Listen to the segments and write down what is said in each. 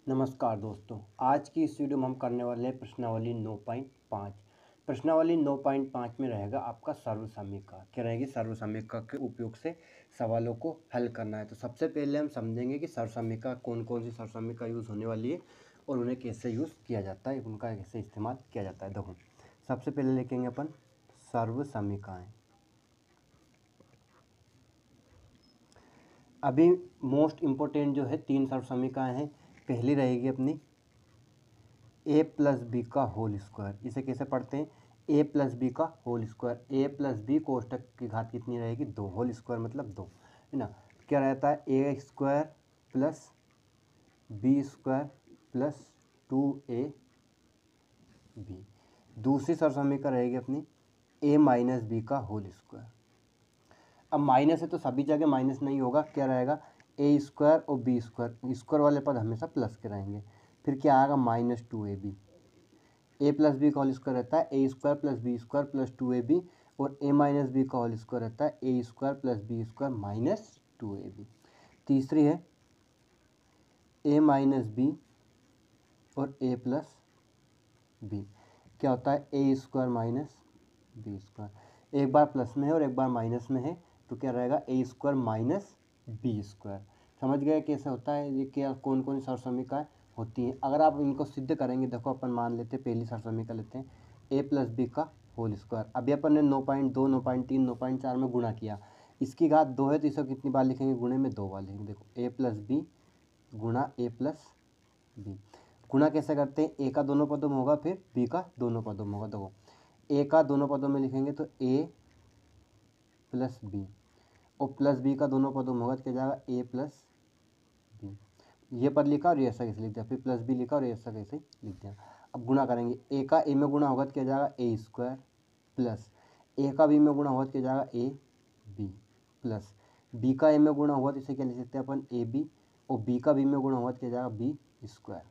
नमस्कार दोस्तों, आज की इस वीडियो में हम करने वाले हैं प्रश्नावली 9.5। प्रश्नावली 9.5 में रहेगा आपका सर्वसमीका। क्या रहेगी? सर्वसमीका के उपयोग से सवालों को हल करना है। तो सबसे पहले हम समझेंगे कि सर्वसमीका कौन कौन सी सर्वसमीका यूज़ होने वाली है और उन्हें कैसे यूज़ किया जाता है, उनका कैसे इस्तेमाल किया जाता है। देखो, सबसे पहले लिखेंगे अपन सर्वसमीकाएँ। अभी मोस्ट इम्पोर्टेंट जो है 3 सर्वसमीकाएँ हैं। पहली रहेगी अपनी ए प्लस बी का होल स्क्वायर। इसे कैसे पढ़ते हैं? ए प्लस बी का होल स्क्वायर। ए प्लस बी कोष्टक की घात कितनी रहेगी? 2। होल स्क्वायर मतलब 2, है ना। क्या रहता है? ए square plus b square plus 2ab। दूसरी सर्वसमीकरण रहेगी अपनी ए माइनस बी का होल स्क्वायर। अब माइनस है तो सभी जगह माइनस नहीं होगा। क्या रहेगा? ए स्क्वायर और बी स्क्वायर, स्क्वायर वाले पद हमेशा प्लस के रहेंगे। फिर क्या आएगा? -2ab। ए प्लस बी का होल स्क्वायर रहता है ए square plus b square plus 2ab, और ए माइनस बी का होल स्क्वायर रहता है ए square plus b square minus 2ab। तीसरी है ए माइनस बी और ए प्लस बी। क्या होता है? ए स्क्वायर माइनस बी स्क्वायर। एक बार प्लस में है और एक बार माइनस में है, तो क्या रहेगा? A square minus B square. समझ गए कैसे होता है ये? क्या कौन कौन सी सर्वसमीकाएं होती हैं? अगर आप इनको सिद्ध करेंगे, देखो अपन मान लेते हैं पहली सर्वसमीका लेते हैं ए प्लस बी का होल स्क्वायर। अभी अपन ने 9.2, 9.3, 9.4 में गुणा किया। इसकी घात 2 है तो इसे कितनी बार लिखेंगे? गुणे में 2 बार लिखेंगे। देखो, ए प्लस बी गुणा ए प्लस बी। गुणा कैसे करते हैं? ए का दोनों पदों में होगा, फिर बी का दोनों पदों में होगा। देखो, ए का दोनों पदों में लिखेंगे तो ए प्लस बी, और प्लस बी का दोनों पदों में होगा तो क्या जाएगा? ए प्लस बी। ये पद लिखा और ये ऐसा कैसे लिख दिया, फिर प्लस बी लिखा और ये ऐसा कैसे लिख दिया। अब गुणा करेंगे, ए का ए में गुणा होगा तो क्या जाएगा? ए स्क्वायर प्लस ए का बी में गुणा होगा तो क्या जाएगा? ए बी प्लस बी का ए में गुणा होगा तो इसे क्या लिख सकते हैं अपन? ए बी, और बी का बी में गुणा होगा तो क्या जाएगा? B square.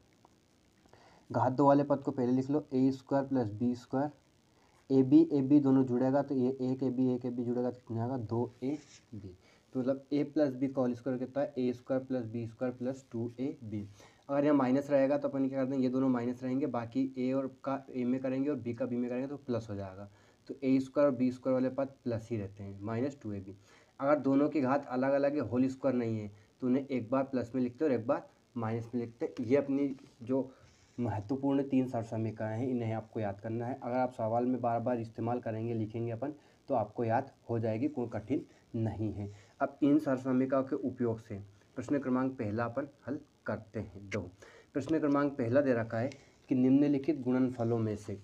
घात 2 वाले पद को पहले लिख लो, a square plus b square. A b दोनों जुड़ेगा तो ये एक ए बी जुड़ेगा तो कितना आएगा? 2ab। तो मतलब ए प्लस बी का होल स्क्वायर कितना है? ए square plus b square plus 2ab। अगर यहाँ माइनस रहेगा तो अपन क्या करते हैं, ये दोनों माइनस रहेंगे, बाकी ए और का ए में करेंगे और बी का बी में करेंगे तो प्लस हो जाएगा। तो ए स्क्वायर और बी स्क्वायर वाले पद प्लस ही रहते हैं, -2ab। अगर दोनों की घात अलग अलग है, होल स्क्वायर नहीं है, तो उन्हें एक बार प्लस में लिखते और एक बार माइनस में लिखते। ये अपनी जो महत्वपूर्ण 3 सर्वसमीकाएँ हैं, इन्हें आपको याद करना है। अगर आप सवाल में बार बार इस्तेमाल करेंगे, लिखेंगे अपन, तो आपको याद हो जाएगी, कोई कठिन नहीं है। अब इन सर्वसमीकाओं के उपयोग से प्रश्न क्रमांक पहला अपन हल करते हैं। दो प्रश्न क्रमांक पहला दे रखा है कि निम्नलिखित गुणनफलों में से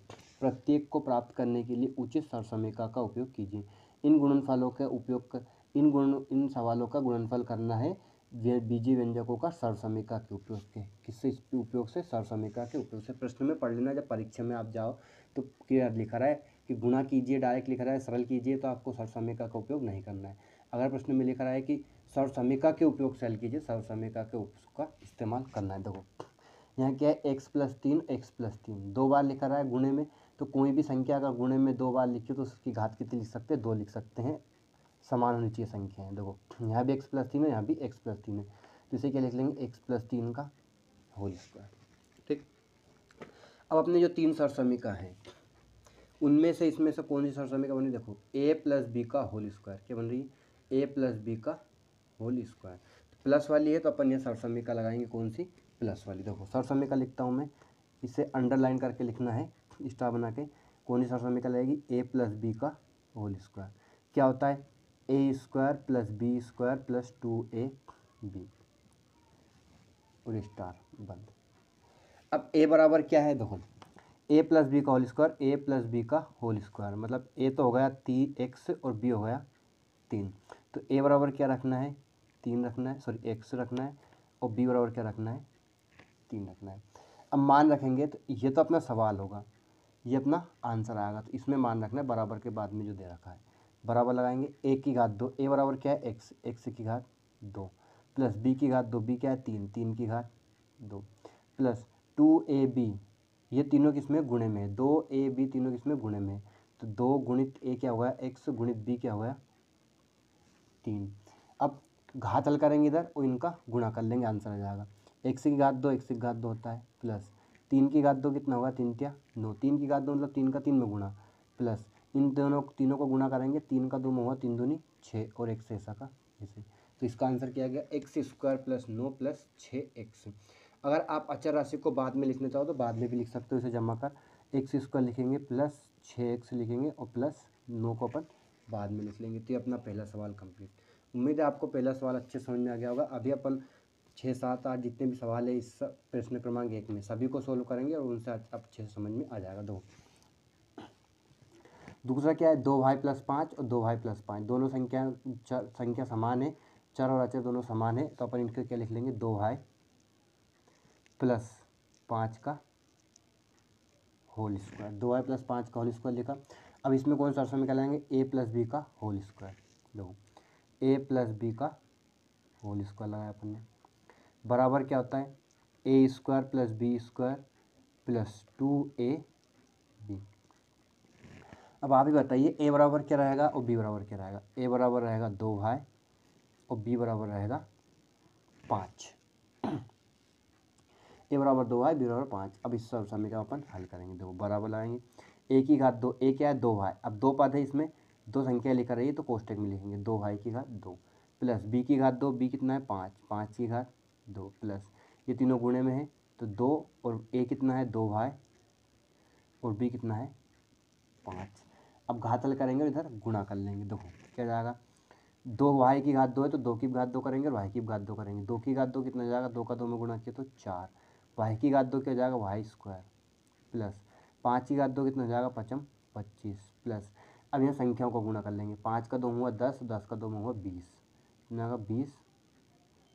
प्रत्येक को प्राप्त करने के लिए उचित सर्वसमीका का उपयोग कीजिए। इन गुणनफलों के उपयोग इन सवालों का गुणनफल करना है बीजीय व्यंजकों का सर्वसमीका के उपयोग के। किससे उपयोग से? सर्वसमीका के उपयोग से। प्रश्न में पढ़ लेना, जब परीक्षा में आप जाओ तो क्लियर लिखा रहा है कि गुणा कीजिए, डायरेक्ट लिखा रहा है सरल कीजिए, तो आपको सर्वसमीका का उपयोग नहीं करना है। अगर प्रश्न में लिखा रहा है कि सर्वसमीका के उपयोग से हल कीजिए, सर्वसमीका के उपयोग का इस्तेमाल करना है। देखो, यहाँ क्या है? x प्लस 3 2 बार लिखा रहा है गुणे में, तो कोई भी संख्या अगर गुणे में 2 बार लिखी तो उसकी घात कितनी लिख सकते हैं? 2 लिख सकते हैं। समान होनी चाहिए संख्या है। देखो, यहाँ भी x प्लस 3 है, यहाँ भी x प्लस 3 है, तो इसे क्या लिख लेंगे? x प्लस 3 का होल स्क्वायर। ठीक। अब अपने जो 3 सर्वसमीका हैं, उनमें से इसमें से कौन सी सर्वसमीका बनी? देखो, a प्लस बी का होल स्क्वायर। क्या बन रही है? a प्लस बी का होल स्क्वायर। प्लस वाली है तो अपन ये सर्वसमीका लगाएंगे, कौन सी? प्लस वाली। देखो, सर्वसमीका लिखता हूँ मैं, इसे अंडरलाइन करके लिखना है स्टार बना के। कौन सी सर्वसमीका लगेगी? a प्लस बी का होल स्क्वायर। क्या होता है? ए square plus b square plus 2ab और स्टार बंद। अब a बराबर क्या है? देखो, a प्लस बी का होल स्क्वायर, ए प्लस बी का होल स्क्वायर, मतलब a तो हो गया 3x और b हो गया 3। तो a बराबर क्या रखना है? 3 रखना है, सॉरी x रखना है, और b बराबर क्या रखना है? 3 रखना है। अब मान रखेंगे तो ये तो अपना सवाल होगा, ये अपना आंसर आएगा, तो इसमें मान रखना है बराबर के बाद में जो दे रखा है। बराबर लगाएंगे, a की घात 2, a बराबर क्या है? x की घात 2 प्लस b की घात 2, b क्या है? 3 की घात 2 प्लस 2ab। ये तीनों किसमें? गुणे में है। 2ab तीनों किसमें? गुणे में है। तो 2 गुणित a क्या हुआ? x गुणित b क्या हुआ? 3। अब घात हल करेंगे इधर और इनका गुणा कर लेंगे, आंसर आ जाएगा। एक्स की घात 2 एक्स की घात 2 होता है, प्लस 3 की घात 2 कितना होगा, 3 क्या 9, 3 की घात 2 मतलब 3 का 3 में गुणा, प्लस इन दोनों तीनों को गुणा करेंगे, 3 का 2 में होगा 3 दूनी 6 और एक्स ऐसा का ऐसे। तो इसका आंसर क्या गया, x square plus 9 plus 6x। अगर आप अचर राशि को बाद में लिखना चाहो तो बाद में भी लिख सकते हो, इसे जमा कर एक्स स्क्वायर लिखेंगे प्लस 6x लिखेंगे और प्लस 9 को अपन बाद में लिख लेंगे। तो ये अपना पहला सवाल कंप्लीट। उम्मीद है आपको पहला सवाल अच्छे समझ में आ गया होगा। अभी अपन 6, 7, 8 जितने भी सवाल है इस प्रश्न क्रमांक 1 में सभी को सोल्व करेंगे और उनसे अच्छे से समझ में आ जाएगा। दो दूसरा क्या है, 2y प्लस 5 और 2y प्लस 5 दोनों संख्या समान है, चर और अचर दोनों समान है, तो अपन इनके क्या लिख लेंगे, 2y प्लस 5 का होल स्क्वायर, 2y प्लस 5 का होल स्क्वायर लिखा। अब इसमें कौन सा समीकरण लगाएंगे, a प्लस बी का होल स्क्वायर। देखो a प्लस बी का होल स्क्वायर लगाया अपन ने, बराबर क्या होता है, a square plus b square plus 2ab। अब आप ही बताइए a बराबर क्या रहेगा और b बराबर क्या रहेगा। a बराबर रहेगा 2y और b बराबर रहेगा 5। a बराबर 2y b बराबर 5। अब इस सब समीकरण अपन हल करेंगे। देखो बराबर लगाएंगे, a की घात 2, a क्या है 2y, अब दो पद है इसमें, दो संख्या लिखा रही है तो कोष्टक में लिखेंगे 2y की घात 2 प्लस b की घात 2, b कितना है 5, 5 की घात 2 प्लस ये तीनों गुणे में है तो 2 और a कितना है 2y और b कितना है 5। अब घात हल करेंगे और इधर गुणा कर लेंगे। देखो क्या जाएगा, 2y की घात 2 है तो 2 की घात 2 करेंगे और y की घात 2 करेंगे, 2 की घात 2 कितना जाएगा, 2 का 2 में गुणा किया तो 4, y की घात 2 क्या जाएगा y स्क्वायर प्लस 5 की घात 2 कितना जाएगा 5 25 प्लस अब यहाँ संख्याओं को गुणा कर लेंगे, 5 का 2 हुआ 10, 10 का 2 में हुआ 20, कितना होगा 20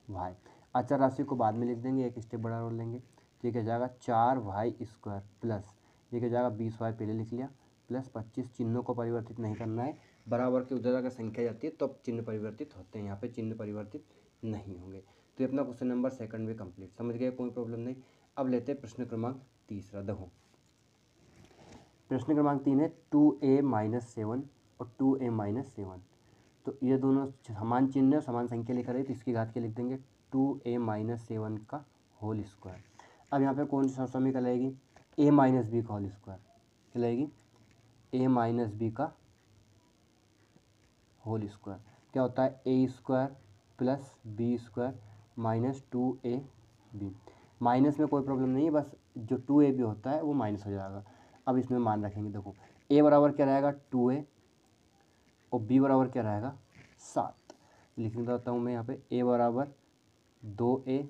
y। अचर राशि को बाद में लिख देंगे, एक स्टेप बड़ा रोल लेंगे, तो ये क्या जाएगा 4y स्क्वायर प्लस ये क्या जाएगा 20y पहले लिख लिया प्लस 25, चिन्हों को परिवर्तित नहीं करना है, बराबर के उधर अगर संख्या जाती है तो अब चिन्ह परिवर्तित होते हैं, यहाँ पे चिन्ह परिवर्तित नहीं होंगे। तो ये अपना क्वेश्चन नंबर 2 भी कंप्लीट, समझ गए, कोई प्रॉब्लम नहीं। अब लेते हैं प्रश्न क्रमांक 3। देखो प्रश्न क्रमांक 3 है 2a माइनस 7 और 2a माइनस 7, तो ये दोनों समान चिन्ह है, समान संख्या लिखा रही है तो इसकी घात के लिख देंगे 2a माइनस 7 का होल स्क्वायर। अब यहाँ पे कौन सा समीकरण आएगी, a माइनस बी का होल स्क्वायर चलेगी, a माइनस बी का होल स्क्वायर क्या होता है, a square plus b square minus 2ab। Minus में कोई प्रॉब्लम नहीं है, बस जो 2ab होता है वो माइनस हो जाएगा। अब इसमें मान रखेंगे, देखो a बराबर क्या रहेगा 2a और b बराबर क्या रहेगा 7। लिख देता हूँ मैं यहाँ पे a बराबर 2a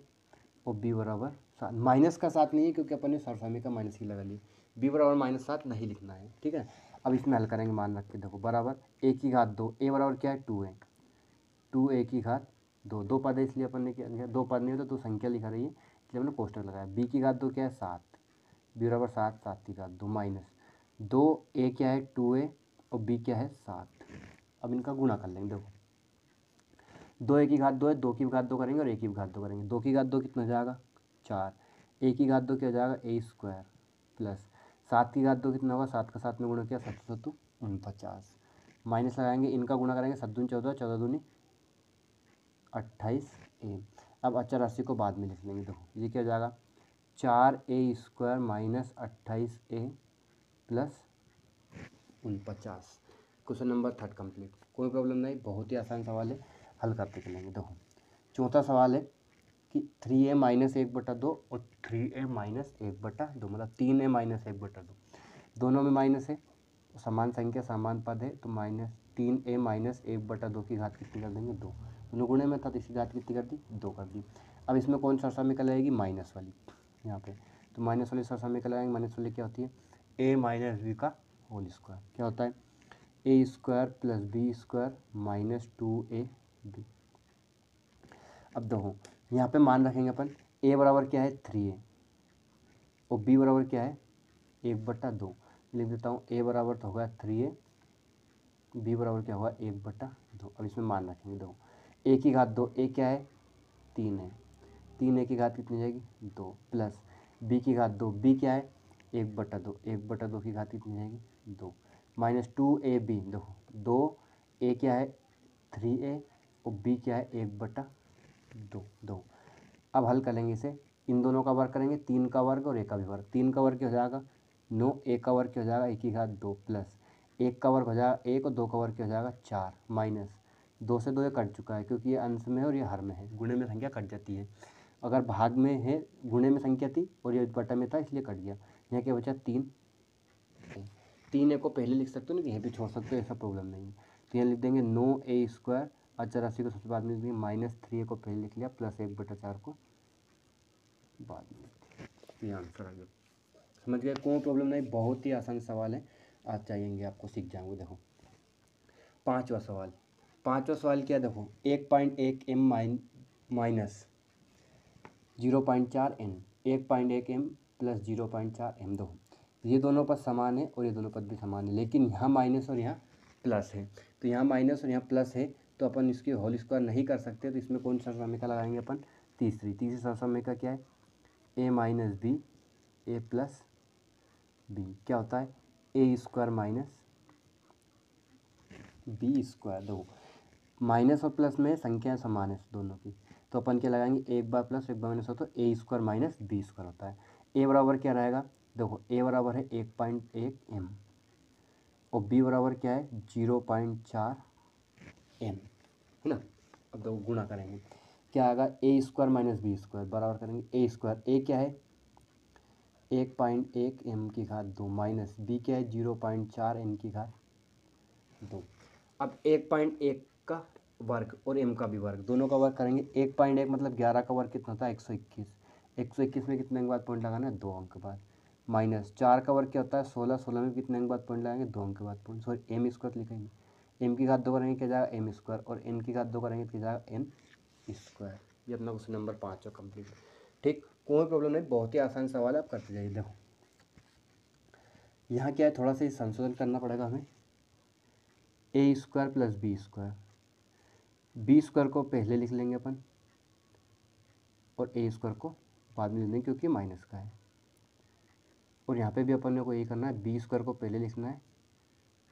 और b बराबर 7, माइनस का 7 नहीं है क्योंकि अपन ने सरसामी का माइनस ही लगा लिया, b बराबर -7 नहीं लिखना है, ठीक है। अब इसमें हल करेंगे, मान रख के देखो बराबर a की घात 2, a बराबर क्या है 2a, 2a की घात 2, दो पद है इसलिए अपन ने क्या लिखा, दो पद नहीं होता तो संख्या लिखा रही है इसलिए हमने कोष्टक लगाया। b की घात 2 क्या है 7, b बराबर 7, 7 की घात 2 माइनस 2a क्या है 2a और b क्या है 7। अब इनका गुणा कर लेंगे, देखो 2a की घात 2 है, 2 की घात 2 करेंगे और a की घात 2 करेंगे, 2 की घात 2 कितना जाएगा 4, a की घात 2 क्या जाएगा a स्क्वायर प्लस 7 की घात 2 कितना होगा, 7 का 7 में गुणा किया 7 7 49, माइनस लगाएंगे, इनका गुणा करेंगे 7 दूनी 14, 14 दूनी 28a। अब अचर राशि को बाद में लिख लेंगे, देखो ये क्या हो जाएगा 4a square minus 28a plus 49। Question number 3 complete, कोई प्रॉब्लम नहीं, बहुत ही आसान सवाल है, हल करते चलेंगे। देखो चौथा सवाल है कि 3a माइनस 1/2 और 3a माइनस 1/2 मतलब 3a माइनस 1/2, दोनों में माइनस है, समान संख्या समान पद है तो माइनस 3a माइनस 1/2 की घात कितनी कर देंगे 2, दोनों गुणे में था तो इसकी घात कितनी कर दी 2 कर दी। अब इसमें कौन सा समीकरण आएगी, माइनस वाली यहाँ पे, तो माइनस वाली समीकरण आएंगे, माइनस वाली क्या होती है a माइनस बी का होल स्क्वायर क्या होता है a square plus b square minus 2ab। अब देखो यहाँ पे मान रखेंगे अपन a बराबर क्या है 3a और b बराबर क्या है 1/2, लिख देता हूँ a बराबर तो होगा 3a, b बराबर क्या होगा 1/2। अब इसमें मान रखेंगे, देखो a की घात 2, a क्या है 3 है, 3a की घात कितनी जाएगी 2 प्लस b की घात 2, b क्या है 1/2, 1/2 की घात कितनी जाएगी 2 माइनस 2ab। देखो 2a क्या है 3a और b क्या है 1/2। अब हल करेंगे इसे, इन दोनों का वर्ग करेंगे, 3 का वर्ग और 1 का भी वर्ग। 3 का वर्ग क्या हो जाएगा 9, 1 का वर्ग क्या हो जाएगा 1 की घात 2 प्लस 1 का वर्ग हो जाएगा 1 और 2 का वर्ग क्या हो जाएगा 4 माइनस 2 से 2 ये कट चुका है क्योंकि ये अंश में है और ये हर में है, गुणे में संख्या कट जाती है। अगर भाग में है गुणे में संख्या थी और ये बटा में था इसलिए कट गया। यहाँ क्या बचा 3, 3 को पहले लिख सकते हो ना, यहीं पे छोड़ सकते हो, ऐसा प्रॉब्लम नहीं है। तो यहाँ लिख देंगे 9a² अचर राशि को सबसे बाद में लिख देंगे -3a को पहले लिख लिया प्लस 1/4 को बाद में लिख दिया। तो ये आंसर आ गया। समझ गए, कोई प्रॉब्लम नहीं, बहुत ही आसान सवाल है, आज चाहिए आपको, सीख जाओगे। देखो 5वां सवाल। 5वां सवाल क्या, देखो 1.1m minus 0.4n 1.1m plus 0.4m। दो ये दोनों पद समान है और ये दोनों पद भी समान है, लेकिन यहाँ माइनस और यहाँ प्लस है। तो यहाँ माइनस और यहाँ प्लस है तो अपन इसकी होल स्क्वायर नहीं कर सकते। तो इसमें कौन सा समीकरण लगाएंगे अपन, तीसरी समीकरण क्या है, a minus B A plus B क्या होता है a² माइनस b²। दो माइनस और प्लस में संख्याएं समान है दोनों की, तो अपन क्या लगाएंगे, एक बार प्लस एक बार माइनस हो तो a² माइनस b² होता है। a बराबर क्या रहेगा, देखो a बराबर है 1.1m और b बराबर क्या है 0.4m, है ना। अब देखो गुणा करेंगे, क्या आएगा a² माइनस b² बराबर करेंगे a², a क्या है 1.1m की घात 2 माइनस b क्या है 0.4m की घात 2। अब 1.1 का वर्ग और m का भी वर्ग, दोनों का वर्ग करेंगे। 1.1 मतलब 11 का वर्ग कितना होता है 121, 121 में कितने के बाद पॉइंट लगाना है 2 अंक के बाद, माइनस 4 का वर्ग क्या होता है 16, 16 में कितने के बाद पॉइंट लगाएंगे 2 अंक के बाद पॉइंट, सॉरी m² लिखेंगे, m की घात 2 करेंगे क्या जाएगा m² और n की घात 2 करेंगे तो क्या जाएगा n²। ये अपना क्वेश्चन नंबर 5 कंप्लीट। ठीक, कोई प्रॉब्लम नहीं, बहुत ही आसान सवाल है, आप करते जाइए। देखो यहाँ क्या है, थोड़ा सा संशोधन करना पड़ेगा हमें, a² प्लस b² को पहले लिख लेंगे अपन और a² को बाद में लिख देंगे क्योंकि माइनस का है। और यहाँ पे भी अपन ने को ये करना है, b² को पहले लिखना है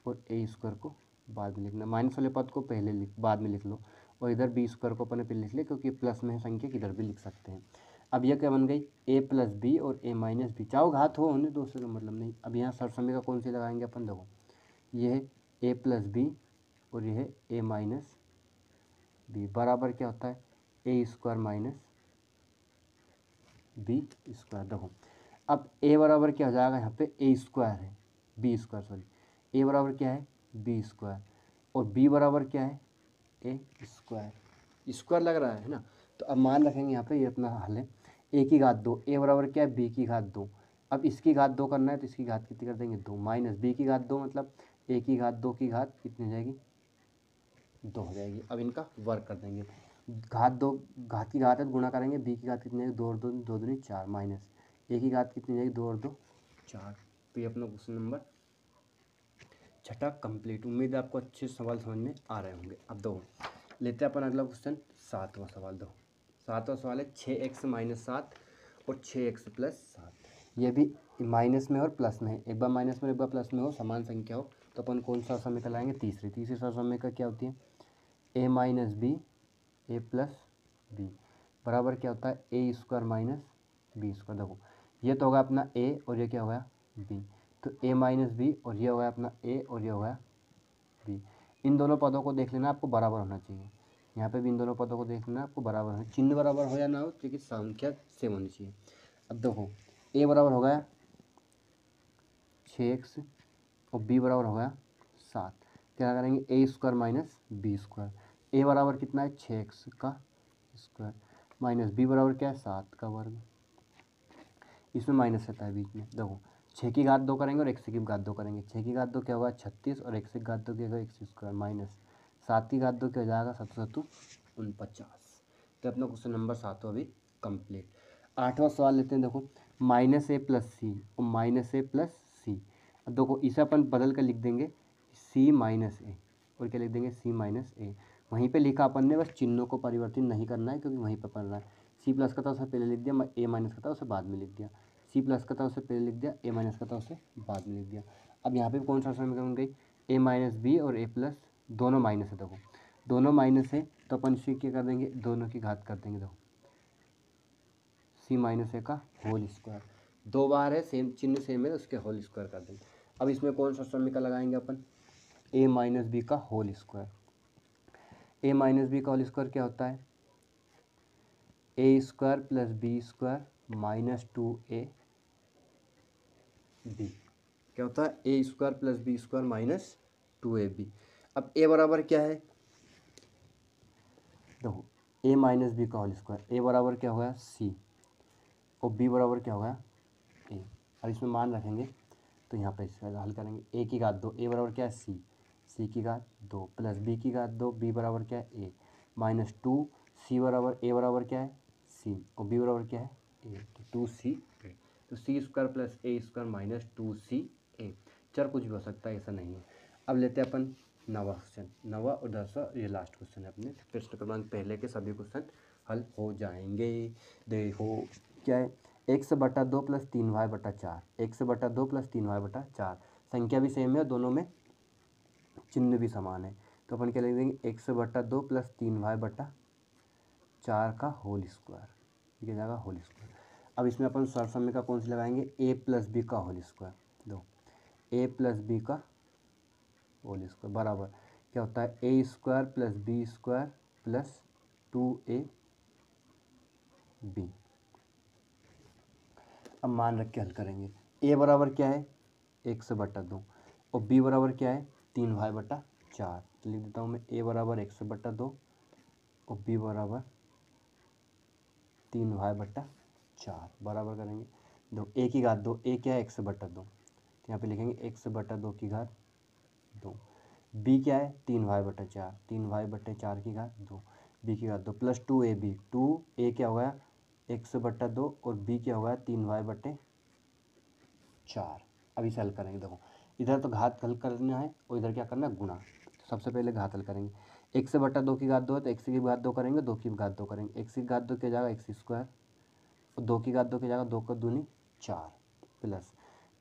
और a² को बाद में लिखना है। माइनस वाले पद को पहले बाद में लिख लो और इधर b² को अपन ने पहले लिख लिया क्योंकि प्लस में है संख्या, किधर भी लिख सकते हैं। अब यह क्या बन गई a प्लस बी और a माइनस बी, चाहो घात हो होने दो, का मतलब नहीं। अब यहाँ सरसमी का कौन सी लगाएंगे अपन, देखो ये है a प्लस बी और ये है a माइनस बी बराबर क्या होता है a² माइनस b²। देखो अब a बराबर क्या हो जाएगा, यहाँ पे a² है b² सॉरी, a बराबर क्या है b² और b बराबर क्या है a², स्क्वायर लग रहा है ना। तो अब मान रखेंगे यहाँ पे, ये अपना हल है, a की घात 2, a बराबर क्या है b की घात 2। अब इसकी घात 2 करना है तो इसकी घात कितनी कर देंगे 2 माइनस b की घात 2 मतलब a की घात 2 की घात कितनी हो जाएगी 2 हो जाएगी। अब इनका वर्ग कर देंगे, घात 2 घात की घात है तो गुणा करेंगे, b की घात कितनी है 2 और 2 2 दूनी 4 माइनस a की घात कितनी जाएगी 2 और 2 4। तो ये अपना क्वेश्चन नंबर 6 कंप्लीट। उम्मीद है आपको अच्छे सवाल समझ में आ रहे होंगे। अब दो लेते हैं अपन अगला क्वेश्चन 7वां सवाल। दो 7वां सवाल है 6x माइनस 7 और 6x प्लस 7। ये भी माइनस में और प्लस में है, एक बार माइनस में एक बार प्लस में हो, समान संख्या हो तो अपन कौन सा समीकरण लाएंगे, तीसरी समीकरण क्या होती है a minus B A plus b बराबर क्या होता है a² माइनस b²। देखो ये तो होगा अपना a और ये क्या हो गया b, तो a माइनस बी और ये हो गया अपना a और ये हो गया b। इन दोनों पदों को देख लेना आपको बराबर होना चाहिए, यहाँ पे भी इन दोनों पदों को देख लेना आपको बराबर होना, चिन्ह बराबर हो या ना हो लेकिन संख्या सेम होनी चाहिए। अब देखो a बराबर हो गया 6x और b बराबर हो गया 7, क्या करेंगे a² माइनस b²। a बराबर कितना है 6x का स्क्वायर माइनस b बराबर क्या है 7 का वर्ग, इसमें माइनस रहता है बीच में। देखो 6 की घात 2 करेंगे और x की घात 2 करेंगे, 6 की घात 2 क्या होगा 36 और x की घात 2 क्या होगा x² माइनस 7 की घात 2 क्या हो जाएगा 7 49। तो अपना क्वेश्चन नंबर 7वां भी कंप्लीट। 8वां सवाल लेते हैं। देखो -a प्लस सी और -a प्लस सी। अब देखो इसे अपन बदल कर लिख देंगे c माइनस ए और क्या लिख देंगे c माइनस ए। वहीं पे लिखा अपन ने, बस चिन्हों को परिवर्तित नहीं करना है क्योंकि वहीं पर पढ़ रहा है। सी प्लस का था उसे पहले लिख दिया, ए माइनस का था उसे बाद में लिख दिया, सी प्लस का था उसे पहले लिख दिया, ए माइनस का था उसे बाद में लिख दिया। अब यहाँ पे कौन सा समीकरण बन गई ए माइनस बी और ए प्लस, दोनों माइनस है। देखो दोनों माइनस है तो अपन इसे क्या कर देंगे दोनों की घात कर देंगे। देखो सी माइनस ए का होल स्क्वायर। दो बार है, सेम चिन्ह सेम है तो उसके होल स्क्वायर कर देंगे। अब इसमें कौन सा समीकरण लगाएंगे अपन, ए माइनस बी का whole square. A minus b का होल स्क्वायर क्या होता है, ए square plus b square minus 2a b. क्या होता है, ए square plus b square minus 2ab। अब ए बराबर क्या है, देखो ए माइनस बी का होल स्क्वायर, ए बराबर क्या होगा सी और बी बराबर क्या होगा ए। अब इसमें मान रखेंगे तो यहाँ पे इसका हल करेंगे, ए की घात 2, ए बराबर क्या है सी, सी की घात 2 प्लस बी की घात 2, बी बराबर क्या है ए माइनस 2, सी बराबर ए बराबर क्या है सी और बी बराबर क्या है ए, तो 2c ए। तो सी स्क्वायर प्लस ए स्क्वायर माइनस 2c ए। चर कुछ भी हो सकता है, ऐसा नहीं है। अब लेते हैं अपन नवा क्वेश्चन, नवा और 10वां ये लास्ट क्वेश्चन है अपने प्रश्न क्रमांक पहले के सभी क्वेश्चन हल हो जाएंगे। देखो क्या है, एक्स बटा 2 प्लस 3y बटा 4, एक्स बटा 2 प्लस 3y बटा 4, संख्या भी सेम है, दोनों में चिन्ह भी समान है। तो अपन क्या लिख देंगे, एक्स बटा 2 प्लस 3y बटा 4 का होल स्क्वायर, ठीक है जाएगा होल स्क्वायर। अब इसमें अपन सर समीकरण कौन सी लगाएंगे, ए प्लस बी का होल स्क्वायर। दो ए प्लस बी का होल स्क्वायर बराबर क्या होता है, ए square plus b square plus 2ab। अब मान रख के हल करेंगे, ए बराबर क्या है एक्स बटा 2 और बी बराबर क्या है 3y बटा 4। तो लिख देता हूँ मैं, ए बराबर एक्स बटा 2 और बी बराबर 3y बटा 4 बराबर करेंगे दो, ए की घात 2, ए क्या है एक्स बटा 2, तो यहाँ पे लिखेंगे एक्स बटा 2 की घात 2, बी क्या है 3y बटा 4, 3y बटे 4 की घात 2, बी की घात 2 प्लस 2ab, 2a क्या होगा एक्स बटा 2 और बी क्या होगा 3y बटे 4। अब इसे हल करेंगे, देखो इधर तो घात हल करना है और इधर क्या करना है गुणा। तो सबसे पहले घात हल करेंगे, एक्स बटा 2 की घात 2 है तो एक्स की घात 2 करेंगे, 2 की घात 2 करेंगे, एक्स की घात 2 क्या जाएगा एक्स स्क्वायर और 2 की घात 2 क्या जाएगा 2 का दूनी 4 प्लस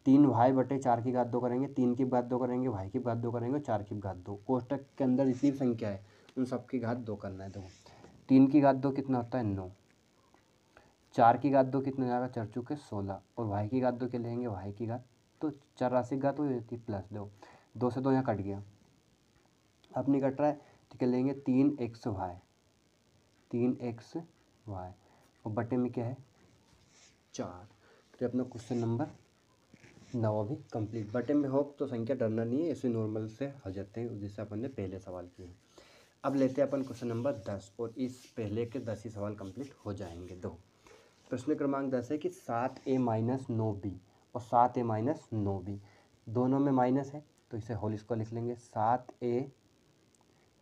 3y बटे 4 की घात 2 करेंगे, 3 की घात 2 करेंगे, y की घात 2 करेंगे, 4 की घात 2, कोष्टक के अंदर जितनी भी संख्या है उन सब की घात 2 करना है। देखो 3 की घात 2 कितना होता है 9, 4 की घात 2 कितना जाएगा 4 चुके 16 और y की घात 2 के लेंगे y की घात, तो चर राशि घात हो जाती है प्लस, दो 2 से 2 यहाँ कट गया, अब नहीं कट रहा है तो क्या लेंगे 3xy, 3xy और बटे में क्या है 4। तो अपना क्वेश्चन नंबर 9 भी कंप्लीट। बटे में हो तो संख्या डरना नहीं है, इसे नॉर्मल से हल जाते हैं जिससे अपन ने पहले सवाल किए हैं। अब लेते हैं अपन क्वेश्चन नंबर 10 और इस पहले के 10 ही सवाल कंप्लीट हो जाएंगे। दो प्रश्न क्रमांक 10 है कि 7a माइनस 9b और 7a माइनस 9b दोनों में माइनस है तो इसे होल स्क्वायर लिख लेंगे, 7a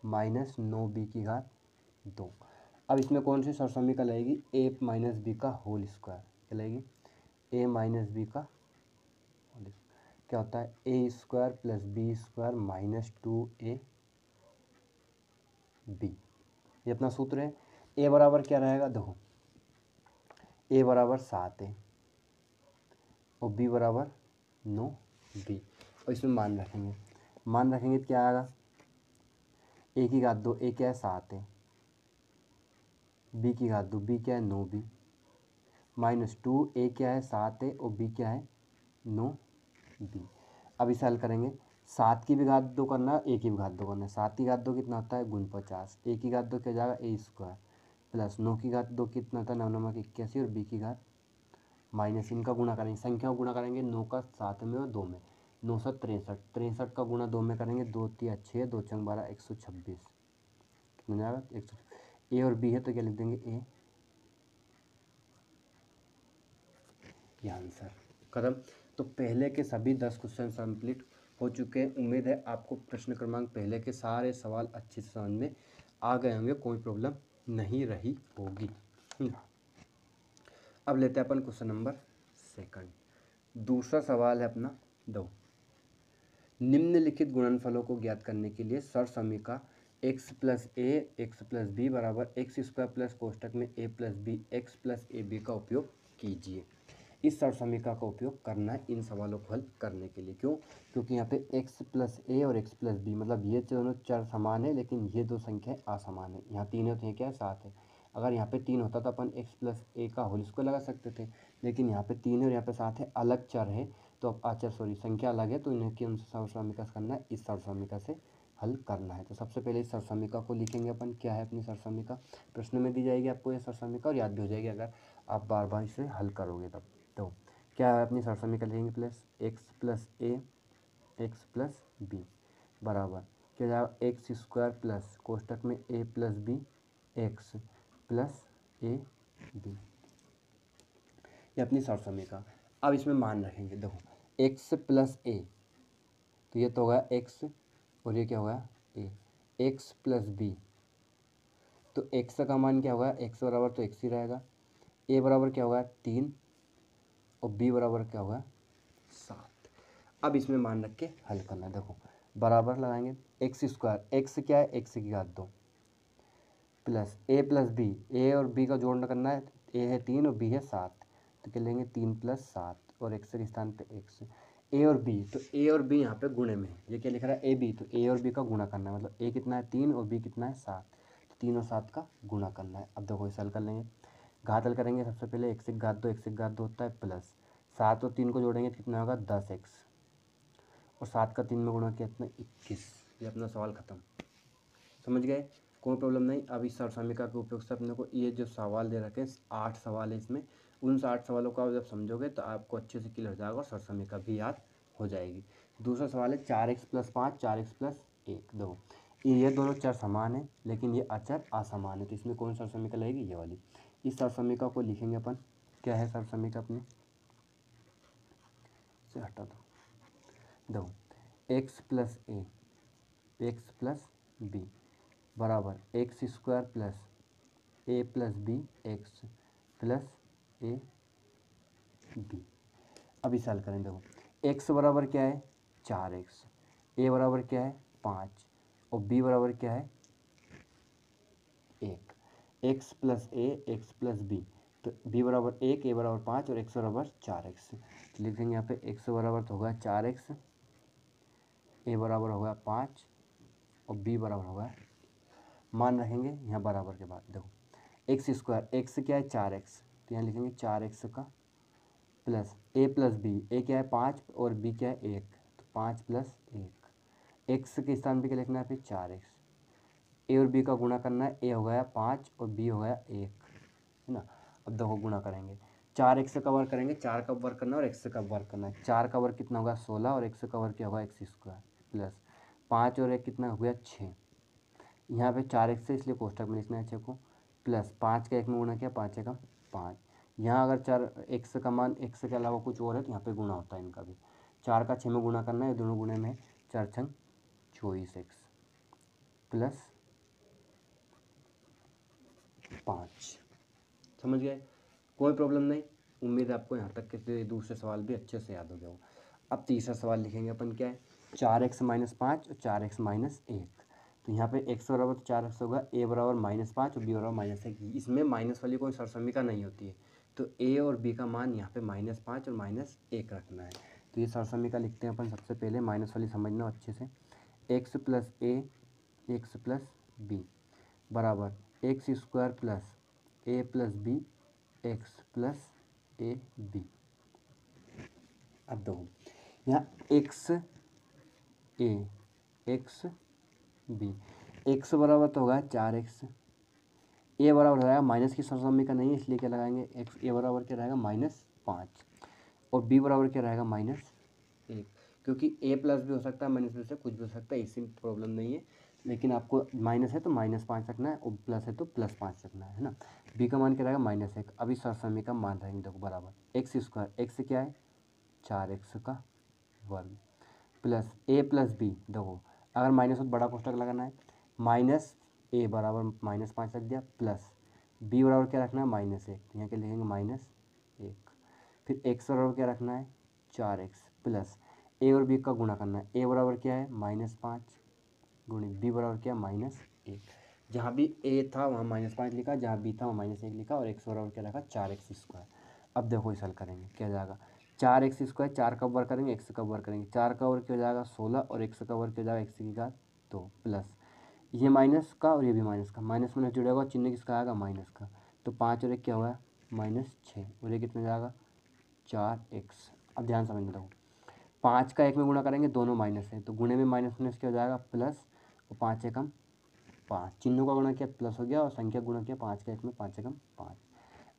माइनस 9b की घात 2। अब इसमें कौन सी सरसमीकरण लगेगी, a माइनस बी का होल स्क्वायर, क्या लगेगी a माइनस बी का होल स्क्वायर, क्या होता है ए square plus b square minus 2ab। ये अपना सूत्र है। a बराबर क्या रहेगा, देखो a बराबर 7 है और b बराबर 9b और इसमें मान रखेंगे, मान रखेंगे तो क्या आएगा a की घात 2, a क्या है 7 है, b की घात 2, b क्या है 9b माइनस 2, a क्या है 7 है और b क्या है 9b। अब इसे हल करेंगे, 7 की भी घात 2 करना है, a की भी घात 2 करना है, 7 की घात 2 कितना होता है गुण 50, a की घात 2 क्या जाएगा a स्क्वायर प्लस 9 की घात 2 कितना होता है 9 नमक 81 और b की घात माइनस इनका गुणा करेंगे, संख्या को गुणा करेंगे 9 का 7 में और 2 में, 963, 63 का गुणा 2 में करेंगे 2 3 6 2 चंग 12 126 कितना जाएगा 100। ए और बी है तो क्या लिख देंगे ए, ये आंसर खत्म। तो पहले के सभी 10 क्वेश्चन कंप्लीट हो चुके हैं। उम्मीद है आपको प्रश्न क्रमांक पहले के सारे सवाल अच्छे से समझ में आ गए होंगे, कोई प्रॉब्लम नहीं रही होगी। अब लेते हैं अपन क्वेश्चन नंबर सेकंड। दूसरा सवाल है अपना, दो निम्नलिखित गुणनफलों को ज्ञात करने के लिए सर समीकरण x plus a x plus b बराबर एक्स स्क्वायर प्लस कोष्टक में a plus b x plus a b का उपयोग कीजिए। इस सर समीकरण का उपयोग करना है इन सवालों को हल करने के लिए। क्यों, क्योंकि यहाँ पे x प्लस ए और x प्लस बी मतलब ये दोनों चर समान है लेकिन ये दो संख्याएं असमान है। यहाँ 3 है तो ये क्या है 7 है। अगर यहाँ पे 3 होता तो अपन x प्लस ए का होल स्क्वायर लगा सकते थे, लेकिन यहाँ पे 3 है और यहाँ पे 7 है, अलग चर है तो अब आचर सॉरी संख्या अलग है, तो इन्हें की सर्वसमीका करना है, इस सर्वसमीका से हल करना है। तो सबसे पहले इस सर्वसमीका को लिखेंगे अपन, क्या है अपनी सर्वसमीका, प्रश्न में दी जाएगी आपको ये सर्वसमीका और याद भी हो जाएगी अगर आप बार बार इसे हल करोगे तब। तो क्या है अपनी सर्वसमीका लिखेंगे, plus x plus a x plus b बराबर क्या जाएगा एक्स स्क्वायर प्लस कोष्टक में a plus b x plus a b, ये अपनी सर्वसमीका। अब इसमें मान रखेंगे, देखो एक्स प्लस ए तो ये तो होगा एक्स और ये क्या होगा ए, एक्स प्लस बी तो एक्स का मान क्या होगा, एक्स बराबर तो एक्स ही रहेगा, ए बराबर क्या होगा 3 और बी बराबर क्या होगा 7। अब इसमें मान रख के हल करना है, देखो बराबर लगाएंगे एक्स स्क्वायर, एक्स क्या है एक्स की घात 2 plus a plus B, a और बी का जोड़ना करना है, ए है 3 और बी है 7 तो क्या लेंगे 3 प्लस 7 और एक्स के स्थान पे एक्स, ए और बी तो ए और बी यहाँ पे गुणे में है, ये क्या लिख रहा है ए बी तो ए और बी का गुणा करना है, मतलब ए कितना है 3 और बी कितना है 7 तो 3 और 7 का गुणा करना है। अब देखो इसे हल कर लेंगे, घात हल करेंगे सबसे पहले एक्स की घात 2 एक्स की घात 2 होता है प्लस 7 और 3 को जोड़ेंगे तो कितना होगा 10x और 7 का 3 में गुणा किया कितना 21, ये अपना सवाल खत्म। समझ गए, कोई प्रॉब्लम नहीं। अब इस सर्वसमीका के उपयोग से अपने को ये जो सवाल दे रखे हैं 8 सवाल है इसमें, उन 8 सवालों को आप जब समझोगे तो आपको अच्छे से क्लियर हो जाएगा और सर्वसमीका भी याद हो जाएगी। दूसरा सवाल है 4x प्लस 5 4x प्लस 1, दो ये दोनों चर समान है लेकिन ये अचर असमान है, तो इसमें कौन सा सर्वसमीका लगेगी, ये वाली। इस सर्वसमीका को लिखेंगे अपन, क्या है सर्वसमीका अपनी, से हटा दो x plus a x plus b बराबर x square plus a plus b x plus a b. अब इसे हल करें, देखो एक्स बराबर क्या है 4x, ए बराबर क्या है 5 और बी बराबर क्या है 1, x plus a x plus B तो बी बराबर 1 ए बराबर 5 और एक्स बराबर 4x, तो लिखेंगे यहाँ पे एक्स बराबर तो होगा 4x, ए बराबर होगा 5 और बी बराबर होगा, मान रखेंगे यहाँ बराबर के बाद, देखो एक्स स्क्वायर एक्स क्या है 4x तो यहाँ लिखेंगे 4x का प्लस ए प्लस बी, ए क्या है 5 और बी क्या है 1 तो 5 प्लस 1, एक्स के स्थान पे क्या लिखना है फिर 4x, ए और बी का गुणा करना है, ए हो गया 5 और बी हो गया 1 है ना। अब देखो गुणा करेंगे 4x का वर्ग करेंगे, 4 का वर्ग करना है और x का वर्ग करना है, 4 का वर्ग कितना होगा 16 और x का वर्ग क्या होगा एक्स स्क्वायर प्लस 5 और 1 कितना हो गया 6, यहाँ पे 4x है इसलिए कोष्टक में लिखना है 6 को प्लस 5 का 1 में गुणा किया 5 का 5, यहाँ अगर 4x का मान x के अलावा कुछ और है तो यहाँ पे गुणा होता है इनका भी, 4 का 6 में गुणा करना है, दोनों गुणे में 4 छंग 24x प्लस 5। समझ गए, कोई प्रॉब्लम नहीं, उम्मीद है आपको यहाँ तक के दूसरे सवाल भी अच्छे से याद हो गया हो। अब तीसरा सवाल लिखेंगे अपन, क्या है 4x माइनस 5 और 4x माइनस 1, तो यहाँ पे x बराबर तो 4x होगा, a बराबर -5 और b बराबर -1, इसमें माइनस वाली कोई सर्वसमीका नहीं होती है तो a और b का मान यहाँ पे -5 और -1 रखना है। तो ये सर्वसमीका लिखते हैं अपन, सबसे पहले माइनस वाली समझना अच्छे से, x plus a x plus b बराबर x square plus a plus b x plus a b. अब दो यहाँ x a x b, x बराबर तो होगा 4x, ए बराबर रहेगा माइनस की सर्वसमीका नहीं है इसलिए क्या लगाएंगे एक्स, ए बराबर क्या रहेगा -5 और बी बराबर क्या रहेगा -1, क्योंकि ए प्लस भी हो सकता है माइनस में से कुछ भी हो सकता है, इसी प्रॉब्लम नहीं है, लेकिन आपको माइनस है तो -5 रखना है और प्लस है तो +5 रखना है ना। बी का मान क्या रहेगा -1, अभी सर्वसमीका मान रहेंगे, देखो बराबर एक्स स्क्वायर, एक्स क्या है 4x का वर्ग प्लस ए प्लस बी, देखो अगर माइनस हो तो बड़ा कोष्टक लगाना है, माइनस ए बराबर -5 रख दिया प्लस बी बराबर क्या रखना है -1, तो यहाँ क्या लिखेंगे -1, फिर एक्स बराबर क्या रखना है 4x प्लस ए और बी का गुणा करना है, ए बराबर क्या है -5 गुणे बी बराबर क्या -1, जहाँ भी ए था वहाँ -5 लिखा, जहाँ बी था वहाँ -1 लिखा और एक्स बराबर क्या रखा 4x स्क्वायर। अब देखो इस हल करेंगे क्या जाएगा 4x स्क्वायर, 4 का वर्ग करेंगे एक्स का वर्ग करेंगे, 4 का वर्ग क्या हो जाएगा 16 और एक्स का वर्ग क्या हो जाएगा एक्स की घात 2 प्लस ये माइनस का और ये भी माइनस का, माइनस माइनस जुड़ा होगा, चिन्ह किसका आएगा, माइनस का। तो 5 और 1 क्या हुआ, -6, और ये कितने जाएगा, 4x। अब ध्यान समझना, देखो 5 का 1 में गुणा करेंगे, दोनों माइनस है, तो गुणे में माइनस माइनस क्या हो जाएगा, प्लस, और 5 एकम 5, चिन्हों का गुणा किया प्लस हो गया, और संख्या गुणा किया 5 का 1 में, 5 एकम 5।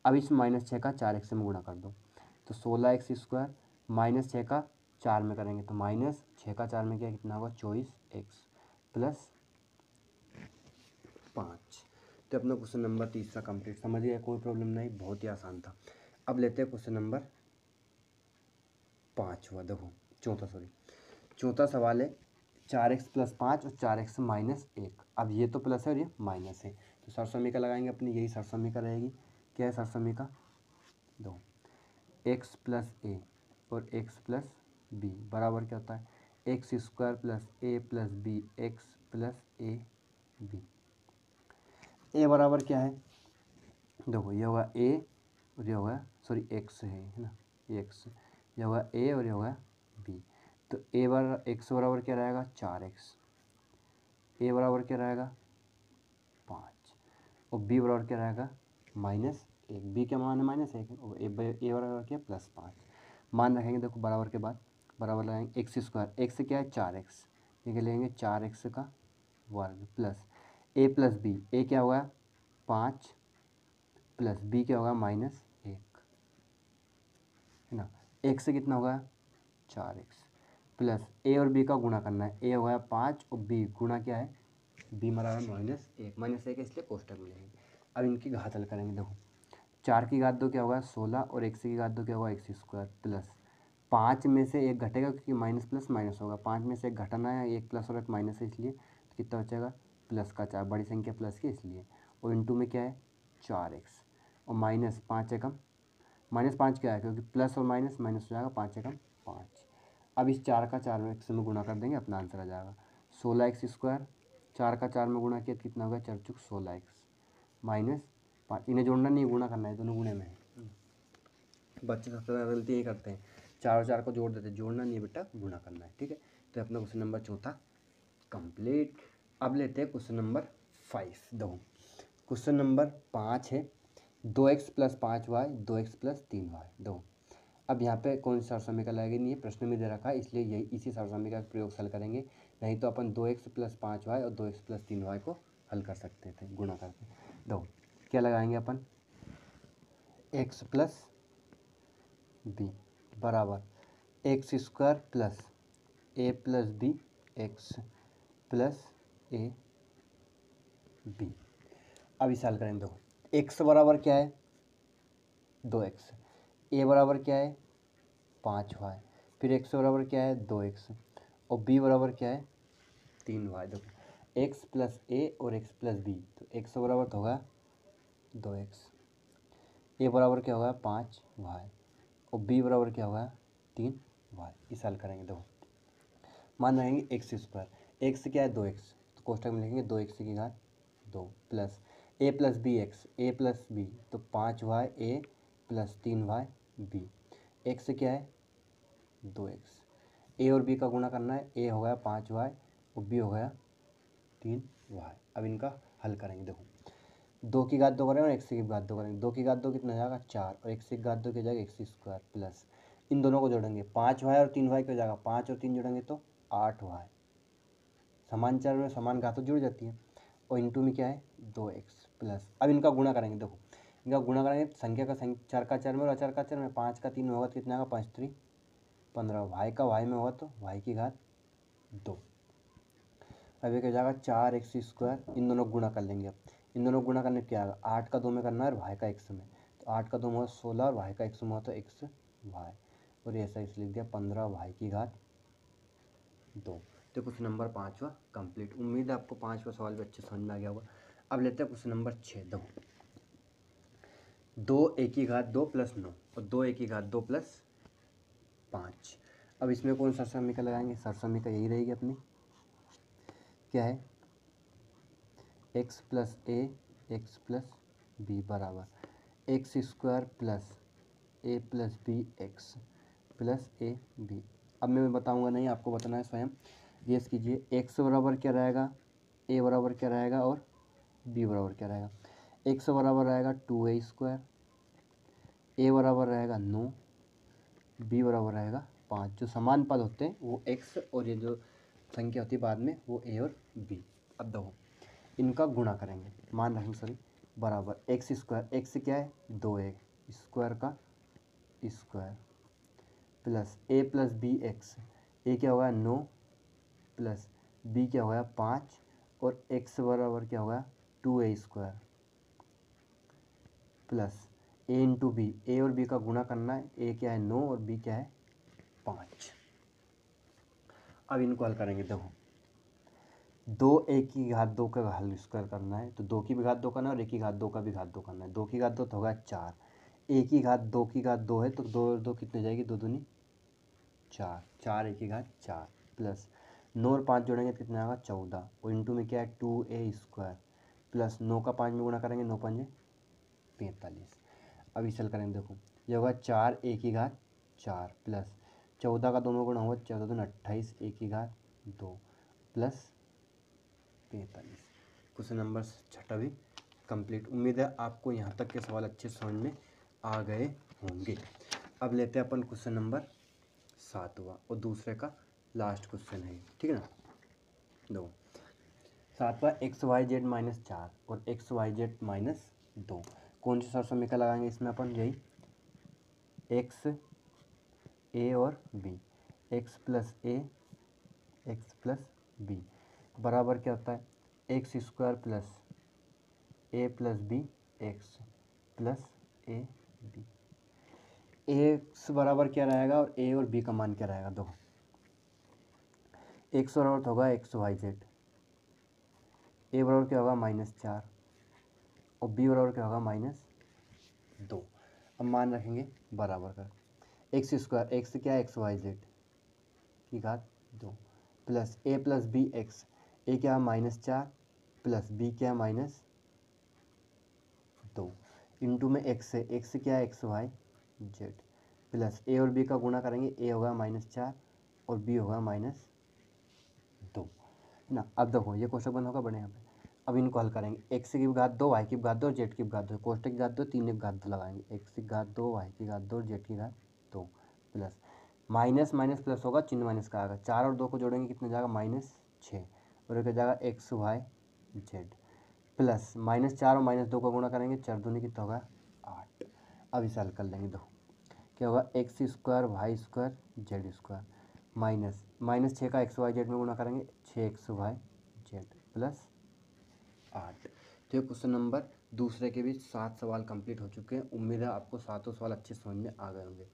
अब इस -6 का 4x से में गुणा कर दो, तो 16x² -6 का 4 में करेंगे, तो -6 का 4 में क्या कितना होगा, 24x प्लस 5। तो अपना क्वेश्चन नंबर 3 कंप्लीट। समझ गया, कोई प्रॉब्लम नहीं, बहुत ही आसान था। अब लेते हैं क्वेश्चन नंबर 5 हुआ, देखो चौथा सवाल है, 4x + 5 और 4x - 1। अब ये तो प्लस है और ये माइनस है, तो सरसमीका लगाएंगे अपनी, यही सरसमीका रहेगी। क्या है सरसमीका, दो x + a और x + b बराबर क्या होता है, x² + a + b x + a b। a बराबर क्या है, देखो ये होगा a और ये होगा, सॉरी x है ना, ये x, ये होगा a और ये होगा b। तो x बराबर क्या रहेगा, 4x, a बराबर क्या रहेगा, 5, और b बराबर क्या रहेगा, -1। b क्या मान है, -1, और a बराबर क्या, +5। मान रखेंगे, देखो बराबर के बाद बराबर लगाएंगे, x², x क्या है, 4x, ये क्या लेंगे, 4x का वर्ग प्लस a + b, a क्या होगा, 5 प्लस b क्या होगा, -1, है ना। x से कितना होगा, 4x प्लस a और b का गुणा करना है, a होगा 5 और b गुणा क्या है, b बराबर -1 है, इसलिए कोष्टक में लेंगे। अब इनकी घात हल करेंगे, देखो 4 की घात 2 क्या होगा, 16, और x की घात 2 क्या होगा, x² प्लस 5 में से 1 घटेगा, क्योंकि माइनस प्लस माइनस होगा, 5 में से 1 घटाना है, 1 प्लस और 1 माइनस है, इसलिए तो कितना बचेगा, प्लस का 4, बड़ी संख्या प्लस की इसलिए, और इंटू में क्या है, 4x, और -5 एकम -5 क्या है, क्योंकि प्लस और माइनस माइनस हो जाएगा, 5 एकम 5। अब इस 4 का 4 में x में गुणा कर देंगे, अपना आंसर आ जाएगा 16x²। 4 का 4 में गुणा किया तो कितना होगा, 4 × 16x -5। इन्हें जोड़ना नहीं, गुणा करना है, दोनों गुणे में है। बच्चे सबसे ज़्यादा गलती यही करते हैं, 4 और 4 को जोड़ देते हैं, जोड़ना नहीं है बेटा, गुणा करना है, ठीक है। तो अपना क्वेश्चन नंबर 4 कंप्लीट। अब लेते हैं क्वेश्चन नंबर 5, दो क्वेश्चन नंबर 5 है, 2x + 5y 2x + 3y, दो। अब यहाँ पे कौन सी सरसमीका लगेगी, नहीं है, प्रश्न में दे रखा है, इसलिए यही इसी सरसमीका का प्रयोग हल करेंगे, नहीं तो अपन 2x + 5y और 2x + 3y को हल कर सकते थे गुणा करके। दो क्या लगाएंगे अपन, x + b बराबर x² + a + b x + a b। अब इसे हल करेंगे, देखो x बराबर क्या है, 2x, a बराबर क्या है, 5y, फिर x बराबर क्या है, 2x, और b बराबर क्या है, 3y। देखो x + a और x + b, तो x बराबर तो होगा 2x, a बराबर क्या होगा, 5y, और b बराबर क्या होगा, 3y। इसे हल करेंगे, देखो मान रखेंगे x², x क्या है, 2x, तो कोष्टक में लिखेंगे 2x की घात 2 plus a + b x, a + b, तो 5y a + 3y b। x क्या है, 2x, a और b का गुणा करना है, a हो गया 5y और b हो गया 3y। अब इनका हल करेंगे, देखो 2 की घात 2 करेंगे और x की घात 2 करेंगे, 2 की घात 2 कितना जाएगा, 4, और x की घात 2 क्या जाएगा, x² प्लस इन दोनों को जोड़ेंगे, 5y और 3y क्या जाएगा, 5 और 3 जोड़ेंगे तो 8y, समान चर में समान घातों जुड़ जाती है, और इंटू में क्या है, 2x प्लस। अब इनका गुणा करेंगे, देखो इनका गुणा करेंगे, संख्या का चर का चर में और अचर का चर में, 5 का 3 में होगा तो कितना होगा, 5 × 3 = 15, y का y में होगा तो y की घात 2। अब ये क्या जाएगा, 4x², इन दोनों गुणा कर लेंगे। अब इन दोनों गुणा करने क्या आएगा, 8 का 2 में करना है और y का x में, तो 8 का 2 में हुआ 16 और y का x में हुआ तो xy, और ऐसा इस लिख दिया 15y की घात 2। तो क्वेश्चन नंबर 5वां कंप्लीट। उम्मीद है आपको 5वां सवाल भी अच्छे समझ में आ गया होगा। अब लेते हैं क्वेश्चन नंबर 6, दो 2a की घात 2 + 9 और 2a की घात 2 + 5। अब इसमें कौन सा समीकरण लगाएंगे, सरसमीकरण यही रहेगी अपनी, क्या है, x + a x + b बराबर x² + a + b x + a b। अब मैं बताऊंगा नहीं, आपको बताना है स्वयं, गेस कीजिए। x बराबर क्या रहेगा, ए बराबर क्या रहेगा और बी बराबर क्या रहेगा। एक्स बराबर रहेगा 2a², ए बराबर रहेगा 9, बी बराबर रहेगा 5। जो समान पद होते हैं वो एक्स और ये जो संख्या होती है बाद में वो ए और बी। अब देखो इनका गुणा करेंगे, मान रखेंगे सॉरी, बराबर x², एक्स क्या है 2a स्क्वायर का square plus a plus b x, a क्या होगा 9 प्लस बी क्या होगा 5 और x बराबर क्या होगा 2a² plus a into b, a और बी का गुणा करना है, a क्या है 9 और b क्या है 5। अब इनको हल करेंगे, देखो 2 a² का हल स्क्वायर करना है तो 2 की घात 2 करना है और 1 की घात 2 का भी घात 2 करना है। 2 की घात 2 तो होगा 4, 1 की घात 2 है तो 2 और 2 कितने हो जाएगी 2 दूनी 4, 4 1 की घात 4 प्लस 9 और 5 जोड़ेंगे तो कितना आएगा 14 और इंटू में क्या है 2a² प्लस 9 का 5 में गुणा करेंगे 9 5 45। अब इसे हल करेंगे, देखो ये होगा 4 1 की घात 4 प्लस 14 का 2 में गुणा होगा 14 दूनी 28 1 की घात 2 प्लस 45। क्वेश्चन नंबर 6 भी कंप्लीट। उम्मीद है आपको यहाँ तक के सवाल अच्छे समझ में आ गए होंगे। अब लेते हैं अपन क्वेश्चन नंबर 7वां और दूसरे का लास्ट क्वेश्चन है, ठीक है ना। दो 7वां x y z-4 और x y z-2 कौन सी सर समीकरण लगाएंगे इसमें अपन, यही एक्स ए और बी, x plus a x plus b बराबर क्या होता है x² plus a plus b x plus a b. X बराबर क्या रहेगा और ए और बी का मान क्या रहेगा, दो एक्स बराबर होगा XYZ, ए बराबर क्या होगा -4 और बी बराबर क्या होगा -2। अब मान रखेंगे बराबर कर x², एक्स क्या है XYZ की घात 2 plus a plus b x, a क्या है -4 प्लस बी क्या है -2 इंटू में एक्स है, एक्स क्या है XYZ प्लस ए और बी का गुणा करेंगे, ए होगा -4 और बी होगा -2 ना। अब देखो ये कोष्टक बंद होगा बड़े यहाँ पे। अब इनको हल करेंगे, एक्स की घात 2 वाई की घात 2 और जेड की घात 2, कोष्टक की घात 2 तीन की घात 2 लगाएंगे, एक्स की घात 2 वाई की घात 2 और जेड की घात 2 प्लस माइनस माइनस प्लस होगा, चिन्ह माइनस का आएगा, 4 और 2 को जोड़ेंगे कितने जाएगा -6 और एक जाएगा XYZ प्लस -4 और -2 को गुणा करेंगे 4 दूनी कितना होगा 8। अब इसे हल कर लेंगे, देखो क्या होगा x² y² z² -6 का XYZ में गुणा करेंगे 6XYZ प्लस 8। तो ये क्वेश्चन नंबर दूसरे के भी 7 सवाल कंप्लीट हो चुके हैं। उम्मीद है आपको सातों सवाल अच्छे समझ में आ गए होंगे।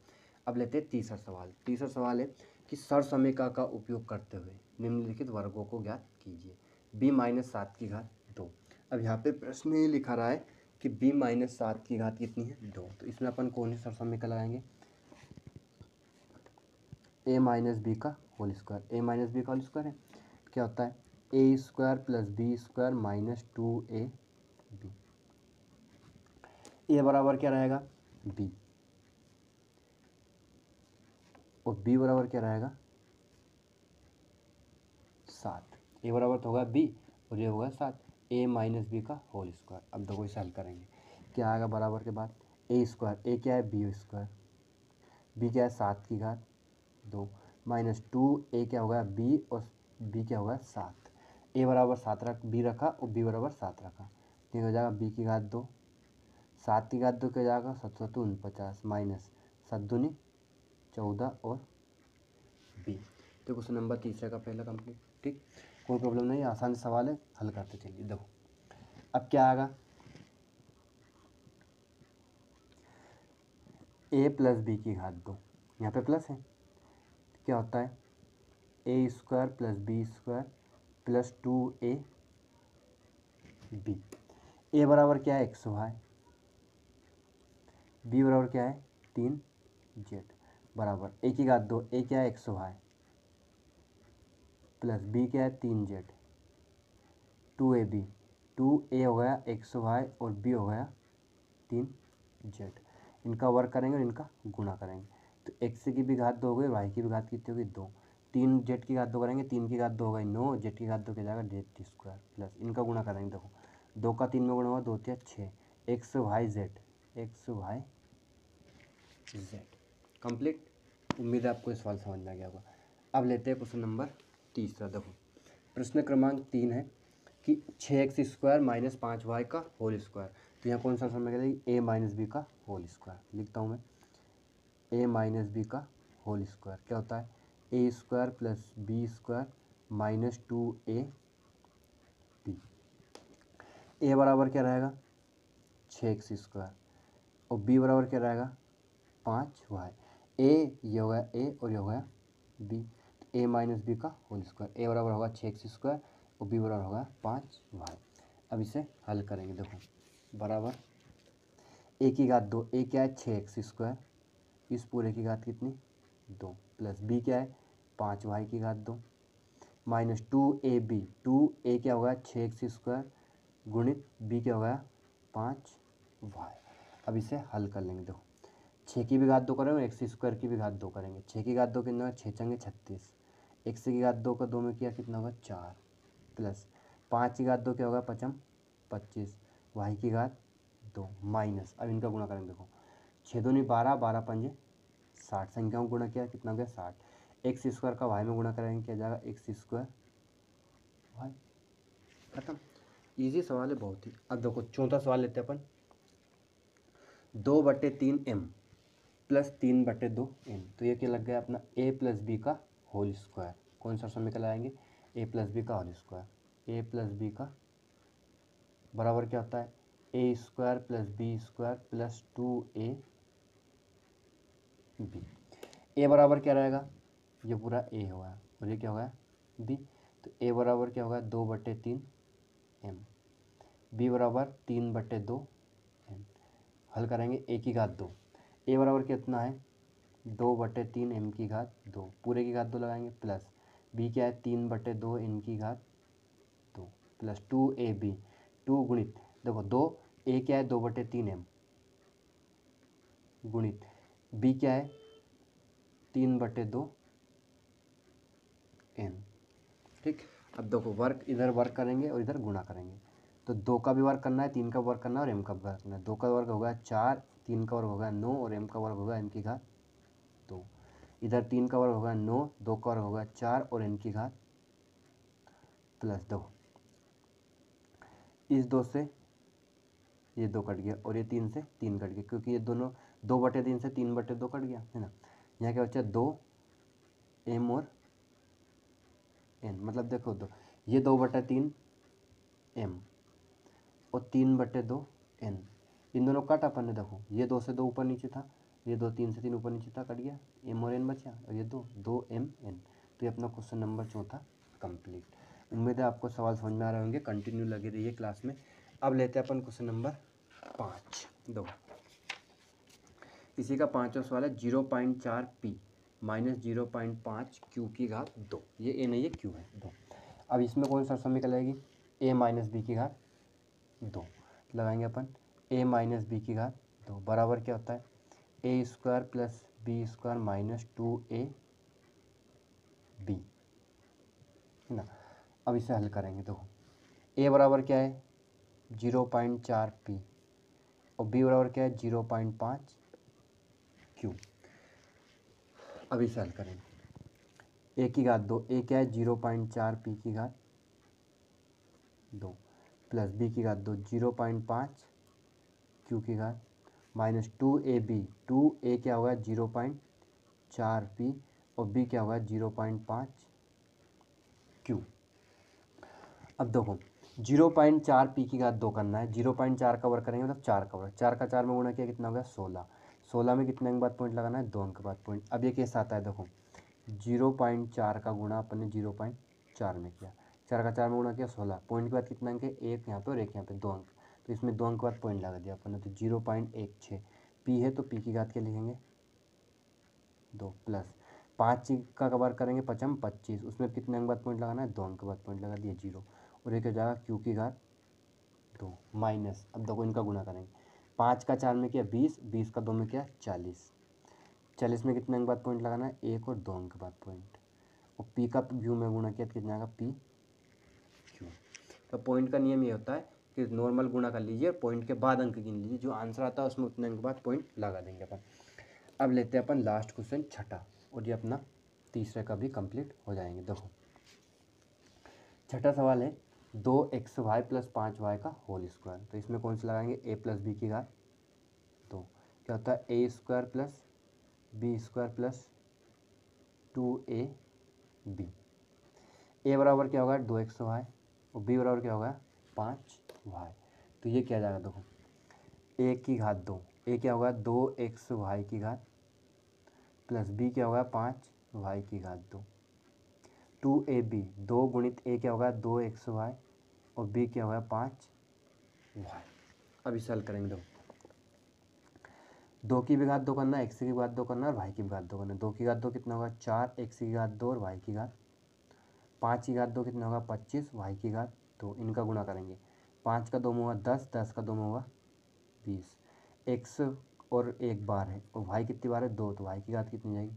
अब लेते हैं तीसरा सवाल। तीसरा सवाल है कि सरसमीका का उपयोग करते हुए निम्नलिखित वर्गों को ज्ञात कीजिए। b-7 की घात 2। अब यहाँ पे प्रश्न ये लिखा रहा है कि b-7 की घात कितनी है 2, तो इसमें अपन कौन सी सरसमीका लगाएंगे, a-b का होल स्क्वायर। a-b का होल स्क्वायर है क्या होता है a² plus b² -2ab। A बराबर क्या रहेगा b और b बराबर क्या रहेगा 7। ए बराबर तो होगा b और ये होगा 7, a-b का होल स्क्वायर। अब देखो इसे हल करेंगे, क्या आएगा बराबर के बाद a², ए क्या है b², b क्या है 7 की घात 2 -2, ए क्या होगा b और b क्या होगा 7। ए बराबर 7 रख b रखा और b बराबर 7 रखा, ठीक हो जाएगा b की घात 2, 7 की घात 2 क्या जाएगा 7 7 49 माइनस 7 दूनी 14 और b। तो क्वेश्चन नंबर तीसरे का पहला कंप्लीट, ठीक, कोई प्रॉब्लम नहीं, आसान सवाल है, हल करते चलिए। देखो अब क्या आएगा a प्लस बी की घात 2, यहाँ पे प्लस है, क्या होता है a² plus b² plus 2ab। A बराबर क्या है XY, बी बराबर क्या है 3z बराबर ए की घात 2, ए क्या है XY प्लस बी क्या है 3z 2ab, 2a हो गया XY और b हो गया 3z। इनका वर्ग करेंगे और इनका गुणा करेंगे तो x की भी घात 2 हो गई, y की भी घात कितनी होगी 2, तीन जेड की घात दो करेंगे, 3 की घात 2 हो गई 9, जेड की घात 2 क्या जाएगा जेड स्क्वायर प्लस इनका गुणा करेंगे। देखो 2 का 3 में गुणा हुआ 2 तिया 6, एक्स वाई जेड कंप्लीट। उम्मीद है आपको ये सवाल समझ में आ गया होगा। अब लेते हैं क्वेश्चन नंबर तीसरा। देखो प्रश्न क्रमांक 3 है कि 6x स्क्वायर माइनस 5y का होल स्क्वायर। तो यहाँ कौन सा समय करेगी a माइनस बी का होल स्क्वायर। लिखता हूँ मैं a माइनस बी का होल स्क्वायर क्या होता है ए square plus b square minus 2ab। A बराबर क्या रहेगा 6x स्क्वायर और बी बराबर क्या रहेगा 5y। ये होगा ए और ये होगा बी, ए माइनस बी का होल स्क्वायर। ए बराबर होगा 6x स्क्वायर और बी बराबर होगा 5y। अब इसे हल करेंगे। देखो बराबर ए की घात 2, ए क्या है 6x स्क्वायर, इस पूरे की घात कितनी 2 प्लस बी क्या है 5y की घात 2 माइनस 2ab। 2a क्या होगा 6x स्क्वायर गुणित बी क्या होगा 5y। अब इसे हल कर लेंगे। देखो 6 की भी घात 2 करेंगे और एक्स स्क्वायर की भी घात 2 करेंगे। 6 की घात 2 कितना होगा 6 चंगे 36, एक्स की घात 2 का 2 में किया कितना होगा 4 प्लस 5 की घात 2 क्या होगा 5 25, वाई की घात 2 माइनस। अब इनका गुणा करेंगे। देखो 6 दूनी 12, 12 पंजे 60, संख्याओं को गुणा किया कितना हो गया 60। एक्स स्क्वायर का वाई में गुणा करेंगे क्या जाएगा एक्स स्क्वायर वाई। खत्म, इजी सवाल है बहुत ही। अब देखो चौथा सवाल लेते हैं अपन 2/3m प्लस 3/2 एम। तो ये क्या लग गया अपना a प्लस बी का होल स्क्वायर। कौन सा समीकरण लाएंगे a प्लस बी का whole square. a plus b का बराबर क्या होता है ए square plus b square plus 2ab। A बराबर क्या रहेगा ये पूरा a होगा और ये क्या होगा b। तो a बराबर क्या होगा 2/3m, b बराबर 3/2 m। हल करेंगे a की घात 2, a बराबर कितना है 2/3m की घात 2, पूरे की घात 2 लगाएंगे प्लस b क्या है 3/2 n की घात 2 प्लस 2ab। 2 गुणित देखो 2 a क्या है 2/3m गुणित b क्या है 3/2 n। ठीक, अब देखो वर्क इधर वर्क करेंगे और इधर गुणा करेंगे। तो 2 का भी वर्क करना है, 3 का वर्क करना है और m का भी वर्क करना है। 2 का वर्क होगा 4, 3 का वर्क होगा 9 और m का वर्क होगा n की घात 2। इधर 3 का वर्ग होगा 9, 2 का वर्ग होगा 4 और n की घात प्लस 2। इस 2 से ये 2 कट गया और ये 3 से 3 कट गया क्योंकि ये दोनों 2/3 से 3/2 कट गया है ना। यहाँ क्या बचा 2m और n, मतलब देखो दो ये 2/3 m और 3/2 n, इन दोनों कट अपन ने। देखो ये 2 से 2 ऊपर नीचे था, ये 2 3 से 3 ऊपर नीचे था, कट गया m और n बचा और ये 2m n। तो ये अपना क्वेश्चन नंबर चौथा कंप्लीट। उम्मीद है आपको सवाल समझ में आ रहे होंगे, कंटिन्यू लगे रहिए क्लास में। अब लेते हैं अपन क्वेश्चन नंबर 5। दो इसी का 5वां सवाल है 0.4p माइनस 0.5 क्यू की घात 2। ये ए नहीं है क्यू है 2। अब इसमें कौन सा समीकरण आएगी a माइनस बी की घात 2 लगाएंगे अपन a माइनस बी की घात 2 बराबर क्या होता है ए square plus b square minus 2ab है ना। अब इसे हल करेंगे। देखो a बराबर क्या है 0.4p और b बराबर क्या है 0.5 क्यू। अब इसे हल करेंगे a की घात 2, a क्या है 0.4p की घात 2 प्लस b की घात 2 0.5 क्यू की घात माइनस 2ab। 2a क्या होगा 0.4p और b क्या होगा 0.5 क्यू। अब देखो 0.4p की घात 2 करना है, 0.4 का वर्क करेंगे मतलब 4 का वर्क, 4 का 4 में गुणा किया कितना होगा 16, 16 में कितने के बाद पॉइंट लगाना है 2 अंक के बाद पॉइंट। अब ये कैसा आता है देखो 0.4 का गुणा अपन ने 0.4 में किया, 4 का 4 में गुणा किया 16, पॉइंट के बाद कितना अंक है एक यहाँ पे और एक यहाँ पे 2 अंक, तो इसमें 2 अंक के बाद पॉइंट लगा दिया अपन ने। तो 0.16 पी है तो पी की घात क्या लिखेंगे 2 प्लस 5 का वर्क करेंगे 5 25, उसमें कितने अंक बाद पॉइंट लगाना है 2 अंक के बाद पॉइंट लगा दिया 0 और एक हो जाएगा क्यू की घात 2 माइनस। अब देखो इनका गुणा करेंगे 5 का 4 में किया 20, 20 का 2 में किया 40, 40 में कितने अंक बाद पॉइंट लगाना है 1 और 2 अंक बाद पॉइंट और पी का क्यू में गुणा किया तो कितना आएगा पी क्यू। तो पॉइंट का नियम ये होता है कि नॉर्मल गुणा कर लीजिए, पॉइंट के बाद अंक गिन लीजिए, जो आंसर आता है उसमें उतने अंक के बाद पॉइंट लगा देंगे अपन। अब लेते हैं अपन लास्ट क्वेश्चन छठा, और ये अपना तीसरे का भी कंप्लीट हो जाएंगे। देखो छठा सवाल है 2xy + 5y का होल स्क्वायर। तो इसमें कौन सा लगाएंगे a + b की घात 2, क्या होता है a² + b² + 2ab। a बराबर क्या होगा 2xy और b बराबर क्या होगा 5y। तो ये क्या जाएगा देखो a की घात 2, a क्या होगा 2xy की घात प्लस b क्या होगा 5y की घात 2, 2ab 2 गुणित a क्या होगा 2xy और b क्या होगा 5y। अब इसे हल करेंगे। दो 2 की भी घात 2 करना है, x की घात 2 करना है और y की भी घात 2 करना है। 2 की घात 2 कितना होगा 4, x की घात 2 और y की घात 5 की घात 2 कितना होगा 25, y की घात 2। इनका गुणा करेंगे, 5 का 2 में होगा 10, 10 का 2 में होगा 20। x और एक बार है और y कितनी बार है 2, तो y की घात कितनी जाएगी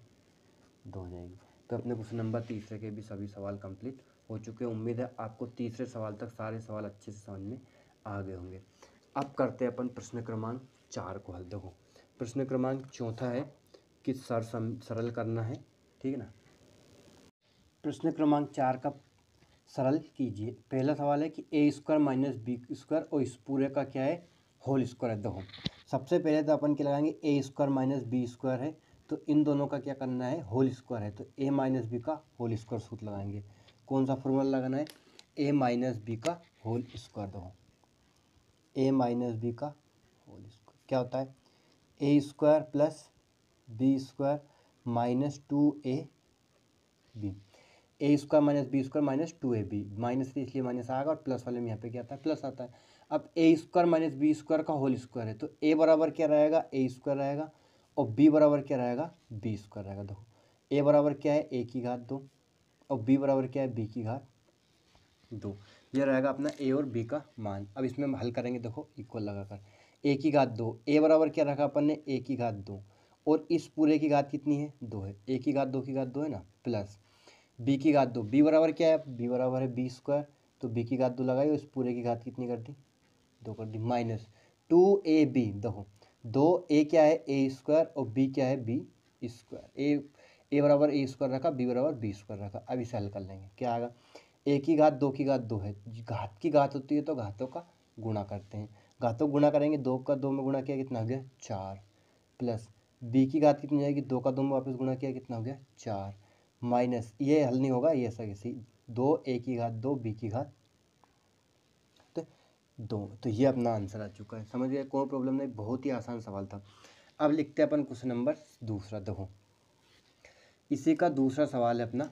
2 हो जाएगी। तो अपने क्वेश्चन नंबर तीसरे के भी सभी सवाल कंप्लीट हो चुके हैं। उम्मीद है आपको तीसरे सवाल तक सारे सवाल अच्छे से समझ में आ गए होंगे। अब करते हैं अपन प्रश्न क्रमांक 4 को हल। देखो प्रश्न क्रमांक चौथा है कि सरल करना है, ठीक है ना। प्रश्न क्रमांक 4 का सरल कीजिए। पहला सवाल है कि a² - b² और इस पूरे का क्या है होल स्क्वायर है। देखो सबसे पहले तो अपन क्या लगाएंगे a² - b² है, तो इन दोनों का क्या करना है होल स्क्वायर है, तो a - b का होल स्क्वायर सूत्र लगाएंगे। कौन सा फॉर्मूला लगाना है a - b का होल स्क्वायर। देखो a - b का होल स्क्वायर क्या होता है a² + b² - 2ab। a² - b² - 2ab, minus से इसलिए माइनस आएगा और प्लस वाले में यहाँ पे क्या आता है प्लस आता है। अब a² - b² का होल स्क्वायर है, तो a बराबर क्या रहेगा a² रहेगा और b बराबर क्या रहेगा b² रहेगा। देखो a बराबर क्या है a की घात 2 और b बराबर क्या है b की घात 2। ये रहेगा अपना a और b का मान। अब इसमें हम हल करेंगे, देखो इक्वल लगाकर a की घात 2, a बराबर क्या रखा अपन ने a की घात 2 और इस पूरे की घात कितनी है 2 है, a की घात 2 की घात 2 है ना, प्लस b की घात 2, b बराबर क्या है b बराबर है b², तो b की घात 2 लगाई और इस पूरे की घात कितनी कर दी 2 कर दी, माइनस 2ab। देखो 2a क्या है a² और b क्या है b², a बराबर a² रखा, b बराबर b² रखा। अब इसे हल कर लेंगे, क्या आएगा a की घात 2 की घात 2 है, घात की घात होती है तो घातों का गुणा करते हैं, घातों गुणा करेंगे 2 का 2 में गुणा किया कितना हो गया 4, प्लस b की घात कितनी जाएगी 2 का 2 में वापस गुणा किया कितना हो गया 4, माइनस ये हल नहीं होगा, ये ऐसा कैसे 2 a की घात 2 b की घात 2। तो ये अपना आंसर आ चुका है, समझ गए, कोई प्रॉब्लम नहीं, बहुत ही आसान सवाल था। अब लिखते हैं अपन क्वेश्चन नंबर दूसरा। देखो इसी का दूसरा सवाल है अपना,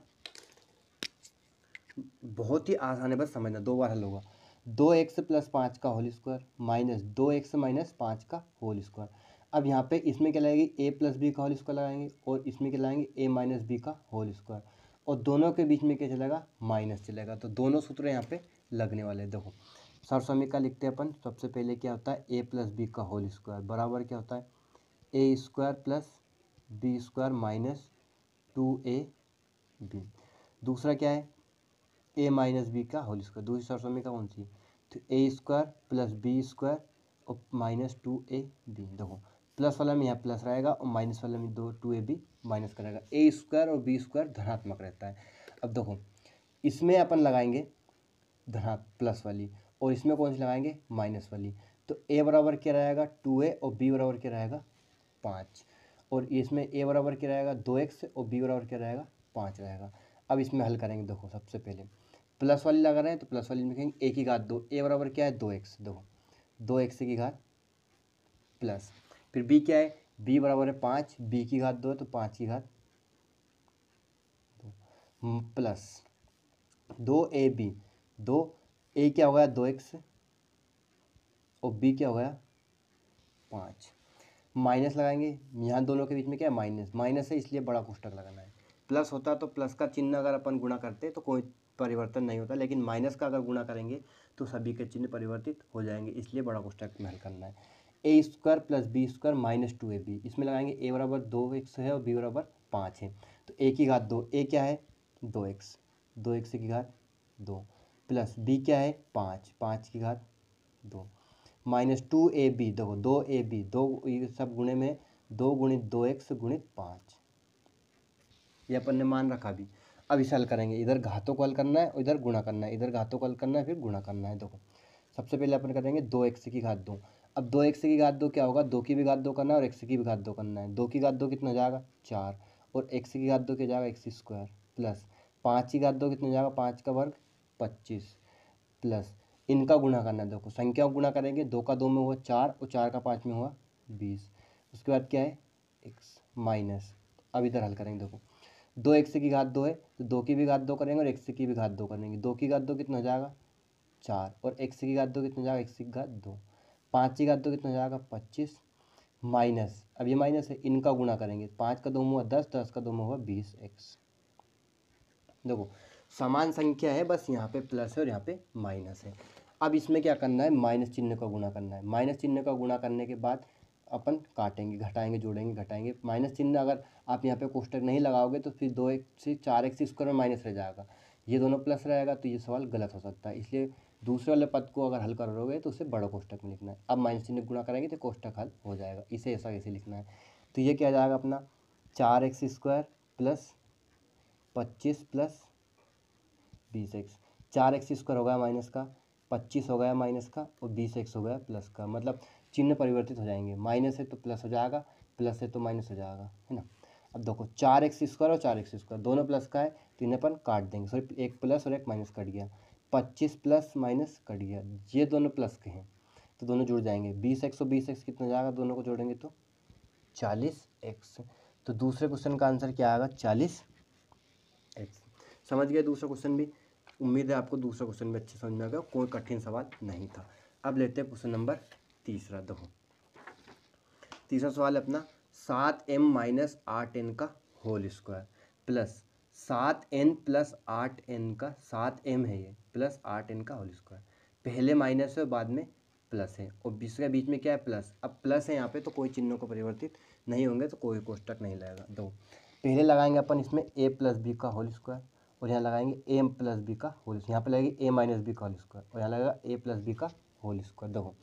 बहुत ही आसान है, बस समझना, 2 बार हल होगा। 2x + 5 का होल स्क्वायर माइनस 2x - 5 का होल स्क्वायर। अब यहाँ पे इसमें क्या लगाएंगे a + b का होल स्क्वायर लगाएंगे और इसमें क्या लगाएंगे a - b का होल स्क्वायर, और दोनों के बीच में क्या चलेगा माइनस चलेगा, तो दोनों सूत्र यहाँ पे लगने वाले हैं। देखो सरसमीका लिखते हैं अपन, सबसे पहले क्या होता है a + b का होल स्क्वायर बराबर क्या होता है a² + b² - 2ab। दूसरा क्या है a - b का होल स्क्वायर, दूसरी सरसमीका कौन सी, तो a² + b² और -2ab। देखो प्लस वाला में यहाँ प्लस रहेगा और माइनस वाला में 2ab माइनस करेगा, a² और b² धनात्मक रहता है। अब देखो इसमें अपन लगाएंगे प्लस वाली और इसमें कौन सी लगाएंगे माइनस वाली, तो a बराबर क्या रहेगा 2a और b बराबर क्या रहेगा 5, और इसमें a बराबर क्या रहेगा 2x और b बराबर क्या रहेगा 5 रहेगा। अब इसमें हल करेंगे, देखो सबसे पहले प्लस वाली लगा रहे हैं तो प्लस वाली में लिखेंगे a की घात 2, a बराबर क्या है 2x, देखो 2x की घात प्लस, फिर b क्या है b बराबर है 5, b की घात 2 है तो 5 की घात 2 प्लस 2ab, 2a क्या हो गया 2x और b क्या हो गया 5, माइनस लगाएंगे, यहाँ दोनों के बीच में क्या है माइनस, माइनस है इसलिए बड़ा कोष्ठक लगाना है। प्लस होता तो प्लस का चिन्ह अगर अपन गुणा करते तो कोई परिवर्तन नहीं होता, लेकिन माइनस का अगर गुणा करेंगे तो सभी के चिन्ह परिवर्तित हो जाएंगे, इसलिए बड़ा कोष्ठक में हल करना है। a² + b² - 2ab, इसमें लगाएंगे a बराबर 2x है और b बराबर 5 है, तो a की घात 2, a क्या है 2x, 2x की घात 2 प्लस b क्या है 5, 5 की घात 2 माइनस 2ab, देखो 2ab, दो ये सब गुणे में 2 गुणित 2x गुणित 5, ये अपन ने मान रखा भी। अब इसे हल करेंगे, इधर घातों को हल करना है और इधर गुणा करना है, इधर घातों को हल करना है फिर गुणा करना है। देखो सबसे पहले अपन करेंगे 2x की घात 2। अब 2x की घात 2 क्या होगा, 2 की भी घात 2 करना है और x की भी घात 2 करना है। 2 की घात 2 कितना हो जाएगा 4 और x की घात 2 क्या जाएगा x स्क्वायर प्लस 5 की घात 2 कितना हो जाएगा 5 का वर्ग 25 प्लस इनका गुणा करना है। देखो संख्या को गुणा करेंगे, 2 का 2 में हुआ 4 और 4 का 5 में हुआ 20। उसके बाद क्या है x माइनस, अब इधर हल करेंगे। देखो 2x की घात 2 है तो 2 की भी घात 2 करेंगे और x की भी घात 2 करेंगे। 2 की घात 2 कितना हो जाएगा 4 और x की घात 2 कितना हो जाएगा x की घात 2, 5 की घात 2 कितना हो जाएगा 25 माइनस, अब ये माइनस है इनका गुणा करेंगे, 5 का 2 में हुआ 10, 10 का 2 में हुआ 20x। देखो समान संख्या है, बस यहाँ पे प्लस है और यहाँ पे माइनस है। अब इसमें क्या करना है, माइनस चिन्ह का गुणा करना है। माइनस चिन्ह का गुणा करने के बाद अपन काटेंगे, घटाएंगे, जोड़ेंगे, घटाएंगे। माइनस चिन्ह अगर आप यहाँ पे कोष्टक नहीं लगाओगे तो फिर 2x से 4x स्क्वायर में माइनस रह जाएगा, ये दोनों प्लस रहेगा तो ये सवाल गलत हो सकता है। इसलिए दूसरे वाले पद को अगर हल करोगे तो उसे बड़ा कोष्टक में लिखना है। अब माइनस चिन्ह गुणा करेंगे तो कोष्टक हल हो जाएगा, इसे ऐसा ऐसे लिखना है। तो ये क्या आ जाएगा अपना 4x square plus 25 plus 20x, 4x square हो गया माइनस का, 25 हो गया माइनस का और 20x हो गया प्लस का। मतलब चिन्ह परिवर्तित हो जाएंगे, माइनस है तो प्लस हो जाएगा, प्लस है तो माइनस हो जाएगा, है ना। अब देखो 4x स्क्वायर और 4x स्क्वायर दोनों प्लस का है तो इन्हें अपन काट देंगे, सिर्फ एक प्लस और एक माइनस कट गया, 25 प्लस माइनस कट गया, ये दोनों प्लस के हैं तो दोनों जुड़ जाएंगे। 20x और 20x कितना जाएगा, दोनों को जोड़ेंगे तो 40x। तो दूसरे क्वेश्चन का आंसर क्या आएगा 40x। समझ गए दूसरा क्वेश्चन भी। उम्मीद है आपको दूसरा क्वेश्चन भी अच्छे समझ में आ गया, कोई कठिन सवाल नहीं था। अब लेते हैं क्वेश्चन नंबर तीसरा। देखो तीसरा सवाल है अपना 7m माइनस 8n का whole square plus 7n plus 8n का, 7m है ये प्लस 8n का होल स्क्वायर। पहले माइनस है और बाद में प्लस है और दूसरे बीच में क्या है प्लस। अब प्लस है यहाँ पे तो कोई चिन्हों को परिवर्तित नहीं होंगे तो कोई कोष्टक नहीं लगेगा। दो पहले लगाएंगे अपन इसमें a प्लस बी का होल स्क्वायर और यहाँ लगाएंगे ए प्लस बी का होल, यहाँ पे लगेगी ए माइनस बी का होल स्क्वायर और यहाँ लगेगा ए प्लस बी का होल स्क्वायर। देखो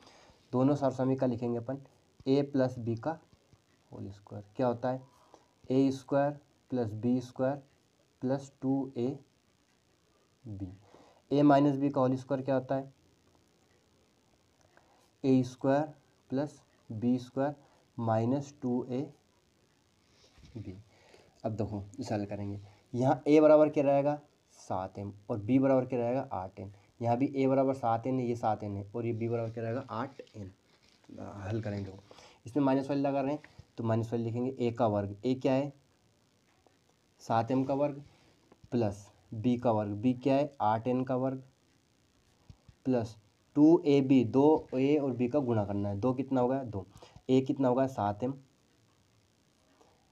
दोनों सरसमी का लिखेंगे अपन, ए प्लस बी का होल स्क्वायर क्या होता है ए square plus b square plus 2ab। A minus b का होल स्क्वायर क्या होता है ए square plus b square minus 2ab। अब देखो इसे हल करेंगे, यहाँ a बराबर क्या रहेगा 7m और b बराबर क्या रहेगा 8n। यहाँ भी a बराबर 7n है, ये 7n है और ये b बराबर क्या रहेगा 8n। हल करेंगे देखो, इसमें माइनस वाली लगा रहे हैं तो माइनस वाली लिखेंगे, a का वर्ग, a क्या है 7m का वर्ग प्लस b का वर्ग, b क्या है 8n का वर्ग प्लस 2ab, 2a और b का गुणा करना है। 2 कितना होगा 2, a कितना होगा 7m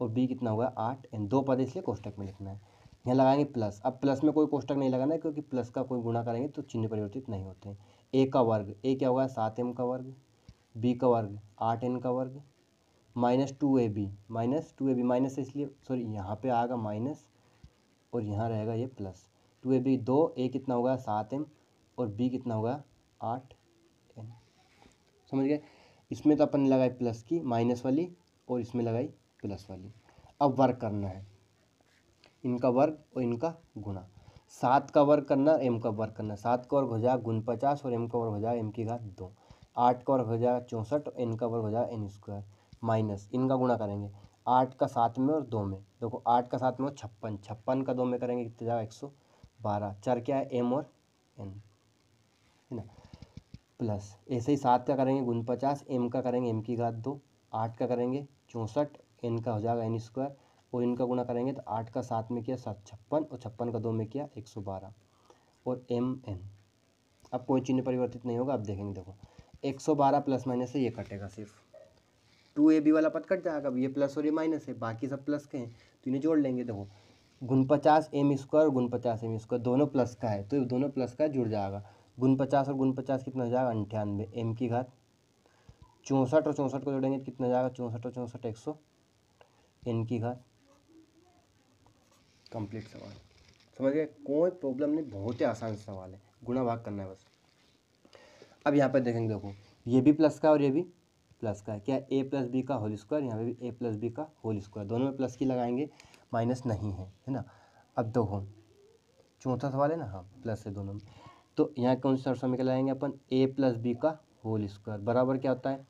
और b कितना होगा 8n। दो पद इसलिए कोष्टक में लिखना है। यहाँ लगाएंगे प्लस, अब प्लस में कोई कोष्टक नहीं लगाना है क्योंकि प्लस का कोई गुणा करेंगे तो चिन्ह परिवर्तित नहीं होते हैं। a का वर्ग, a क्या होगा 7m का वर्ग, b का वर्ग 8n का वर्ग माइनस 2ab, माइनस इसलिए सॉरी यहाँ पे आएगा माइनस और यहाँ रहेगा ये प्लस 2ab, 2 a कितना होगा 7m और b कितना होगा 8n। समझ गए। इसमें तो अपन ने लगाई प्लस की माइनस वाली और इसमें लगाई प्लस वाली। अब वर्ग करना है, इनका वर्ग और इनका गुणा। 7 का वर्ग करना, m का वर्ग करना। 7 का वर्ग हो जाएगा गुण 50 और m का वर्ग हो जाएगा m की घात 2। 8 का वर्ग हो जाएगा 64 और n का वर्ग हो जाएगा n स्क्वायर माइनस इनका गुणा करेंगे 8 का 7 में और 2 में। देखो 8 का 7 में 56, 56 का 2 में करेंगे कितना जाएगा 112। चर क्या है m और n, है ना। प्लस ऐसे ही 7 का करेंगे गुण 50, m का करेंगे m की घात 2, 8 का करेंगे 64, n का हो जाएगा n स्क्वायर और इनका गुणा करेंगे तो 8 का 7 में किया 56 और 56 का 2 में किया 112 और mn। अब कोई चिन्ह परिवर्तित नहीं होगा। अब देखेंगे देखो 112 प्लस माइनस से ये कटेगा, सिर्फ 2ab वाला पद कट जाएगा। अब ये प्लस और ये माइनस है, बाकी सब प्लस के हैं तो इन्हें जोड़ लेंगे। देखो गुण 50 m स्क्वायर, गुण 50 m स्क्वायर दोनों प्लस का है तो दोनों प्लस का जुड़ जाएगा। गुण 50 और गुण 50 कितना हो जाएगा 98, m की घात 64 और 64 को जोड़ेंगे तो कितना जाएगा 64 और 64 100, n की घात। कंप्लीट सवाल। समझ गए, कोई प्रॉब्लम नहीं, बहुत ही आसान सवाल है, गुणा भाग करना है बस। अब यहाँ पर देखेंगे, देखो ये भी प्लस का और ये भी प्लस का है, क्या ए प्लस बी का होल स्क्वायर, यहाँ पे भी ए प्लस बी का होल स्क्वायर, दोनों में प्लस की लगाएंगे, माइनस नहीं है ना। अब देखो चौथा सवाल है ना, हाँ प्लस है दोनों में, तो यहाँ कौन सा समीकरण लगाएंगे अपन, ए प्लस बी का होल स्क्वायर बराबर क्या होता है,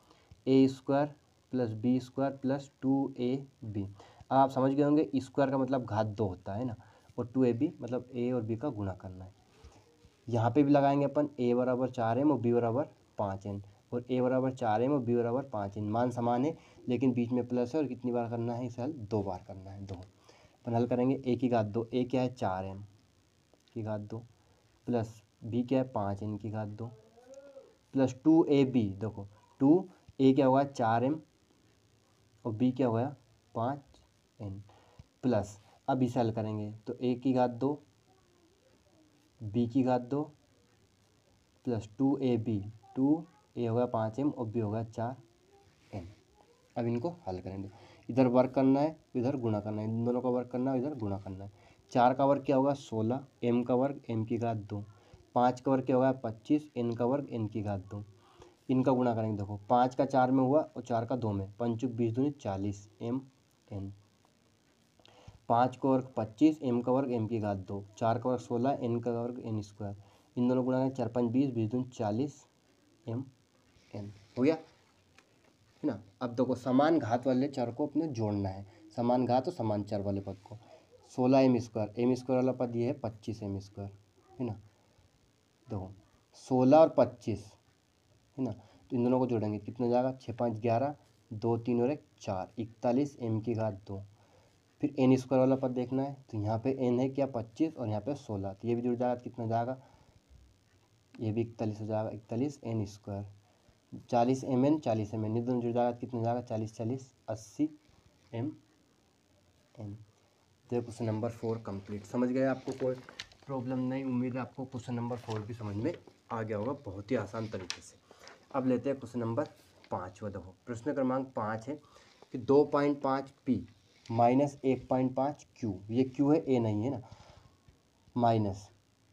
ए square plus b square plus 2ab। अब आप समझ गए होंगे स्क्वायर का मतलब घात 2 होता है ना, और 2ab मतलब ए और बी का गुणा करना है। यहाँ पे भी लगाएंगे अपन a बराबर 4m और b बराबर 5n, और a बराबर 4m और b बराबर 5n, मान समान है लेकिन बीच में प्लस है, और कितनी बार करना है इसे हल, 2 बार करना है, 2। अपन हल करेंगे, a की घात 2, a क्या है 4m की घात 2 प्लस b क्या है 5n की घात 2 प्लस 2ab, देखो 2a क्या होगा 4m और b क्या होगा 5n प्लस, अब इसे हल करेंगे तो a की घात 2 b की घात 2 प्लस 2ab, 2a होगा 5m और b होगा 4n। अब इनको हल करेंगे, इधर वर्क करना है इधर गुणा करना है, इन दोनों का वर्क करना है इधर गुणा करना है। 4 का वर्ग क्या होगा 16, m का वर्ग m की घात 2, 5 का वर्ग क्या होगा 25, n का वर्ग n की घात 2। इनका गुणा करेंगे, देखो 5 का 4 में हुआ और 4 का 2 में, 5 20 दूनी 40 m n, 5 का वर्ग 25, m का वर्ग m की घात 2, 4 का वर्ग 16, n का वर्ग n स्क्वायर, इन दोनों गुणा करें 4 5 20, 20 दूनी 40 m n, हो गया है ना। अब देखो समान घात वाले चर को अपने जोड़ना है, समान घात और समान चर वाले पद को, 16m स्क्वायर, m स्क्वायर वाला पद ये है 25m स्क्वायर है ना। देखो 16 और 25 है ना, तो इन दोनों को जोड़ेंगे कितना जाएगा, 6 5 11, 2 3 और 1 4, 41 m की घात 2। फिर n स्क्वायर वाला पद देखना है, तो यहाँ पे n है क्या 25 और यहाँ पे 16, तो ये भी जुड़ जाएगा, कितना जाएगा, ये भी 41 हो जाएगा, 41 n स्क्वायर, 40 mn 40 mn, ये दोनों जुड़ जाएगा, कितना जाएगा 40 40 80 m n। तो क्वेश्चन नंबर 4 कंप्लीट। समझ गए, आपको कोई प्रॉब्लम नहीं, उम्मीद है आपको क्वेश्चन नंबर 4 भी समझ में आ गया होगा बहुत ही आसान तरीके से। अब लेते हैं क्वेश्चन नंबर 5। देखो प्रश्न क्रमांक 5 है कि 2.5 p माइनस 1.5 q, ये q है a नहीं है ना, माइनस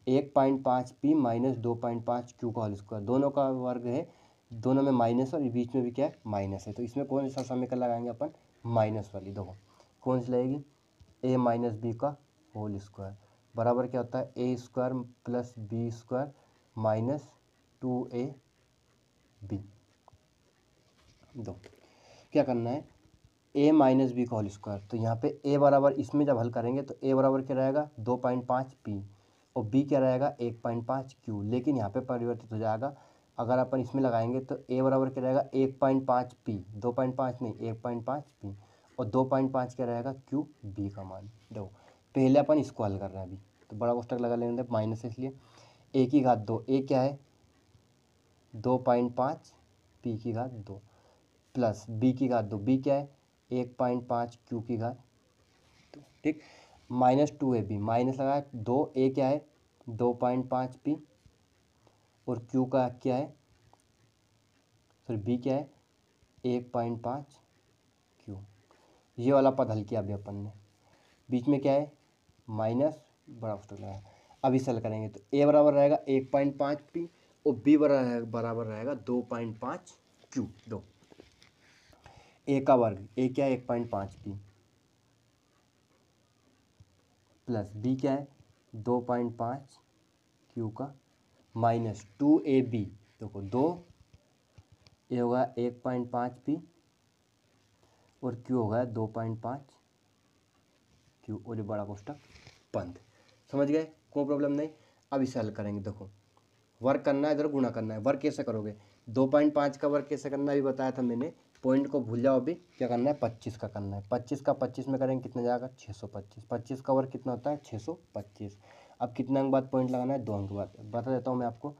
1.5 p माइनस 2.5 q का होल स्क्वायर, दोनों का वर्ग है, दोनों में माइनस और बीच में भी क्या है माइनस है, तो इसमें कौन सा समीकरण लगाएंगे अपन, माइनस वाली। देखो कौन सी लगेगी, a माइनस बी का होल स्क्वायर बराबर क्या होता है, ए square plus b square minus 2ab। दो क्या करना है, a माइनस बी का होल स्क्वायर, तो यहाँ पे a बराबर, इसमें जब हल करेंगे तो a बराबर क्या रहेगा 2.5 p और b क्या रहेगा 1.5 q, लेकिन यहाँ पे परिवर्तित हो जाएगा, अगर अपन इसमें लगाएंगे तो a बराबर क्या रहेगा 1.5 p, 2.5 नहीं 1.5 p, और 2.5 क्या रहेगा q b का मान। देखो पहले अपन इसको हल कर रहे हैं अभी, तो बड़ा कोष्टक लगा लेंगे माइनस, इसलिए a की घात 2, a क्या है 2.5 p की घात 2 प्लस b की घात 2, b क्या है 1.5 q की घात 2, ठीक, माइनस 2ab, माइनस लगाया 2, a क्या है 2.5 p और q का क्या है, सॉरी b क्या है 1.5 q, ये वाला पद हल किया अभी अपन ने, बीच में क्या है माइनस, बड़ा कोष्टक लगाया। अब इसे हल करेंगे तो a बराबर रहेगा 1.5 p और b बराबर रहेगा 2.5 q। दो a का वर्ग, a क्या है 1.5 p प्लस b क्या है 2.5 q का माइनस 2ab, देखो 2 a होगा 1.5 p और q होगा 2.5 q, और ये बड़ा कोष्टक बंद। समझ गए, कोई प्रॉब्लम नहीं। अब इसे हल करेंगे, देखो वर्क करना है इधर गुणा करना है, वर्क कैसे करोगे, 2.5 का वर्क कैसे करना है अभी बताया था मैंने, पॉइंट को भूल जाओ, अभी क्या करना है 25 का करना है, 25 का 25 में करेंगे कितना जाएगा 625, 25 का वर्क कितना होता है 625। अब कितना अंक बाद पॉइंट लगाना है, 2 अंक बाद, बता देता हूँ मैं आपको,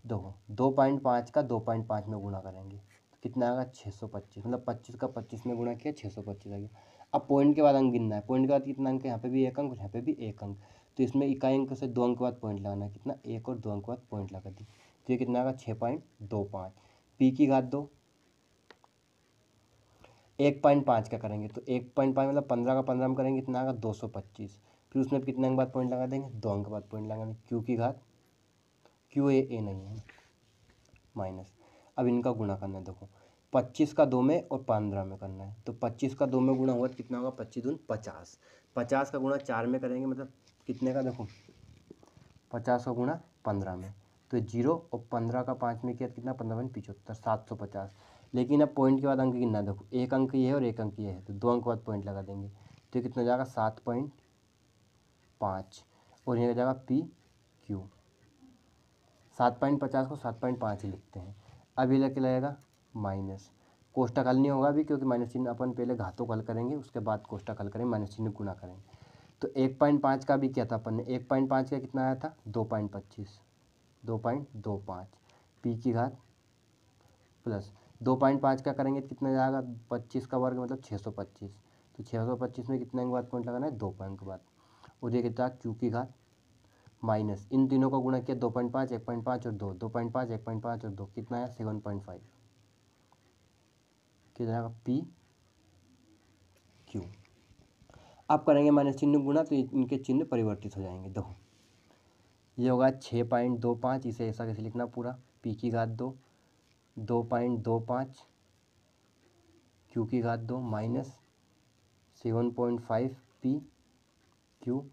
देखो 2.5 का 2.5 में गुणा करेंगे तो कितना आएगा 625, मतलब 25 का 25 में गुणा किया 625 आ गया। अब पॉइंट के बाद अंक गिनना है, पॉइंट के बाद कितना अंक है, यहाँ पे भी 1 अंक और यहाँ पे भी 1 अंक, तो इसमें इकाई अंक से 2 अंक बाद पॉइंट लगाना है, कितना 1 और 2 अंक बाद पॉइंट लगा दी, तो ये कितना आएगा 6.25। पी की घात 2, 1.5 का करेंगे तो 1.5 मतलब 15 का 15 में करेंगे कितना आएगा 225, फिर उसमें कितने अंक बाद पॉइंट लगा देंगे, 2 अंक बाद पॉइंट लगा देंगे, क्यू की घात क्यू ए नहीं है माइनस। अब इनका गुणा करना है, देखो 25 का 2 में और 15 में करना है, तो 25 का 2 में गुणा हुआ तो कितना होगा, 25 दून 50, 50 का गुणा 4 में करेंगे मतलब कितने का, देखो 50 का गुणा 15 में, तो 0 और 15 का 5 में किया तो कितना, 15 में 75, 750। लेकिन अब पॉइंट के बाद अंक गिनना, देखो एक अंक ये है और एक अंक ये है, तो 2 अंक बाद पॉइंट लगा देंगे, तो ये कितना हो जाएगा 7.5 और ये हो जाएगा पी क्यू। 7.50 को 7.5 ही लिखते हैं। अब ये लेके लगेगा माइनस, कोष्टक हल नहीं होगा अभी क्योंकि माइनस चिन्ह अपन पहले घातों को हल करेंगे, उसके बाद कोष्टक हल करेंगे, माइनस चिन्ह गुणा करेंगे। तो 1.5 का भी किया था अपन ने, 1.5 का कितना आया था, 2.25, 2.25 पी की घात प्लस 2.5 का करेंगे तो कितना जाएगा, 25 का वर्ग मतलब 625, तो 625 में कितने अंक बाद पॉइंट लगाना है, 2 अंक बाद, और ये कितना क्यू की घात माइनस, इन तीनों को गुणा किया 2.5, 1.5 और 2, 2.5, 1.5 और 2 कितना है 7.5, कितना आएगा पी क्यू। अब करेंगे माइनस चिन्ह गुणा तो इनके चिन्ह परिवर्तित हो जाएंगे, देखो ये होगा 6.25, इसे ऐसा कैसे लिखना पूरा, पी की घात 2, 2.25 क्यू की घात 2 माइनस 7.5 पी क्यू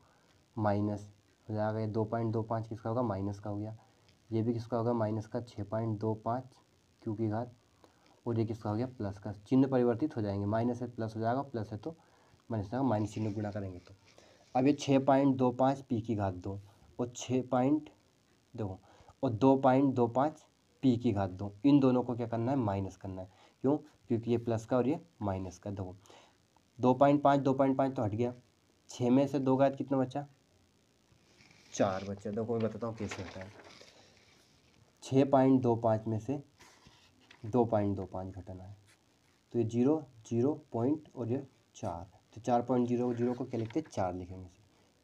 माइनस हो जाएगा, ये 2.25 किसका होगा, माइनस का हो गया, ये भी किसका होगा, माइनस का 6.25 क्यू की घात, और ये किसका हो गया, प्लस का, चिन्ह परिवर्तित हो जाएंगे, माइनस है प्लस हो जाएगा, प्लस है तो माइनस जाएगा, माइनस चिन्ह गुणा करेंगे तो अब ये 6.25 पी की घात 2 और 6.2 और 2.25 पी की घात 2, इन दोनों को क्या करना है, माइनस करना है, क्यों, क्योंकि ये प्लस का और ये माइनस का। देखो 2.5 तो हट गया, 6 में से 2 घात कितना बचा, 4 बचा। देखो मैं बताता हूँ कैसे हटा है, 6.25 में से 2.25 घटाना है, तो ये 0 0 पॉइंट और ये 4, तो 4.00 को क्या लिखते हैं, 4 लिखेंगे इसे,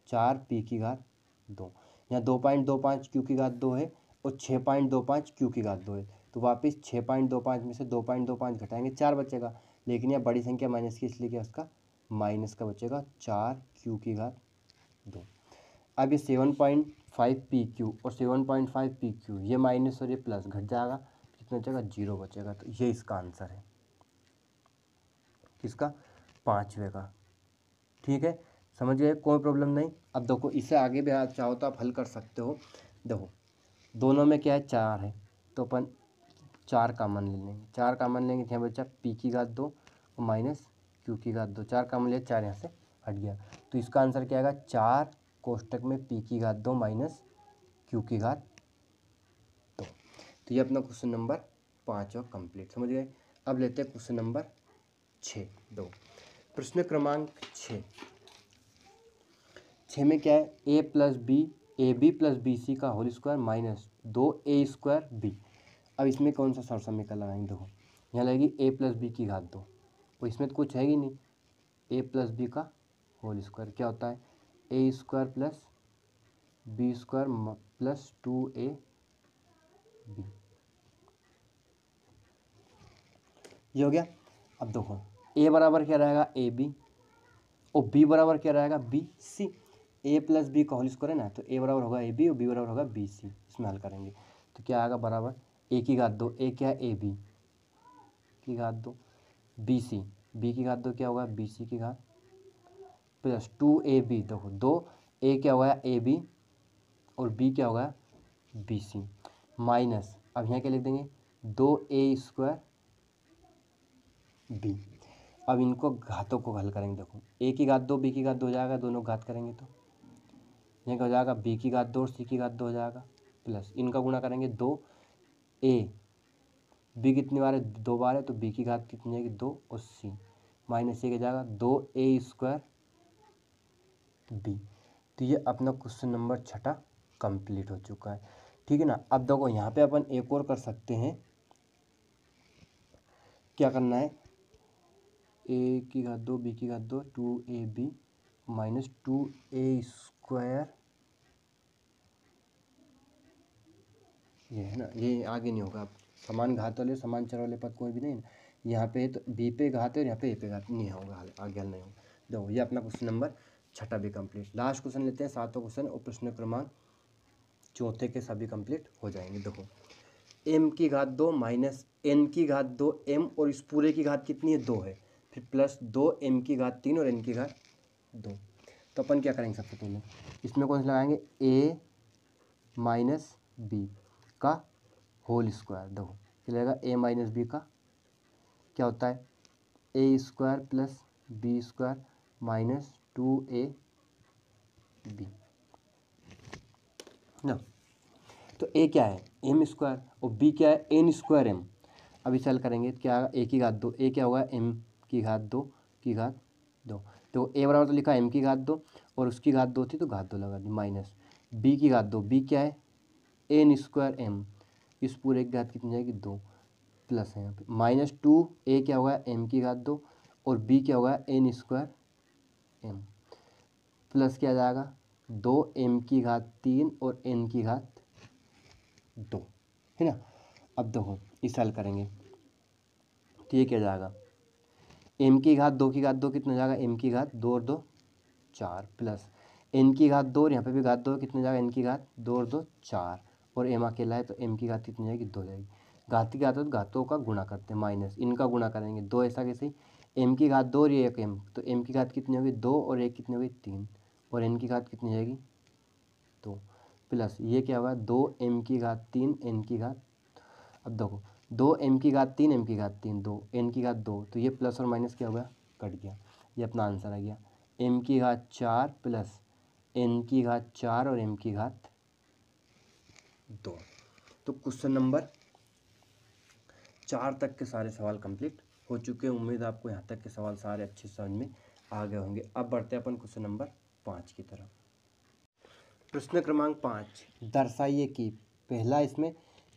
4 पी की घात 2, यहाँ 2.25 क्यू की घात 2 है और 6.25 क्यू की घात 2 है, तो वापस 6.25 में से 2.25 घटाएंगे 4 बचेगा, लेकिन यह बड़ी संख्या माइनस की इसलिए क्या उसका माइनस का बचेगा, 4 क्यू की घात 2। अब ये 7.5 पी क्यू और 7.5 पी क्यू ये माइनस और ये प्लस घट जाएगा, कितना बचेगा, 0 बचेगा, तो ये इसका आंसर है, किसका, 5वें का। ठीक है, समझ गए, कोई प्रॉब्लम नहीं। अब देखो इसे आगे भी आप चाहो तो आप हल कर सकते हो, देखो दोनों में क्या है, 4 है, तो अपन 4 कामन ले लेंगे, 4 कामन लेंगे, यहाँ बचा पी की घात 2 और माइनस क्यू की घात 2, 4 कामन लिया, 4 यहाँ से हट गया, तो इसका आंसर क्या आएगा, 4 कोष्टक में पी की घात 2 माइनस क्यू की घात 2। तो ये अपना क्वेश्चन नंबर 5 और कंप्लीट, समझ गए। अब लेते हैं क्वेश्चन नंबर 6, दो प्रश्न क्रमांक 6 में क्या है, a plus B, a b plus b c का whole square minus 2a² B. अब इसमें कौन सा सर समीकरण लगाएंगे, देखो यहाँ लगेगी ए प्लस बी की घात 2, और इसमें तो कुछ है ही नहीं, ए प्लस बी का होल स्क्वायर क्या होता है, ए square plus b square plus 2ab, ये हो गया। अब देखो ए बराबर क्या रहेगा, ए बी, और बी बराबर क्या रहेगा, बी सी, ए प्लस बी का होल स्क्वायर है ना, तो ए बराबर होगा ए बी और बी बराबर होगा बी सी, इसमें हल करेंगे तो क्या आएगा, बराबर ए की घात 2, ए क्या है, ए बी की घात 2, बी सी, बी की घात 2 क्या होगा, बी सी की घात प्लस 2ab, देखो 2 ए क्या होगा, ए बी और बी क्या होगा, बी सी, माइनस अब यहाँ क्या लिख देंगे, 2a² बी। अब इनको घातों को हल करेंगे, देखो ए की घात 2 बी की घात 2 हो जाएगा, दोनों घात करेंगे तो यहाँ क्या हो जाएगा, बी की घात 2 और सी की घात 2 हो जाएगा, प्लस इनका गुणा करेंगे 2a, बी कितनी बार है, 2 बार है, तो बी की घात कितनी आएगी, 2 और सी माइनस ये क्या जाएगा, 2a² बी। तो ये अपना क्वेश्चन नंबर 6 कंप्लीट हो चुका है, ठीक है ना। अब देखो यहाँ पे अपन एक और कर सकते हैं, क्या करना है, ए की घात 2 बी की घात 2 2ab माइनस 2a², ये है ना, ये आगे नहीं होगा, अब समान घात वाले समान चर वाले पद कोई भी नहीं ना, यहाँ पे तो बी पे घात है और यहाँ पे ए पे घात नहीं होगा, आगे हल नहीं होगा। देखो ये अपना क्वेश्चन नंबर छठा भी कंप्लीट। लास्ट क्वेश्चन लेते हैं, सातवां क्वेश्चन, और प्रश्न क्रमांक चौथे के सभी कंप्लीट हो जाएंगे। देखो m की घात 2 माइनस n की घात 2 m, और इस पूरे की घात कितनी है 2 है, फिर प्लस 2 m की घात 3 और n की घात 2। तो अपन क्या करेंगे, सबसे पहले इसमें कौन सा लगाएंगे, a माइनस बी का होल स्क्वायर। देखो क्या लगेगा, a माइनस बी का क्या होता है, ए square plus b square minus 2ab ना। तो a क्या है m स्क्वायर और b क्या है n स्क्वायर m। अभी हल करेंगे तो क्या a की घात 2, a क्या होगा m की घात 2 की घात 2। तो a बराबर तो लिखा m की घात 2 और उसकी घात 2 थी तो घात 2 लगा दी, माइनस b की घात 2, b क्या है n स्क्वायर m, इस पूरे की घात कितनी जाएगी 2, प्लस है यहाँ पे माइनस 2, a क्या होगा m की घात 2 और b क्या होगा n स्क्वायर m, प्लस क्या जाएगा 2m की घात 3 और n की घात 2, है ना। अब देखो इस हल करेंगे तो ये क्या जाएगा, m की घात 2 की घात 2 कितना जाएगा, m की घात 2 और 2 4, प्लस n की घात 2 और यहाँ पे भी घात 2 कितना जाएगा, n की घात 2 और 2 4, और m अकेला है तो m की घात कितनी जाएगी 2 जाएगी। घात की घात तो घातों का गुणा करते हैं, माइनस इनका गुणा करेंगे 2 ऐसा कैसे, m की घात 2 और ये एक m, तो m की घात कितनी होगी 2 और एक कितनी होगी 3, और n की घात कितनी जाएगी 2, प्लस ये क्या होगा 2m की घात 3 n की घात, अब देखो 2m की घात 3 m की घात 3 2 n की घात 2, तो ये प्लस और माइनस क्या हो गया, कट गया, ये अपना आंसर आ गया m की घात 4 प्लस n की घात 4 और m की घात 2। तो क्वेश्चन नंबर 4 तक के सारे सवाल कंप्लीट हो चुके हैं। उम्मीद है आपको यहाँ तक के सवाल सारे अच्छे समझ में आ गए होंगे। अब बढ़ते हैं अपन क्वेश्चन नंबर 5 की तरफ। प्रश्न क्रमांक 5, दर्शाइए कि पहला इसमें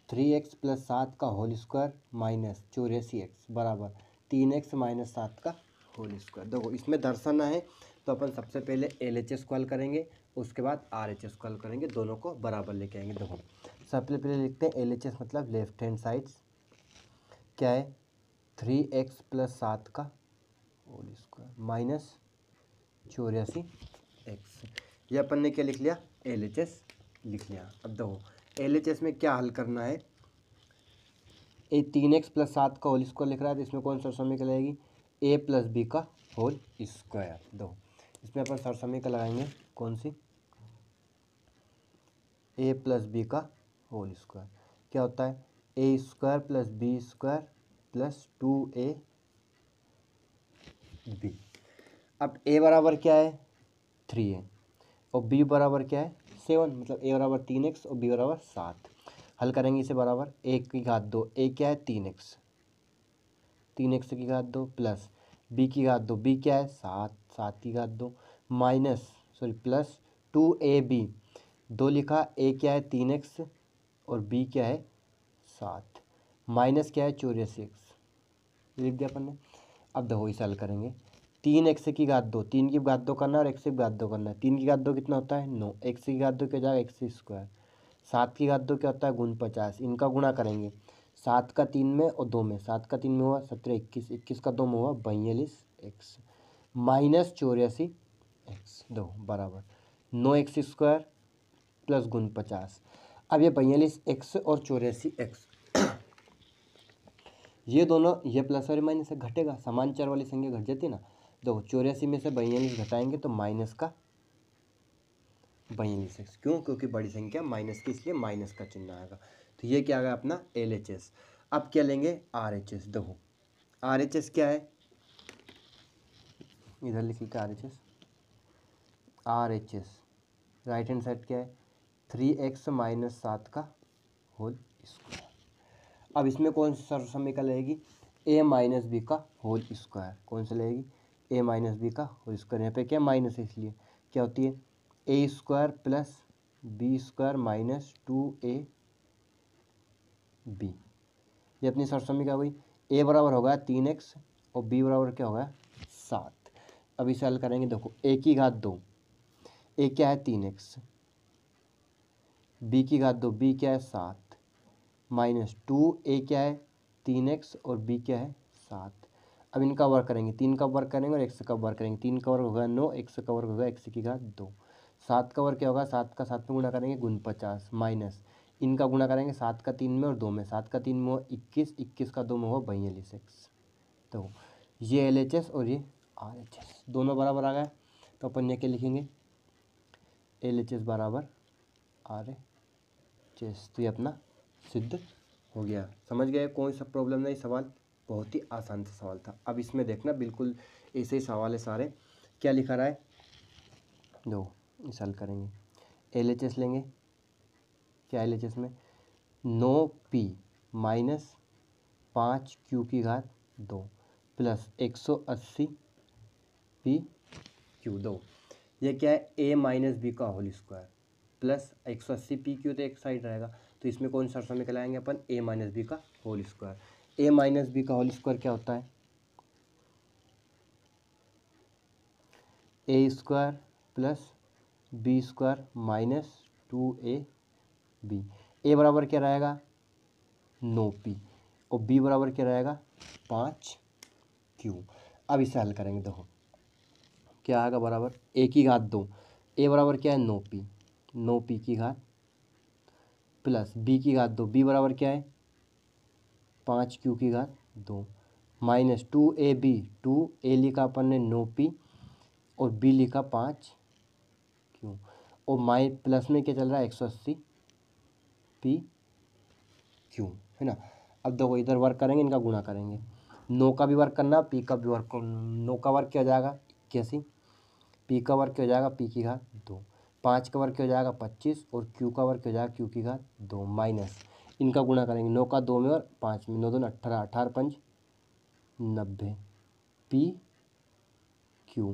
3x प्लस 7 का होल स्क्वायर माइनस 84x बराबर 3x माइनस 7 का होल स्क्वायर। देखो इसमें दर्शाना है तो अपन सबसे पहले LHS को हल करेंगे, उसके बाद RHS को हल करेंगे, दोनों को बराबर लेके आएंगे। देखो सबसे पहले लिखते हैं LHS मतलब लेफ्ट हैंड साइड क्या है 3x प्लस 7 का होल स्क्वायर माइनस 84x, ये अपन ने क्या लिख लिया LHS लिख लिया। अब देखो LHS में क्या हल करना है, ए 3x प्लस 7 का होल स्क्वायर लिख रहा है तो इसमें कौन सा समीकरण लगेगी a प्लस बी का होल स्क्वायर। दो इसमें अपन सरसमीकरण लगाएंगे कौन सी, a प्लस बी का होल स्क्वायर क्या होता है a square plus b square plus 2ab। अब a बराबर क्या है 3 और b बराबर क्या है 7, मतलब a बराबर 3x और b बराबर 7। हल करेंगे इसे बराबर a की घात 2, a क्या है 3x, 3x की घात 2 प्लस b की घात 2, b क्या है 7, 7 की घात 2 माइनस प्लस 2ab, 2 लिखा, a क्या है 3x और b क्या है 7, माइनस क्या है 84x लिख दिया अपन ने। अब देखो इसे हल करेंगे 3x की घात 2, 3 की घात 2 करना है और x की घात 2 करना है, 3 की घात 2 कितना होता है 9, x की घात 2 क्या जाएगा x स्क्वायर, 7 की घात 2 क्या होता है गुण 50, इनका गुणा करेंगे 7 का 3 में और 2 में, 7 का 3 में हुआ 17, 21, 21 का 2 में हुआ 42x माइनस 84x, दो बराबर 9x स्क्वायर प्लस गुण 50। अब ये 42x और 84x ये दोनों ये प्लस और माइनस से घटेगा, समान चर वाली संख्या घट जाती है ना। देखो 84 में से 42 घटाएंगे तो माइनस का 42x, क्यों, क्योंकि बड़ी संख्या माइनस की इसलिए माइनस का चिन्ह आएगा। तो ये क्या आ गया अपना LHS। अब क्या लेंगे RHS। देखो RHS क्या है, इधर लिख लिखा RHS राइट हैंड साइड क्या है 3x माइनस 7 का होल स्क्वायर। अब इसमें कौन सा समीकरण लगेगी a माइनस बी का होल स्क्वायर, कौन सा लगेगी a माइनस बी का होल स्क्वायर, यहाँ पे क्या माइनस है इसलिए क्या होती है a square plus b square minus 2ab, ये अपनी सरसमीकरण हुई। a बराबर होगा 3x और b बराबर क्या होगा 7। अब इसे हल करेंगे, देखो a की घात 2, a क्या है 3x, b की घात 2, b क्या है 7 माइनस 2a क्या है 3x और b क्या है 7। अब इनका वर्क करेंगे, 3 का वर्क करेंगे और x का वर्क करेंगे। 3 का वर्क होगा 9, x का वर्क होगा x की घात 2। 7 का वर्क क्या होगा, 7 का 7 में गुणा करेंगे गुण 50 माइनस इनका गुणा करेंगे 7 का 3 में और 2 में। 7 का 3 में हो 21, 21 का 2 में हो 42 x। तो ये LHS और ये RHS दोनों बराबर आ गया। तो अपन ये क्या लिखेंगे, LHS बराबर RHS। तो ये अपना सिद्ध हो गया। समझ गए, कोई सा प्रॉब्लम नहीं, सवाल बहुत ही आसान सा सवाल था। अब इसमें देखना बिल्कुल ऐसे ही सवाल है सारे। क्या लिखा रहा है, दो इस हल करेंगे। LHS लेंगे, क्या LHS में 9p माइनस 5q की घात 2 प्लस 180p/2। ये क्या है, a माइनस बी का होल स्क्वायर प्लस 180p/q, तो एक साइड रहेगा। तो इसमें कौन सा समीकरण लाएंगे अपन, a माइनस बी का whole square. a minus b का होल स्क्वायर क्या होता है, a square plus b square minus 2ab। a बराबर क्या रहेगा 9p और b बराबर क्या रहेगा 5q। अब इसे हल करेंगे, देखो क्या आएगा बराबर a की घात 2, a बराबर क्या है 9p, 9p की घात प्लस b की घात 2, b बराबर क्या है 5q की घात 2 माइनस 2ab, 2a लिखा अपन ने 9p और b लिखा 5q और माइ प्लस में क्या चल रहा है 180p/q, है ना। अब देखो इधर वर्क करेंगे, इनका गुणा करेंगे, 9 का भी वर्क करना, p का भी वर्क करना। 9 का वर्क क्या हो जाएगा 81, p का वर्क क्या हो जाएगा p की घात 2, 5 का वर्क क्या हो जाएगा 25 और q का वर्क क्या हो जाएगा q की घात 2 माइनस इनका गुणा करेंगे, 9 का 2 में और 5 में, 9 2 18, 18 5 90p/q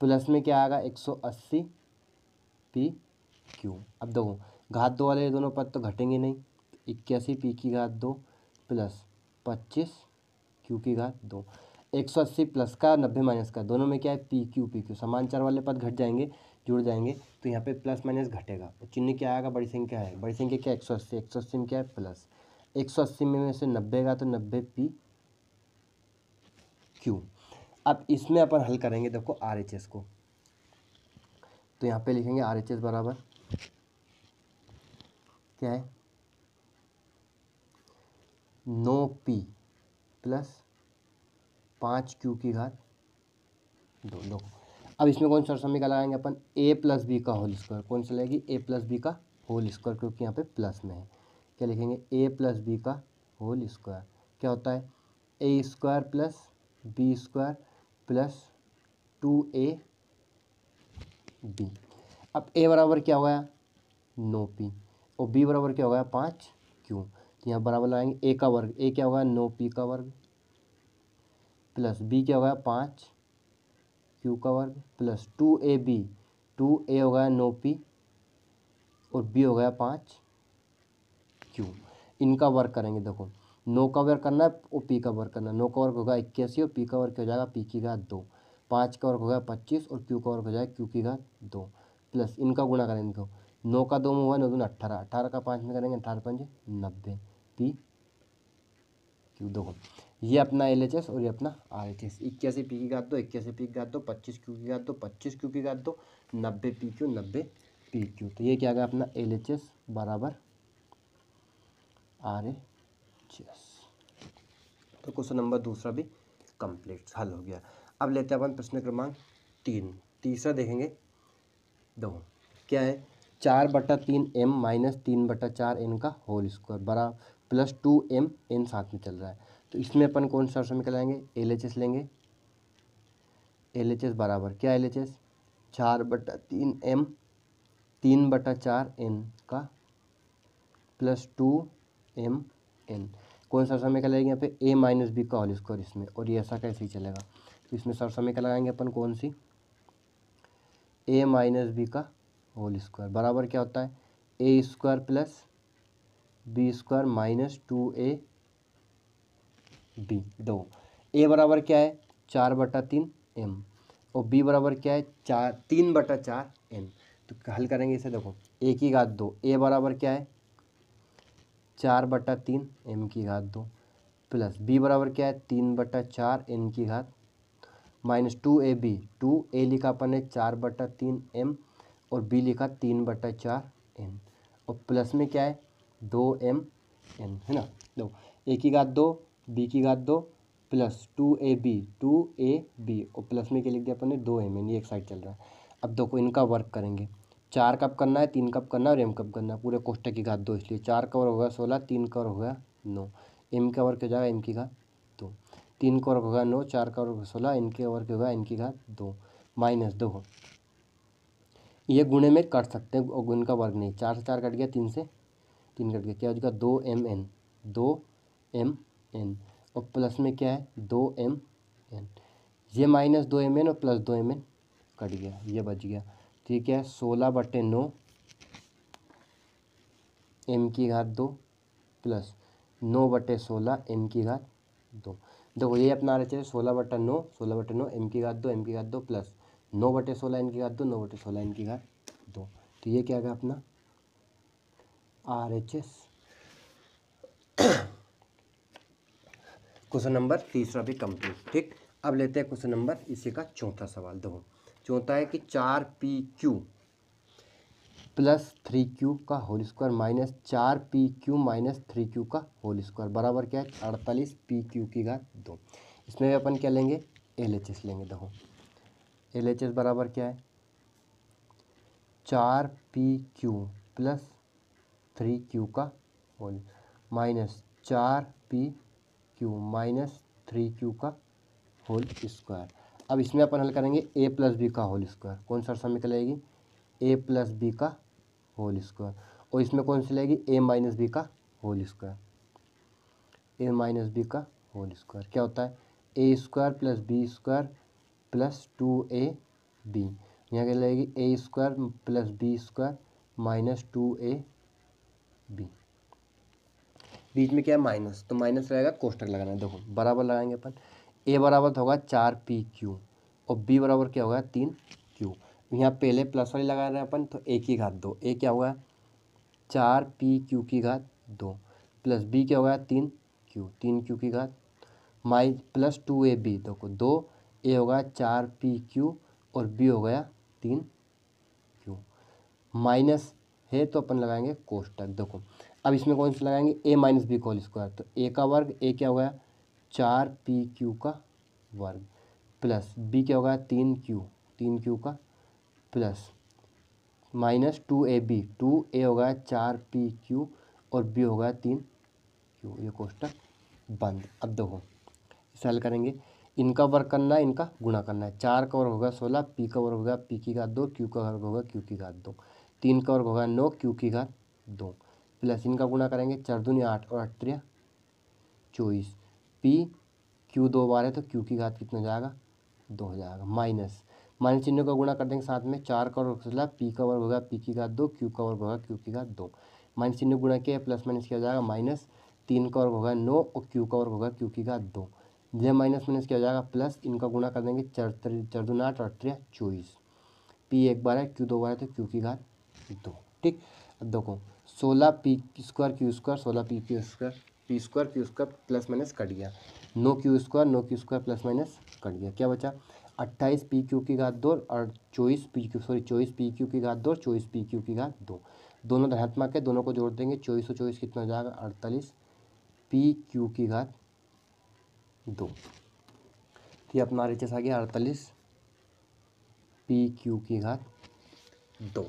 प्लस में क्या आएगा 180p/q। अब देखो घात 2 वाले दोनों पद तो घटेंगे नहीं, 81p की घात 2 प्लस 25q की घात 2। 180 प्लस का 90 माइनस का, दोनों में क्या है p/q समान चार वाले पद घट जाएंगे, जुड़ जाएंगे, तो यहाँ पे प्लस माइनस घटेगा। चिन्ह क्या आएगा, बड़ी संख्या है, बड़ी संख्या क्या 180, 180 में क्या है प्लस, 180 में से 90 का तो 90p/q। अब इसमें अपन हल करेंगे, देखो RHS को, तो यहाँ पे लिखेंगे RHS बराबर क्या है 9p प्लस 5q की घात 2। अब इसमें कौन सा समीकरण लगाएंगे अपन, a प्लस बी का होल स्क्वायर। कौन सा लगेगी a प्लस बी का होल स्क्वायर, क्योंकि यहाँ पे प्लस में है। क्या लिखेंगे a प्लस बी का होल स्क्वायर क्या होता है a square plus b square plus 2ab। अब a बराबर क्या हो गया 9p और b बराबर क्या हो गया 5q। तो यहाँ बराबर लगाएंगे a का वर्ग, a क्या होगा 9p का वर्ग प्लस b क्या होगा 5q का वर्ग प्लस 2ab, 2a हो गया 9p और b हो गया 5q। इनका वर्क करेंगे, देखो 9 का वर्क करना है और p का वर्क करना है। 9 का वर्क होगा 81 और p का वर्क हो जाएगा p की घात 2, 5 का वर्क होगा 25 और q का वर्क हो जाएगा q की घात 2 प्लस इनका गुणा करेंगे, देखो 9 का 2 में हुआ 9 दूनी 18, 18 का 5 में करेंगे 18 5 90p/q। देखो ये अपना LHS और ये अपना RHS। 81p की घात 2, 81p की घात 2, 25q की घात 2, 25q की घात 2, 90p/q, 90p/q। तो ये क्या गया अपना LHS बराबर RHS। तो क्वेश्चन नंबर दूसरा भी कंप्लीट हल हो गया। अब लेते हैं अपन प्रश्न क्रमांक 3, तीसरा देखेंगे। देखो क्या है 4/3m माइनस 3/4n का होल स्क्वायर बराबर प्लस 2mn साथ में चल रहा है। तो इसमें अपन कौन सा समीकरण लाएंगे, LHS लेंगे। LHS बराबर क्या LHS 4/3m 3/4n का प्लस 2mn। कौन सा समीकरण लगेगा यहाँ पे a माइनस बी का होल स्क्वायर इसमें, और ये ऐसा कैसे ही चलेगा। तो इसमें सब समीकरण लगाएंगे अपन कौन सी, a माइनस बी का होल स्क्वायर बराबर क्या होता है a square plus b square minus 2ab। दो a बराबर क्या है 4/3m और b बराबर क्या है 3/4n। तो हल करेंगे इसे, देखो a की घात 2, a बराबर क्या है 4/3m की घात 2 प्लस बी बराबर क्या है 3/4 एन की घात माइनस 2ab, 2a लिखा अपन ने 4/3 m और b लिखा 3/4 n और प्लस में क्या है 2m n है ना। दो a की घात 2 b की घात 2 प्लस 2ab और प्लस में क्या लिख दिया अपन ने 2mn, ये एक साइड चल रहा है। अब देखो इनका वर्क करेंगे, 4 कब करना है 3 कब करना है और m कब करना है, पूरे कोष्टक की घात 2, इसलिए 4 का वर्ग होगा 16, 3 का वर्ग होगा 9, m का वर्ग हो जाएगा m की घात 2, 3 का वर्ग होगा 9, 4 का वर्ग 16, n के वर्ग होगा n की घात 2 माइनस 2। ये गुणे में कर सकते हैं और गुण का वर्ग नहीं, 4 से 4 कट गया, 3 से 3 कट गया, क्या हो जाएगा 2mn और प्लस में क्या है 2mn, ये माइनस 2mn और प्लस 2mn कट गया, ये बच गया। ठीक है 16/9 m की घात 2 प्लस 9/16 n की घात 2। देखो ये अपना रहे चाहिए 16/9 m की घात 2 प्लस 9/16 n की घात 2 9/16 n की घात 2। तो ये क्या आ गया अपना RHS। क्वेश्चन नंबर तीसरा भी कंप्लीट। ठीक, अब लेते हैं क्वेश्चन नंबर इसी का चौथा सवाल। देखो चौथा है कि 4pq प्लस 3q का whole square minus 4pq minus 3q का होल स्क्वायर बराबर क्या है 48pq की घात 2। इसमें भी अपन क्या लेंगे LHS लेंगे। देखो LHS बराबर क्या है 4pq प्लस 3q का whole minus 4pq minus 3q का होल स्क्वायर। अब इसमें अपन हल करेंगे a प्लस बी का होल स्क्वायर, कौन सा समीकरण लगेगी a प्लस बी का होल स्क्वायर, और इसमें कौन सी लगेगी a माइनस बी का whole square, a minus b का होल स्क्वायर क्या होता है a square plus b square plus 2ab, यहाँ क्या लगेगी a square plus b square minus 2ab, बीच में क्या है माइनस, तो माइनस रहेगा कोष्टक लगाना है। देखो बराबर लगाएंगे अपन, a बराबर होगा 4pq और b बराबर क्या होगा 3q। यहाँ पहले प्लस वाली लगा रहे हैं अपन, तो a की घात 2, a क्या होगा 4pq की घात 2 प्लस b क्या होगा 3q की घात प्लस 2ab। देखो 2a होगा 4pq और b हो गया 3q, माइनस है तो अपन लगाएंगे कोष्टक। देखो अब इसमें कौन सा लगाएंगे a माइनस बी का होल स्क्वायर, तो a का वर्ग a क्या होगा 4pq का वर्ग प्लस b क्या होगा 3q का प्लस माइनस 2ab, 2a होगा 4pq और b होगा 3q, ये कोष्टक बंद। अब देखो इसे हल करेंगे, इनका वर्ग करना है इनका गुणा करना है, 4 का वर्ग होगा 16, p का वर्ग होगा p की घात 2, q का वर्ग होगा q की घात 2, 3 का वर्ग होगा 9 q की घात 2 प्लस इनका गुणा करेंगे 4 दूनी 8 और 8 3 24, p q 2 बार है तो q की घात कितना जाएगा 2 हो जाएगा, माइनस चिन्हों का गुणा कर देंगे साथ में, 4 का वर्ग 16, p का वर्ग होगा p की घात 2, q का वर्ग होगा q की घात 2, माइनस चिन्ह गुणा किया प्लस माइनस किया जाएगा माइनस, 3 का वर्ग होगा 9 और q का वर्ग होगा q की घात 2, यह माइनस माइनस किया जाएगा प्लस, इनका गुणा कर देंगे 4 दूनी 8 और 8 24, p एक बार है q 2 बार है तो q की घात 2। ठीक, अब देखो 16p square q square 16p q square p square q square plus minus cut गया, 9q square plus minus cut गया, क्या बचा 28pq की घात 2 और 24pq की घात 2 और 24pq की घात 2, दोनों धनात्मक है, दोनों को जोड़ देंगे 24 और 24 कितना हो जाएगा 48pq की घात 2। ये अपना RHS आ गया 48pq की घात 2।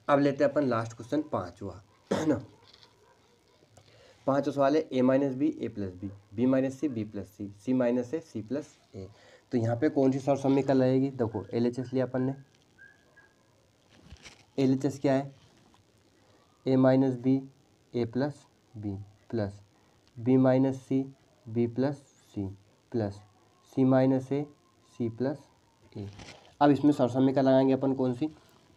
अब लेते हैं अपन लास्ट क्वेश्चन पाँचवा, है ना। पाँचवा सवाल है a minus B A plus b, b minus c b plus c, c minus a c plus a. तो यहाँ पे कौन सी सर समीकरण रहेगी, देखो LHS लिया अपन ने, LHS क्या है a minus B A plus b minus c b plus c minus a c plus a. अब इसमें सर समीकरण लगाएंगे अपन कौन सी,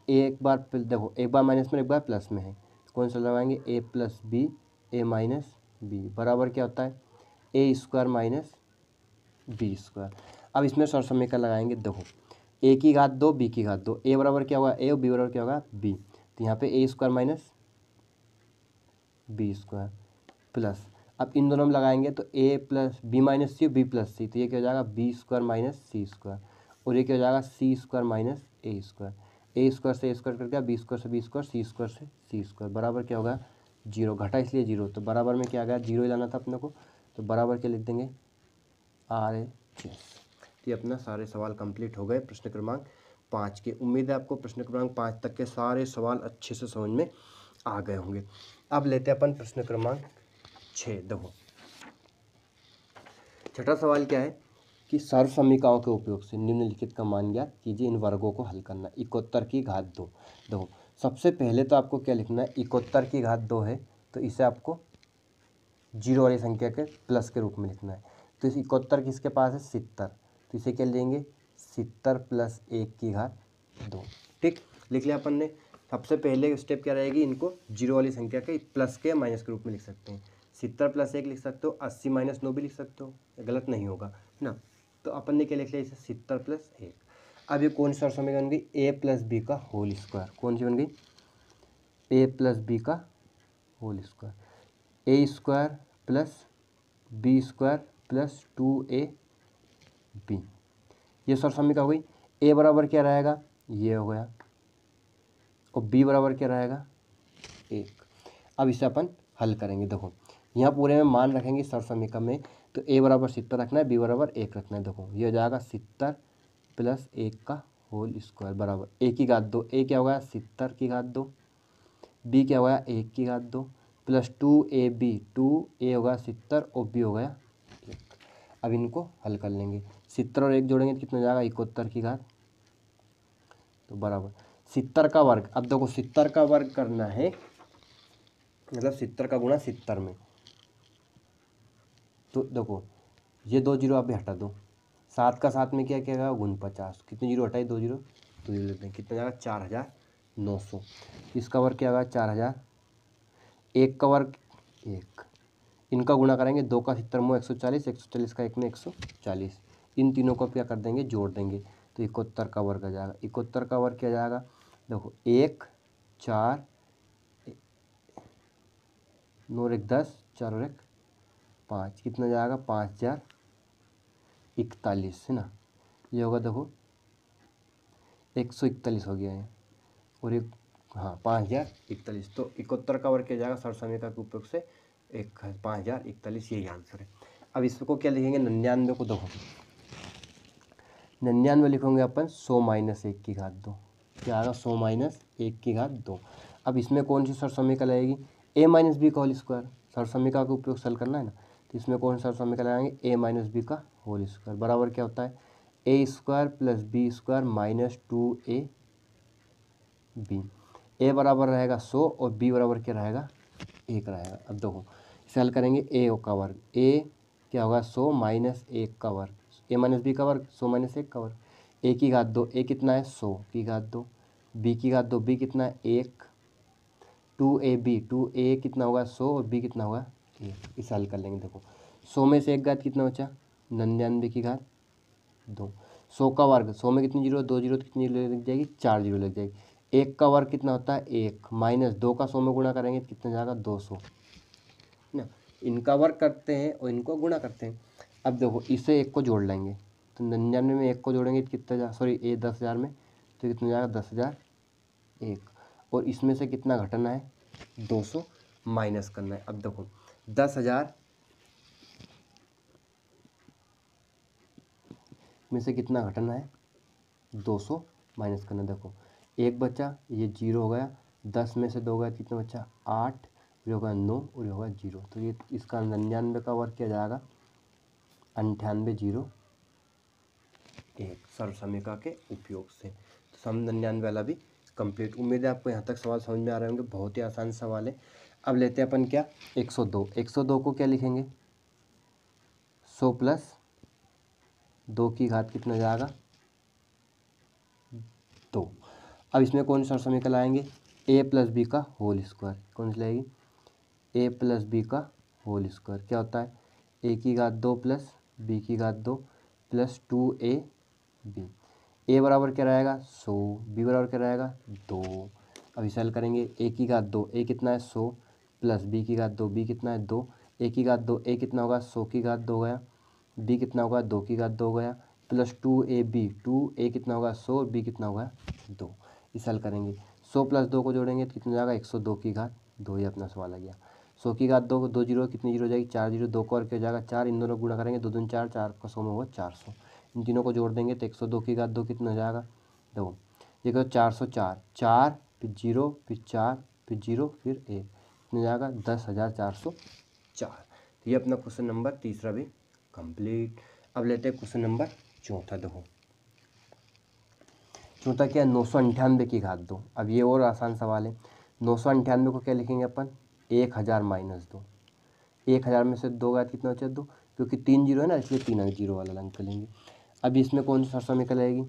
एक बार देखो एक बार माइनस में एक बार प्लस में है, कौन सा लगाएंगे a plus B A minus B बराबर क्या होता है ए स्क्वायर माइनस बी स्क्वायर। अब इसमें सर समीकरण लगाएंगे, देखो a की घात 2 b की घात 2, a बराबर क्या होगा a और b बराबर क्या होगा b, तो यहाँ पे a square minus B square plus, अब इन दोनों में लगाएंगे तो a plus b minus c b plus c, तो ये क्या हो जाएगा b square minus c square, और ये क्या हो जाएगा c square minus a square. A square से ए स्क्वायर कर गया, बी स्क्वायर से बी स्क्वायर, सी स्क्वायर से सी स्क्वायर, बराबर क्या होगा जीरो, घटा इसलिए जीरो, तो बराबर में क्या आ गया जीरो ही लाना था अपने को, तो बराबर क्या लिख देंगे RHS। तो ये अपना सारे सवाल कंप्लीट हो गए प्रश्न क्रमांक 5 के। उम्मीद है आपको प्रश्न क्रमांक 5 तक के सारे सवाल अच्छे से समझ में आ गए होंगे। अब लेते हैं अपन प्रश्न क्रमांक 6। देखो छठा सवाल क्या है कि सर्व समीकरणों के उपयोग से निम्नलिखित का मान ज्ञात कीजिए, इन वर्गों को हल करना। 71 की घात 2। देखो सबसे पहले तो आपको क्या लिखना है, 71 की घात 2 है तो इसे आपको जीरो वाली संख्या के प्लस के रूप में लिखना है। तो इस 71 किसके पास है 70, तो इसे क्या लेंगे 70 प्लस 1 की घात 2। ठीक, लिख लिया अपन ने। सबसे पहले स्टेप क्या रहेगी, इनको जीरो वाली संख्या के प्लस के माइनस के रूप में लिख सकते हैं। 70 प्लस 1 लिख सकते हो, 80 माइनस 9 भी लिख सकते हो, गलत नहीं होगा है ना। तो अपन ने क्या लिख लिया इसे 70 प्लस 1। अब ये कौन सी सर्व समीकरण बन गई, ए प्लस बी का होल स्क्वायर। कौन सी बन गई, ए प्लस बी का whole square, a square plus b square plus 2ab। ये सर्व समीकरण हो गई। ए बराबर क्या रहेगा, ये हो गया, और बी बराबर क्या रहेगा 1। अब इसे अपन हल करेंगे। देखो यहाँ पूरे में मान रखेंगे सर्व समीकरण में, तो ए बराबर 70 रखना है, बी बराबर 1 रखना है। देखो ये हो जाएगा 70 प्लस 1 का होल स्क्वायर बराबर ए की घात 2, ए क्या होगा 70 की घात 2, बी क्या होगा 1 की घात 2 प्लस 2ab, 2a होगा 70 और b हो गया 1। अब इनको हल कर लेंगे, 70 और 1 जोड़ेंगे तो कितना हो जाएगा 71 की घात, तो बराबर 70 का वर्ग। अब देखो 70 का वर्ग करना है, मतलब 70 का गुणा 70 में, तो देखो ये 2 जीरो आप भी हटा दो, 7 का 7 में क्या क्या होगा गुण 50, कितने जीरो हटाए 2 जीरो, 2 जीरो लेते हैं, कितना जाएगा 4900। इसका वर्ग क्या होगा 4000, 1 का वर्ग 1, इनका गुणा करेंगे, 2 का 70 में 140, 140 का 1 में 140, इन तीनों को क्या कर देंगे जोड़ देंगे, तो 71 का वर्ग आ जाएगा। 71 का वर्ग क्या जाएगा, देखो 1 4 9 और 1 10, 4 और 1 5, कितना जाएगा 5041 है ना। ये होगा देखो 141 हो गया है, और एक हाँ 5041, तो 71 का वर्ग किया जाएगा सर्व समीकरण के उपयोग से 5041, यही आंसर है। अब इसको क्या लिखेंगे 99 को, देखो 99 लिखोगे अपन 100 माइनस 1 की घात 2, क्या आएगा 100 माइनस 1 की घात 2। अब इसमें कौन सी सर्व समीकरण लगेगी, ए माइनस बी का होल स्क्वायर, सर्व समीकरण का उपयोग हल करना है ना, तो इसमें कौन सा सर्व समीकरण लगाएंगे ए माइनस बी का होल स्क्वायर बराबर क्या होता है ए square plus b square minus 2ab। A बराबर रहेगा 100 और बी बराबर क्या रहेगा 1 रहेगा। अब देखो इसे हल करेंगे, ए का वर्ग, ए क्या होगा 100 माइनस 1 का वर्ग, ए माइनस बी का वर्ग 100 माइनस 1 का वर्ग, ए की घात 2, ए कितना है 100 की घात 2, बी की घात 2, बी कितना है 1, 2ab, 2a कितना होगा 100 और बी कितना होगा 1। इसे हल कर लेंगे। देखो 100 में से 1 घात कितना बचा 99 की घात 2, 100 का वर्ग, 100 में कितनी जीरो 2 जीरो, तो कितनी जीरो लग जाएगी 4 जीरो लग जाएगी। 1 का वर्ग कितना होता है 1, माइनस 2 का 100 में गुणा करेंगे तो कितना जाएगा 200 ना। इनका वर्ग करते हैं और इनको गुणा करते हैं। अब देखो इसे 1 को जोड़ लेंगे, तो 99 में 1 को जोड़ेंगे तो कितना जा सॉरी 10,000 में, तो कितना जाएगा 10,001, और इसमें से कितना घटाना है 200 माइनस करना है। अब देखो 10,000 में से कितना घटाना है 200 माइनस करना। देखो 1 बचा, ये 0 हो गया, 10 में से 2 गया कितना बचा 8, ये होगा 9 और ये होगा 0, तो ये इसका 99 का वर्ग किया जाएगा 9801 सर्व समीकरण के उपयोग से। तो सम 99 वाला भी कंप्लीट। उम्मीद है आपको यहाँ तक सवाल समझ में आ रहे होंगे, बहुत ही आसान सवाल है। अब लेते हैं अपन क्या 102। 102 को क्या लिखेंगे 100 प्लस 2 की घात कितना जाएगा 2। अब इसमें कौन सा समीकरण लाएंगे ए प्लस बी का होल स्क्वायर, कौन सी लाएगी ए प्लस बी का होल स्क्वायर, क्या होता है ए की घात 2 प्लस बी की घात 2 प्लस 2ab। ए बराबर क्या रहेगा 100, बी बराबर क्या रहेगा 2। अब इसे हल करेंगे, ए की घात 2, ए कितना है 100 प्लस बी की घात 2, बी कितना है 2, ए की घात 2, ए कितना होगा 100 की घात 2 गया, बी कितना होगा 2 की घात 2 गया, प्लस 2ab, 2a कितना होगा 100 और बी कितना होगा 2। इस हल करेंगे, 100 प्लस 2 को जोड़ेंगे तो कितना जाएगा 102 की घात 2, ये अपना सवाल आ गया। 100 की घात 2 को 2 जीरो कितनी जीरो हो जाएगी 4 जीरो, 2 को और क्या हो जाएगा 4, इन दोनों गुणा करेंगे 2 दूनी 4, 4 का 100 में होगा 400, इन तीनों को जोड़ देंगे तो 102 की घात 2 कितना हो जाएगा, देखो देखो 404, 4 फिर 0 फिर 4 फिर 0 फिर 1 कितना जाएगा 10,404। तो ये अपना क्वेश्चन नंबर तीसरा भी कंप्लीट। अब लेते हैं क्वेश्चन नंबर चौथा। देखो चौथा क्या है 998 की घात 2। अब ये और आसान सवाल है। 998 को क्या लिखेंगे अपन 1000 माइनस 2, 1000 में से 2 घात कितना बचा 2, क्योंकि 3 जीरो है ना इसलिए 3 जीरो वाला अंक लेंगे। अब इसमें कौन सी सरसा निकल आएगी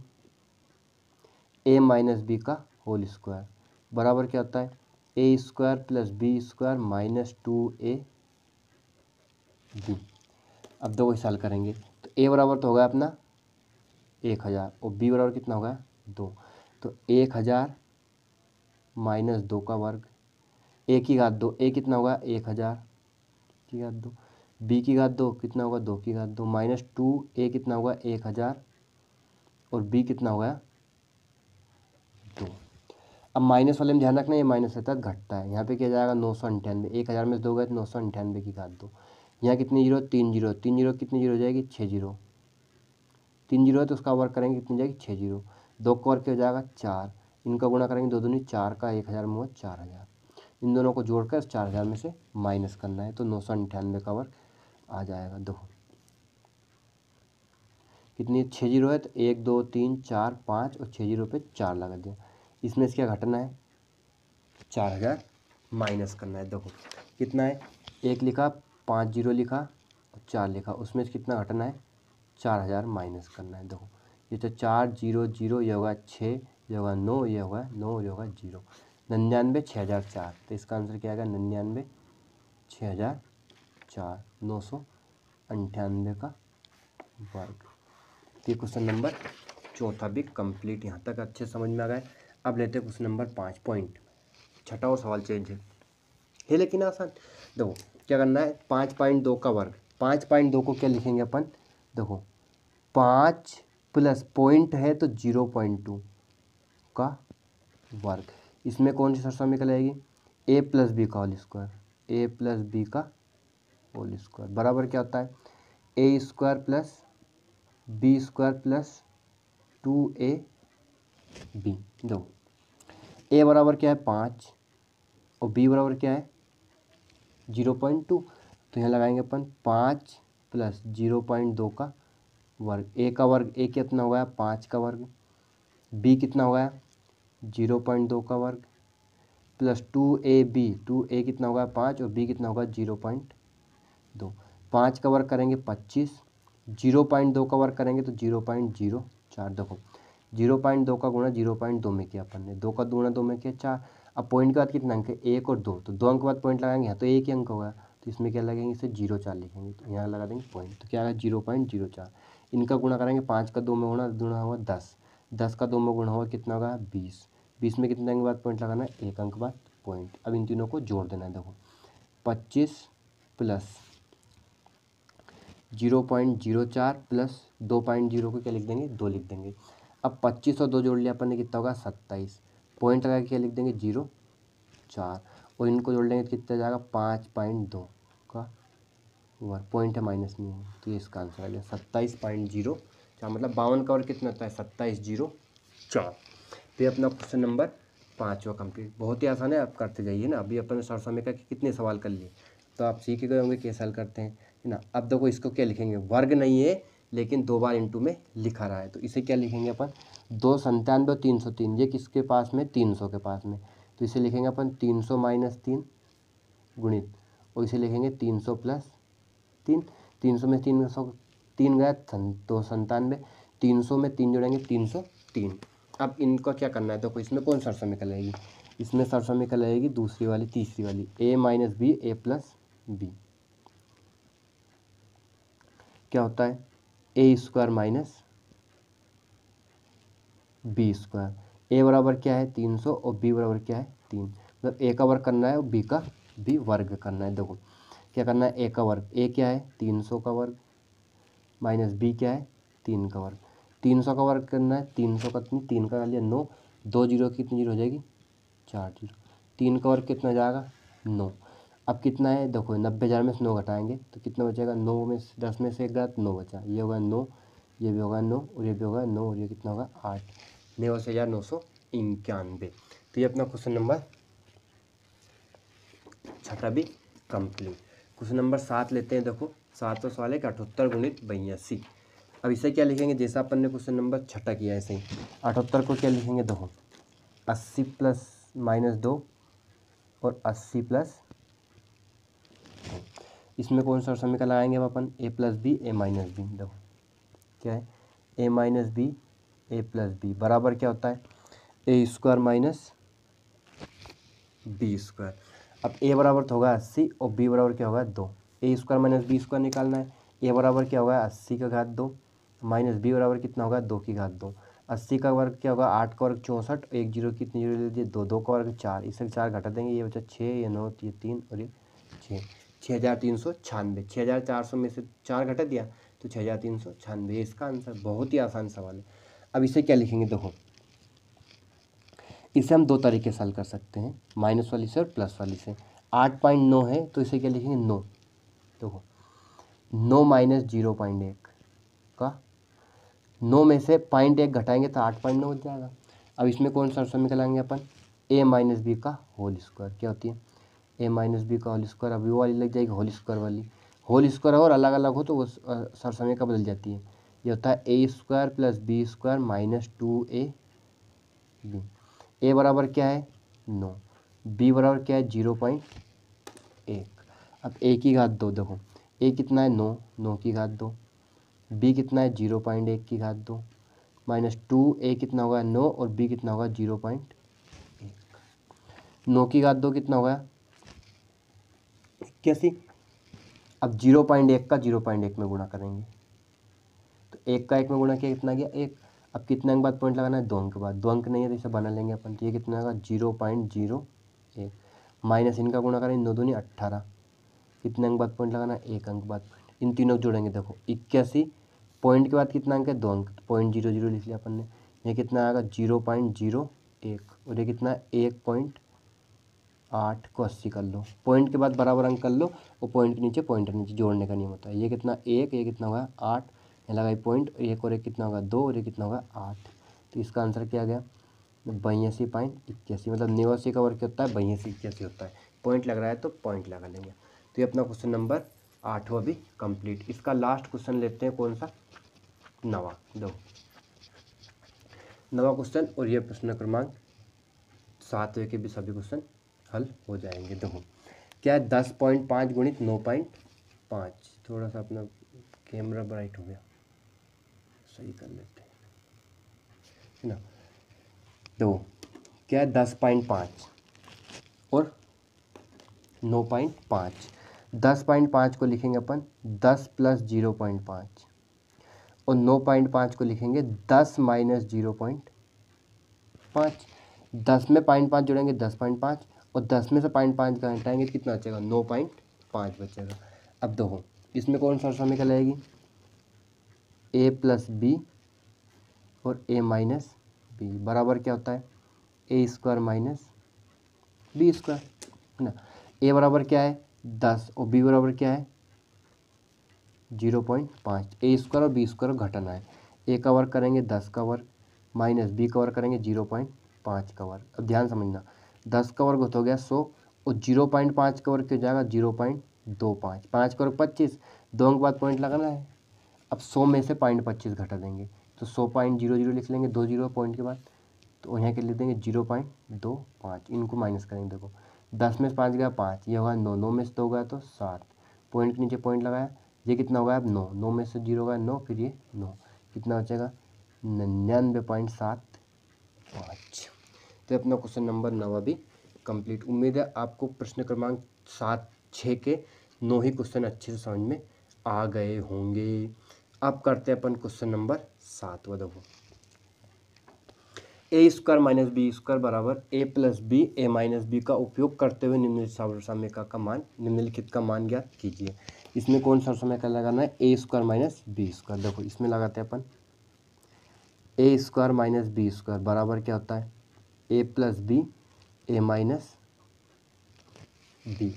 a माइनस बी का होल स्क्वायर बराबर क्या होता है ए square plus b square minus 2ab। अब दो इस हल करेंगे तो a बराबर तो होगा अपना 1000 और b बराबर कितना होगा 2, तो 1000 माइनस 2 का वर्ग, a की घात 2, a कितना होगा 1000 की घात 2, b की घात 2 कितना होगा 2 की घात 2 माइनस 2a कितना होगा 1000 और b कितना होगा 2। अब माइनस वाले में ध्यान रखना ये माइनस रहता है घटता है, यहाँ पे क्या जाएगा 998, 1000 में से 2 गए तो 998 की घात 2, यहाँ कितनी जीरो 3 जीरो, 3 जीरो कितनी जीरो हो जाएगी 6 जीरो, 3 जीरो है तो उसका वर्ग करेंगे कितनी जाएगी 6 जीरो, 2 का वर्ग क्या हो जाएगा 4, इनका गुणा करेंगे 2 दूनी 4 का 1000 में हुआ 4000, इन दोनों को जोड़कर 4000 में से माइनस करना है तो 998 का वर्ग आ जाएगा। देखो कितनी 6 जीरो है तो 1 2 3 4 5 और 6 जीरो पे 4 लगा दिया, इसमें से क्या घटना है 4000 माइनस करना है। देखो कितना है 1 लिखा 5 जीरो लिखा और 4 लिखा, उसमें से कितना घटना है 4000 माइनस करना है। देखो ये तो 4 जीरो जीरो, ये होगा 6, ये होगा 9, ये होगा 9, ये होगा 0, 99 6004, तो इसका आंसर क्या आएगा 99 6004, 998 का वर्ग। ये क्वेश्चन नंबर चौथा भी कंप्लीट, यहाँ तक अच्छे समझ में आ गए। अब लेते हैं क्वेश्चन नंबर 5 पॉइंट, छठा और सवाल चेंज है लेकिन आसान। देखो क्या करना है 5.2 का वर्ग, 5.2 को क्या लिखेंगे अपन, देखो 5 प्लस पॉइंट है तो 0.2 का वर्ग, इसमें कौन सी सरसा निकल आएगी a प्लस बी का whole square, a plus b का होल स्क्वायर बराबर क्या होता है ए square plus b square plus 2ab। दो a बराबर क्या है 5 और b बराबर क्या है 0.2, तो यहाँ लगाएंगे अपन 5 प्लस 0.2 का वर्ग, a का वर्ग a कितना हो गया 5 का वर्ग, b कितना हो गया 0.2 का वर्ग प्लस 2ab, 2a कितना होगा 5 और b कितना होगा 0.2, 5 का वर्ग करेंगे 25, 0.2 का वर्ग करेंगे तो 0.04। देखो 0.2 का गुणा 0.2 में किया अपन ने, 2 का गुणा 2 में किया 4। अब पॉइंट के बाद कितना अंक है 1 और 2, तो 2 अंक के बाद पॉइंट लगाएंगे, यहाँ तो 1 ही अंक होगा तो इसमें क्या लगेंगे इसे 0.4 लिखेंगे, तो यहाँ लगा देंगे पॉइंट, तो क्या आएगा 0.04। इनका गुणा करेंगे 5 का 2 में गुणा हुआ 10, 10 का 2 में गुणा हुआ कितना होगा 20, 20 में कितने अंक बाद पॉइंट लगाना है 1 अंक बाद पॉइंट। अब इन तीनों को जोड़ देना है। देखो 25 प्लस 0.04 प्लस 2.0 को क्या लिख देंगे 2 लिख देंगे। अब 25 और 2 जोड़ लिया अपन ने कितना होगा 27, पॉइंट लगा के क्या लिख देंगे 0.4 और इनको जोड़ लेंगे तो कितना जाएगा 5.2 का वर्ग, पॉइंट है माइनस नहीं है तो ये इसका आंसर आ गया 27.04, मतलब 52 का वर्ग कितना होता है 2704। तो ये अपना क्वेश्चन नंबर 5 कंप्लीट, बहुत ही आसान है, आप करते जाइए ना। अभी अपन सर समय का कितने सवाल कर लिए तो आप सीख गए होंगे कैसे हल करते हैं, है ना। अब देखो इसको क्या लिखेंगे, वर्ग नहीं है लेकिन 2 बार इंटू में लिखा रहा है तो इसे क्या लिखेंगे अपन 297 और 303, ये किसके पास में 300 के पास में, तो इसे लिखेंगे अपन 300 माइनस 3 गुणित, और इसे लिखेंगे 300 प्लस 3, 300 में 3 गया 297, 300 में 3 जोड़ेंगे 303। अब इनको क्या करना है, देखो इसमें कौन सरसा निकल आएगी, इसमें सरसा निकल आएगी दूसरी वाली तीसरी वाली a minus B A plus B, क्या होता है ए स्क्वायर माइनस बी स्क्वायर, ए बराबर क्या है 300 और बी बराबर क्या है 3, मतलब ए का वर्ग करना है और बी का भी वर्ग करना है। देखो क्या करना है, ए का वर्ग, ए क्या है 300 का वर्ग, माइनस बी क्या है 3 का वर्ग। 300 का वर्ग करना है, 300 का 3 का लिया 9, 2 जीरो की कितनी जीरो हो जाएगी 4 जीरो, 3 का वर्ग कितना जाएगा 9। अब कितना है देखो 90,000 में से 9 घटाएंगे तो कितना बचेगा, 9 में से 10 में से 1 गया 9 बचा, ये होगा 9, ये भी होगा 9 और ये भी होगा 9 और ये कितना होगा 8, 89,991। तो ये अपना क्वेश्चन नंबर 6 भी कंप्लीट। क्वेश्चन नंबर 7 लेते हैं। देखो 7वां सवाल है कि 78 गुणित 82। अब इसे क्या लिखेंगे, जैसा अपन ने क्वेश्चन नंबर 6 किया है ऐसे ही 78 को क्या लिखेंगे, देखो 80 प्लस माइनस 2 और 80 प्लस, इसमें कौन सा समीकरण लगाएंगे अब अपन, a plus B A minus B. देखो क्या है, ए माइनस बी ए प्लस बी बराबर क्या होता है, ए स्क्वायर माइनस बी स्क्वायर। अब ए बराबर तो होगा 80 और बी बराबर क्या होगा 2, ए स्क्वायर माइनस बी स्क्वायर निकालना है। ए बराबर क्या होगा 80 का घात 2 माइनस बी बराबर कितना होगा 2 की घात 2। 80 का वर्ग क्या होगा 8 का वर्ग 64, एक जीरो कितनी जीरो ले लीजिए 2, 2 का वर्ग 4, इससे 4 घटा देंगे, ये बचा 6, ये 9, ये 3 और ये 6, 6,396। 6,400 में से 4 घटा दिया तो 6,396, इसका आंसर। बहुत ही आसान सवाल है। अब इसे क्या लिखेंगे, देखो इसे हम दो तरीके से हल कर सकते हैं, माइनस वाली से और प्लस वाली से। 8.9 है तो इसे क्या लिखेंगे 9, देखो 9 माइनस 0.1 का 9 में से 0.1 घटाएंगे तो 8.9 हो जाएगा। अब इसमें कौन सा समीकरण लाएंगे अपन, ए माइनस बी का होल स्क्वायर, क्या होती है ए माइनस बी का होल स्क्वायर। अब वो वाली लग जाएगी होल स्क्वायर वाली, होल स्क्वायर और अलग अलग हो तो वो सरसमी का बदल जाती है। ये होता है ए square plus b square minus 2ab। A बराबर क्या है 9, बी बराबर क्या है 0.1। अब ए की घात 2, देखो ए कितना है 9, 9 की घात 2, बी कितना है 0.1 की घात 2 माइनस 2, ए कितना होगा 9 और बी कितना होगा 0.1। 9 की घात 2 कितना होगा 81। अब 0.1 का 0.1 में गुणा करेंगे तो 1 का 1 में गुणा किया कितना गया 1। अब कितने अंक बाद पॉइंट लगाना है 2 अंक बाद, 2 अंक नहीं है तो इसे बना लेंगे अपन, तो ये कितना होगा 0.01 माइनस इनका गुणा करेंगे 9 दूनी 18, कितने अंक बाद पॉइंट लगाना है 1 अंक बाद, इन तीनों को जोड़ेंगे देखो 81, पॉइंट के बाद कितना अंक है 2 अंक, 0.00 लिख लिया अपन ने। ये कितना आएगा 0.01 और ये कितना है 1.8 को 80 कर लो, पॉइंट के बाद बराबर अंक कर लो और पॉइंट के नीचे पॉइंटर नीचे जोड़ने का नियम होता है। ये कितना 1, ये कितना होगा 8, यहाँ लगाई पॉइंट, एक और एक कितना होगा 2 और ये कितना होगा 8। तो इसका आंसर क्या आ गया 82.81, मतलब 89 का वर्ग क्या होता है 82.81 होता है। पॉइंट लग रहा है तो पॉइंट लगा लेंगे। तो ये अपना क्वेश्चन नंबर 8वां भी कंप्लीट। इसका लास्ट क्वेश्चन लेते हैं, कौन सा 9वां, दो 9वां क्वेश्चन, और ये प्रश्न क्रमांक 7वें के भी सभी क्वेश्चन हल हो जाएंगे। देखो क्या है 10.5 गुणित 9.5, थोड़ा सा अपना कैमरा ब्राइट हो गया, सही कर लेते हैं है ना। तो क्या है 10.5 और 9.5, 10.5 को लिखेंगे अपन 10 प्लस 0.5 और 9.5 को लिखेंगे 10 माइनस 0.5। 10 में 0.5 जोड़ेंगे 10.5 और 10 में से 0.5 का हटाएंगे कितना बचेगा 9.5 बचेगा। अब देखो इसमें कौन सा समीकरण आएगी, ए प्लस बी और ए माइनस बी बराबर क्या होता है ए स्क्वायर माइनस बी स्क्वायर, है ना। ए बराबर क्या है 10 और बी बराबर क्या है 0.5। ए स्क्वायर और बी स्क्वायर घटाना है, ए का वर्ग करेंगे 10 का वर्ग माइनस बी का वर्ग करेंगे 0.5 का वर्ग। अब ध्यान समझना 10 का वर्ग हो गया 100 और 0.5 का वर्ग क्या जाएगा 0.25, 5 का वर्ग 25, 2 अंक बाद पॉइंट लगाना है। अब 100 में से 0.25 घटा देंगे तो 100.00 लिख लेंगे, 2 जीरो पॉइंट के बाद, तो यहाँ के लिख देंगे 0.25, इनको माइनस करेंगे। देखो 10 में से 5 गया 5, ये होगा 9, 9 में से 2 गया तो 7, पॉइंट के नीचे पॉइंट लगाया, ये कितना होगा अब 9, 9 में से 0 गया 9, फिर ये 9, कितना बचेगा 99.75। तो अपना क्वेश्चन नंबर 9 भी कंप्लीट। उम्मीद है आपको प्रश्न क्रमांक 7, 6 के 9 ही क्वेश्चन अच्छे से समझ में आ गए होंगे। अब करते हैं अपन क्वेश्चन नंबर 7। देखो ए स्क्वायर माइनस बी स्क्वायर बराबर ए plus B A minus b का उपयोग करते हुए निम्नलिखित समीकरण का मान ज्ञात कीजिए। इसमें कौन सा समीकरण लगाना है, ए स्क्वायर माइनस बी स्क्वायर। देखो इसमें लगाते हैं अपन ए स्क्वायर माइनस बी स्क्वायर बराबर क्या होता है, a plus B A minus B.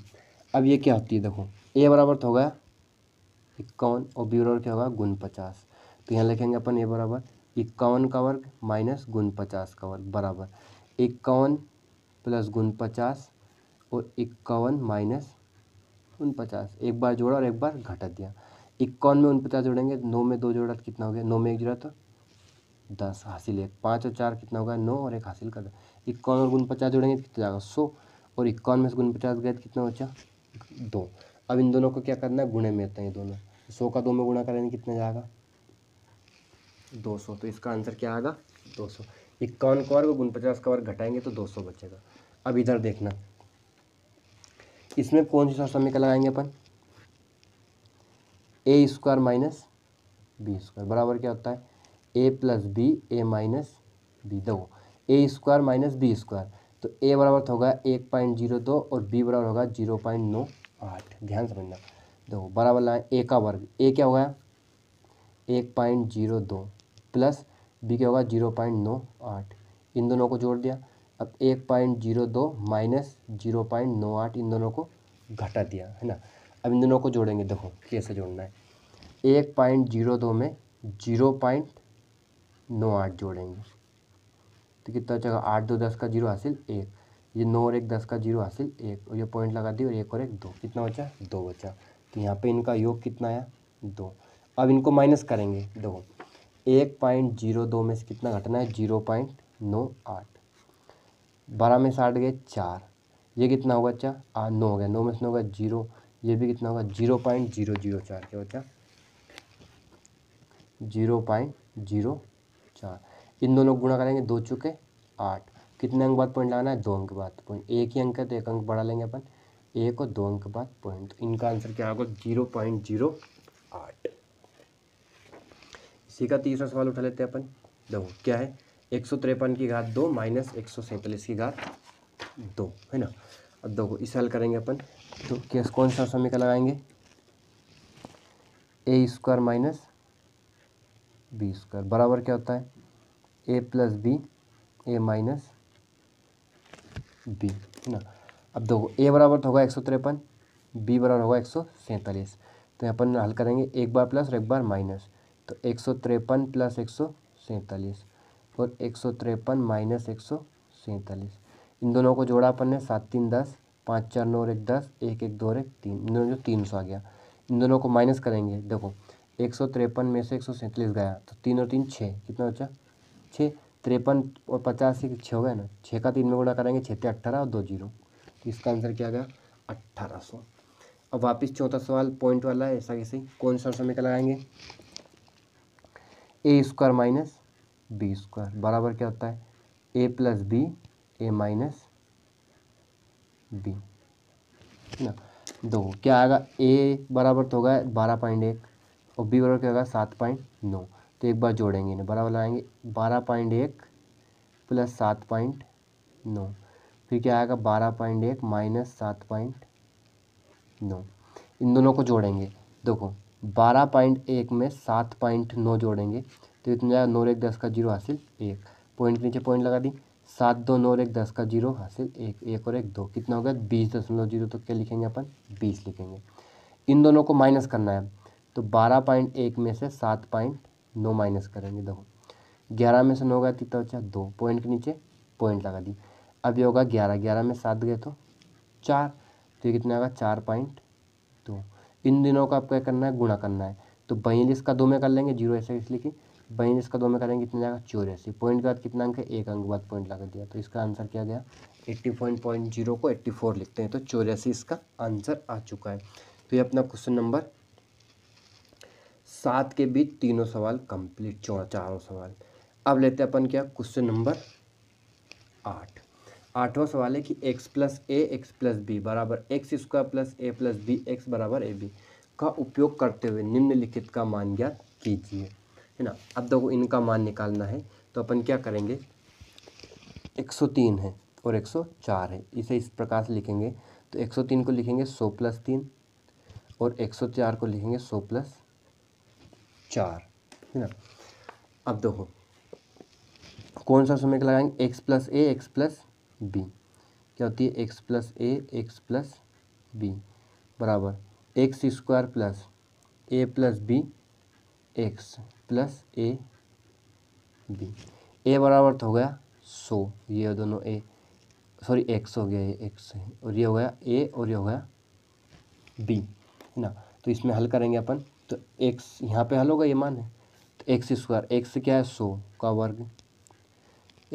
अब ये क्या होती है, देखो ए बराबर तो होगा 51 और बी बराबर क्या होगा गुण 50। तो यहाँ लिखेंगे अपन ए बराबर 51 का वर्ग माइनस गुण 50 का वर्ग बराबर 51 प्लस गुण 50 और 51 माइनस 49। एक बार जोड़ा और एक बार घटा दिया। 51 में 49 जोड़ेंगे, 9 में 2 जोड़ा तो कितना हो गया, 9 में 1 जोड़ा तो 10 हासिल 1, 5 और 4 कितना होगा 9 और 1 हासिल कर दो। 51 और गुण 50 जोड़ेंगे तो कितना जाएगा 100 और 51 में से गुण 50 गया तो कितना बचा 2। अब इन दोनों को क्या करना है, गुणे में होते हैं ये दोनों। 100 का 2 में गुणा करेंगे कितना जाएगा 200। तो इसका आंसर क्या आएगा 200। 51 का वर्ग गुण 50 का वर्ग घटाएंगे तो 200 बचेगा। अब इधर देखना, इसमें कौन सी समीकरण लगाएंगे अपन, ए स्क्वायर माइनस बी स्क्वायर बराबर क्या होता है a plus B A minus B. देखो ए स्क्वायर माइनस बी स्क्वायर, तो ए बराबर तो होगा 1.02 और बी बराबर होगा 0.98। ध्यान समझना, देखो बराबर लाए ए का वर्ग, ए क्या होगा 1.02 प्लस बी क्या होगा 0.98, इन दोनों को जोड़ दिया। अब 1.02 माइनस 0.98 इन दोनों को घटा दिया है ना। अब इन दोनों को जोड़ेंगे, देखो कैसे जोड़ना है, 1.02 में 0.98 जोड़ेंगे तो कितना बचेगा 8 2 10 का 0 हासिल 1, ये 9 और 1 10 का 0 हासिल 1 और ये पॉइंट लगा दिया और 1 और 1 2, कितना बचा 2 बचा। तो यहाँ पे इनका योग कितना आया 2। अब इनको माइनस करेंगे, देखो 1.02 में से कितना घटना है 0.98, 12 में 60 गए 4, ये कितना होगा बच्चा 9 हो गया, 9 में से 9 होगा 0, ये भी कितना होगा 0.004, क्या बचा 0.04। इन दोनों गुणा करेंगे 2 चुके 8, कितने अंक बाद पॉइंट लगाना है 2 अंक बाद पॉइंट, एक ही अंक है तो एक अंक बढ़ा लेंगे अपन, 1 और 2 अंक बाद पॉइंट। तो इनका आंसर क्या होगा 0.08। इसी का तीसरा सवाल उठा लेते हैं अपन। देखो क्या है 153 की घात 2 माइनस 147 की घात 2 है ना। अब देखो इसे हल करेंगे अपन, तो कैसे कौन सा समीकरण लगाएंगे, ए स्क्वायर माइनस बी स्क्वायर बराबर क्या होता है a plus B A minus B है ना। अब देखो ए बराबर तो होगा 153, बी बराबर होगा 147, तो अपन हल करेंगे एक बार प्लस और एक बार माइनस, तो 153 प्लस 147 और 153 माइनस 147, इन दोनों को जोड़ा अपन ने 7 3 10, 5 4 9 और 1 10, 1 1 2 और 1 3, इन दोनों जो 300 आ गया। इन दोनों को माइनस करेंगे, देखो 153 में से 147 गया तो 3 और 3 6, कितना बचा 6, 53 और 50 से 6 हो गया ना, 6 का 3 में गुणा करेंगे 6 से 18 और 2 जीरो, तो इसका आंसर क्या आ गया 1800। अब वापस चौथा सवाल पॉइंट वाला है, ऐसा कैसे कौन सा समीकरण लगाएंगे, ए स्क्वायर माइनस बी स्क्वायर बराबर क्या होता है a plus B A minus B है ना। दो क्या आएगा ए बराबर तो होगा 12.1 और बी बराबर क्या होगा 7.9, तो एक बार जोड़ेंगे इन्हें, बराबर लगाएंगे 12.1 प्लस 7.9, फिर क्या आएगा 12.1 माइनस 7.9, इन दोनों को जोड़ेंगे। देखो 12.1 में 7.9 जोड़ेंगे तो इतना जाएगा 9 और 1 10 का 0 हासिल 1, पॉइंट के नीचे पॉइंट लगा दी, 7 2 9 और 1 10 का 0 हासिल 1, 1 और 1 2, कितना होगा 20.0, तो क्या लिखेंगे अपन 20 लिखेंगे। इन दोनों को माइनस करना है, तो 12.1 में से 7.9 माइनस करेंगे, देखो 11 में से 9 गया कितना बचा 2, पॉइंट के नीचे पॉइंट लगा दी। अब ये होगा 11, 11 में 7 गए तो 4, तो ये कितना होगा 4.2। इन दिनों का आपको क्या करना है गुणा करना है, तो 42 का 2 में कर लेंगे, 0 ऐसे इसलिए कि 42 का 2 में करेंगे कितना जाएगा 84, पॉइंट के बाद कितना अंक है एक अंक बाद पॉइंट लगा दिया, तो इसका आंसर क्या गया 80.0 को 84 लिखते हैं, तो 84 इसका आंसर आ चुका है। तो ये अपना क्वेश्चन नंबर 7 के बीच तीनों सवाल कंप्लीट, चारों सवाल। अब लेते हैं अपन क्या क्वेश्चन नंबर 8। 8वां सवाल है कि x plus a x plus b बराबर x square plus a plus b x बराबर ए बी का उपयोग करते हुए निम्नलिखित का मान ज्ञात कीजिए, है ना। अब देखो इनका मान निकालना है तो अपन क्या करेंगे, 103 है और 104 है। इसे इस प्रकार से लिखेंगे तो 103 को लिखेंगे 100 + 3 और 104 को लिखेंगे 100 + 4, है ना। अब देखो कौन सा समीकरण लगाएंगे, x + a x + b क्या होती है, x + a x + b बराबर x² + a + b x + a b। a बराबर तो हो गया 100, ये दोनों a सॉरी x हो गया, ये x है और ये हो गया a और ये हो गया b, है ना। तो इसमें हल करेंगे अपन तो x यहाँ पे हल होगा, ये मान है तो x², x क्या है 100 का वर्ग,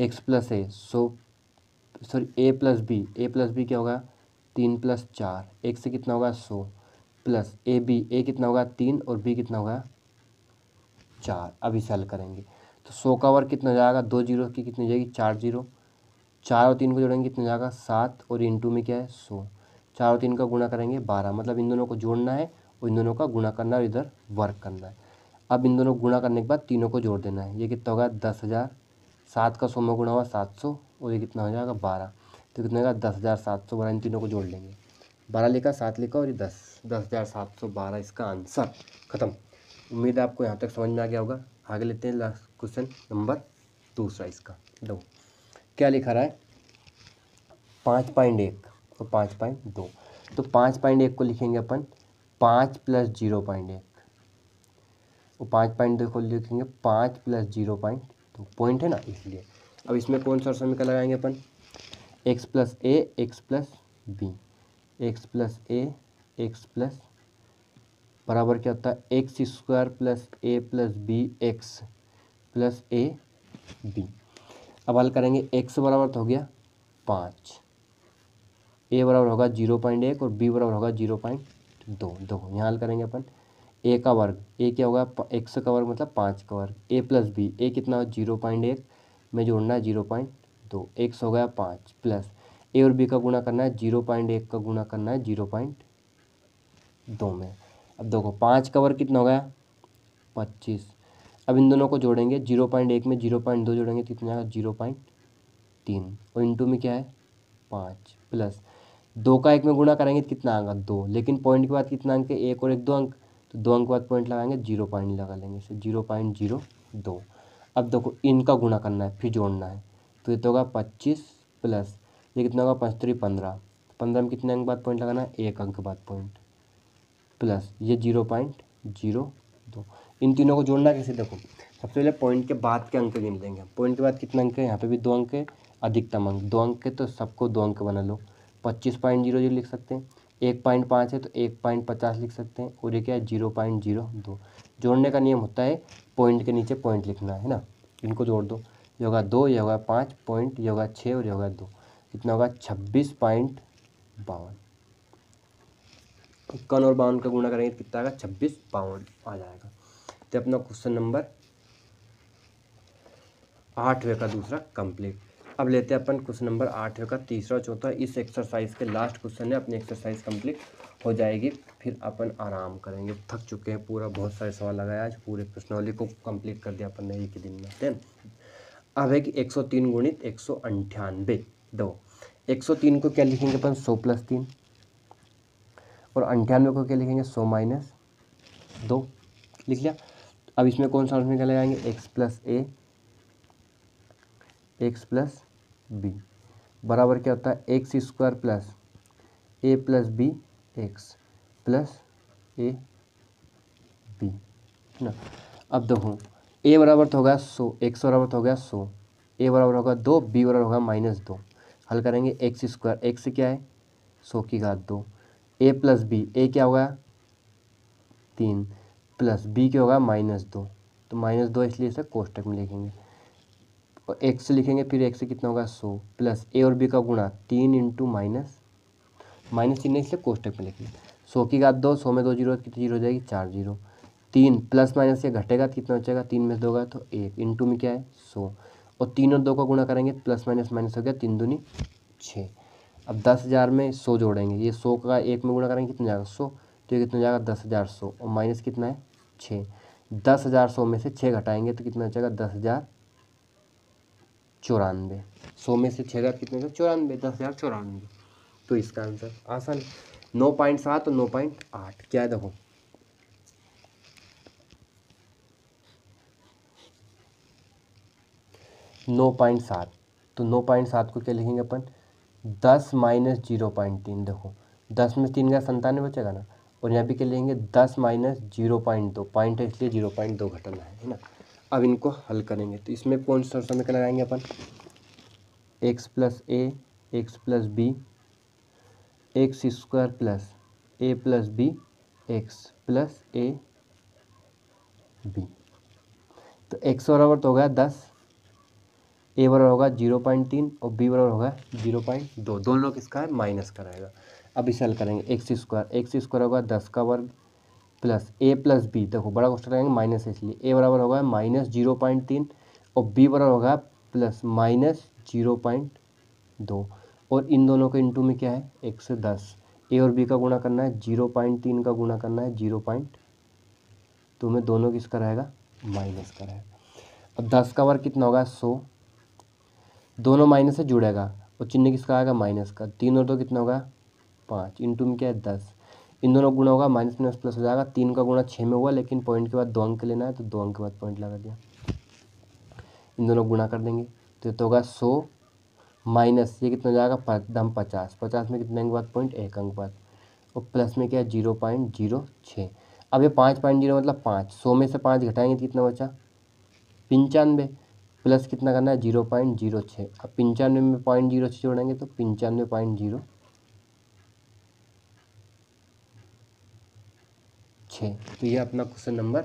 x + a 100 sorry a + b क्या होगा 3 + 4, x कितना होगा 100 प्लस a कितना होगा 3 और b कितना होगा 4। अब इसे हल करेंगे तो 100 का वर्ग कितना हो जाएगा, 2 जीरो की कितनी हो जाएगी 4 जीरो, 4 और 3 को जोड़ेंगे कितना हो जाएगा 7 और इंटू में क्या है 100, 4 और 3 का गुणा करेंगे 12, मतलब इन दोनों को जोड़ना है और इन दोनों का गुणा करना है और इधर वर्ग करना है। अब इन दोनों को गुणा करने के बाद तीनों को जोड़ देना है, ये कितना होगा 10,000, 7 का 100 में गुणा हुआ 700 और ये कितना हो जाएगा 12, तो कितना होगा 10,700 12, इन तीनों को जोड़ लेंगे 12 लिखा 7 लिखा और ये 10,712 इसका आंसर। खत्म। उम्मीद है आपको यहाँ तक समझ में आ गया होगा। आगे लेते हैं लास्ट क्वेश्चन नंबर दूसरा। इसका दो क्या लिखा रहा है 5.1 और 5.2, तो 5.1 को लिखेंगे अपन 5 + 0.1 और 5.2 को लिखेंगे 5 + 0.2, पॉइंट है ना इसलिए। अब इसमें कौन सा समीकरण लगाएंगे अपन, x + a x + b, x + a x + बराबर क्या होता है x² + a + b x + a b। अब हल करेंगे x बराबर तो हो गया 5, a बराबर होगा 0.1 और b बराबर होगा 0.2। देखो यहाँ हल करेंगे अपन a का वर्ग, a क्या होगा x का वर्ग मतलब 5 का वर्ग, a + b, a कितना हो 0.1 में जोड़ना है 0.2, x हो गया 5 प्लस a और b का गुणा करना है 0.1 का गुणा करना है 0.2 में। अब देखो 5 का वर्ग कितना हो गया 25, अब इन दोनों को जोड़ेंगे 0.1 में 0.2 जोड़ेंगे तो कितना आएगा 0.3 और इंटू में क्या है 5 प्लस 2 का 1 में गुणा करेंगे तो कितना आएगा 2, लेकिन पॉइंट के बाद कितना अंक है 1 और 1 2 अंक, तो 2 अंक के बाद पॉइंट लगाएंगे 0 पॉइंट लगा लेंगे इसे 0.02। अब देखो इनका गुणा करना है फिर जोड़ना है तो ये तो होगा 25 प्लस ये कितना होगा 5 3 15, 15 में कितने अंक बाद पॉइंट लगाना है 1 अंक बाद पॉइंट प्लस ये 0.02। इन तीनों को जोड़ना कैसे, देखो सबसे पहले पॉइंट के बाद के अंक गिन लेंगे। पॉइंट के बाद कितना अंक है, यहाँ पे भी 2 अंक है, अधिकतम अंक 2 अंक है तो सबको 2 अंक बना लो। 25.00 लिख सकते हैं, 1.5 है तो 1.50 लिख सकते हैं और ये क्या है 0.02। जोड़ने का नियम होता है पॉइंट के नीचे पॉइंट लिखना है ना। इनको जोड़ दो, ये होगा 2, ये होगा 5 पॉइंट, ये होगा 6 और ये होगा 2, कितना होगा 26.52। 51 और 52 का गुणा करेंगे तो कितना आएगा 26 आ जाएगा। तो अपना क्वेश्चन नंबर 8वें का दूसरा कंप्लीट। अब लेते हैं अपन क्वेश्चन नंबर 8वें का तीसरा चौथा। इस एक्सरसाइज के लास्ट क्वेश्चन है, अपनी एक्सरसाइज कंप्लीट हो जाएगी, फिर अपन आराम करेंगे। थक चुके हैं पूरा, बहुत सारे सवाल लगाए आज, पूरे प्रश्नावली को कंप्लीट कर दिया अपन ने एक ही दिन में। देन अब है कि 103 गुणित 198 दो। 103 को क्या लिखेंगे अपन 100 + 3 और 98 को क्या लिखेंगे 100 - 2 लिख लिया। अब इसमें कौन सा उसमें क्या लगाएंगे x + a x + b बराबर क्या होता है x² + a + b x + a b, है ना। अब देखो a बराबर तो होगा 100, x बराबर तो हो गया 100, a बराबर होगा 2, b बराबर होगा -2। हल करेंगे x², x क्या है 100 की घात 2, a + b, a क्या होगा 3 प्लस b क्या होगा -2, तो -2 इसलिए इसे कोष्टक में लिखेंगे और x लिखेंगे, फिर x कितना होगा 100 प्लस a और b का गुणा 3 × माइनस चिन्ह इसलिए कोष्टक में लिखेंगे। 100 की घात 2, 100 में 2 जीरो कितनी जीरो हो जाएगी 4 जीरो, 3 प्लस माइनस से घटेगा तो कितना बचेगा 3 में से 2 होगा तो 1 इंटू में क्या है 100 और 3 और 2 का गुणा करेंगे प्लस माइनस माइनस हो गया 3 दूनी 6। अब 10,000 में 100 जोड़ेंगे, ये 100 का 1 में गुणा करेंगे कितना जाएगा 100, तो ये कितना जाएगा 10,100 और माइनस कितना है 6। 10,100 में से 6 घटाएंगे तो कितना बचेगा 10,000 94। 100 में से 6000 कितने का 94, 10,094। तो इसका आंसर आसान 9.7 और 9.8 क्या है देखो 9.7, तो 9.7 को क्या लिखेंगे अपन 10 माइनस 0.3। देखो 10 में 3 का 97 बचेगा ना, और यहाँ पे क्या लेंगे 10 माइनस 0.2, पॉइंट है इसलिए 0.2 घटाना है ना। अब इनको हल करेंगे तो इसमें कौन सा समीकरण लगाएंगे अपन x plus a x plus b x square plus a plus b x plus a b. तो एक्स बराबर तो होगा 10, ए बराबर होगा 0.3 और बी बराबर होगा 0.2। दोनों किसका है माइनस का रहेगा। अब इसे हल करेंगे एक्स स्क्वायर होगा 10 का वर्ग प्लस ए प्लस बी, देखो बड़ा क्वेश्चन रहेंगे माइनस है इसलिए ए बराबर होगा माइनस 0.3 और बी बराबर होगा प्लस माइनस 0.2। और इन दोनों के इंटू में क्या है 1 से 10, ए और बी का गुणा करना है 0.3 का गुणा करना है 0.2 में, दोनों किसका रहेगा माइनस का रहेगा। अब 10 का वर्ग कितना होगा 100, दोनों माइनस से जुड़ेगा और चिन्ह किसका आएगा माइनस का, 3 और 2 कितना होगा 5, इंटू में क्या है 10, इन दोनों गुणा होगा माइनस माइनस प्लस हो जाएगा। 3 का गुणा 6 में हुआ, लेकिन पॉइंट के बाद 2 अंक लेना है तो 2 अंक के बाद पॉइंट लगा दिया। इन दोनों गुणा कर देंगे तो ये तो होगा 100 माइनस ये कितना हो जाएगा 50, 50 में कितने अंक बाद पॉइंट 1 अंक बाद, और प्लस में क्या है 0.06। अब ये 5.0 मतलब 5, 100 में से 5 घटाएंगे तो कितना बचा 95, प्लस कितना करना है 0.06। अब 95 में 0.06 जोड़ेंगे तो 95.06। तो ये अपना क्वेश्चन नंबर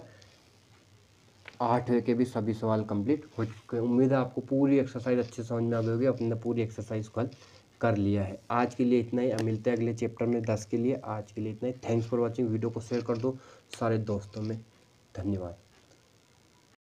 8 के भी सभी सवाल कंप्लीट हो चुके हैं। उम्मीद है आपको पूरी एक्सरसाइज अच्छे से समझ में आ गई होगी। अपने पूरी एक्सरसाइज को हल कर लिया है। आज के लिए इतना ही, अब मिलते हैं अगले चैप्टर में 10 के लिए। आज के लिए इतना ही। Thanks for watching. वीडियो को शेयर कर दो सारे दोस्तों में। धन्यवाद।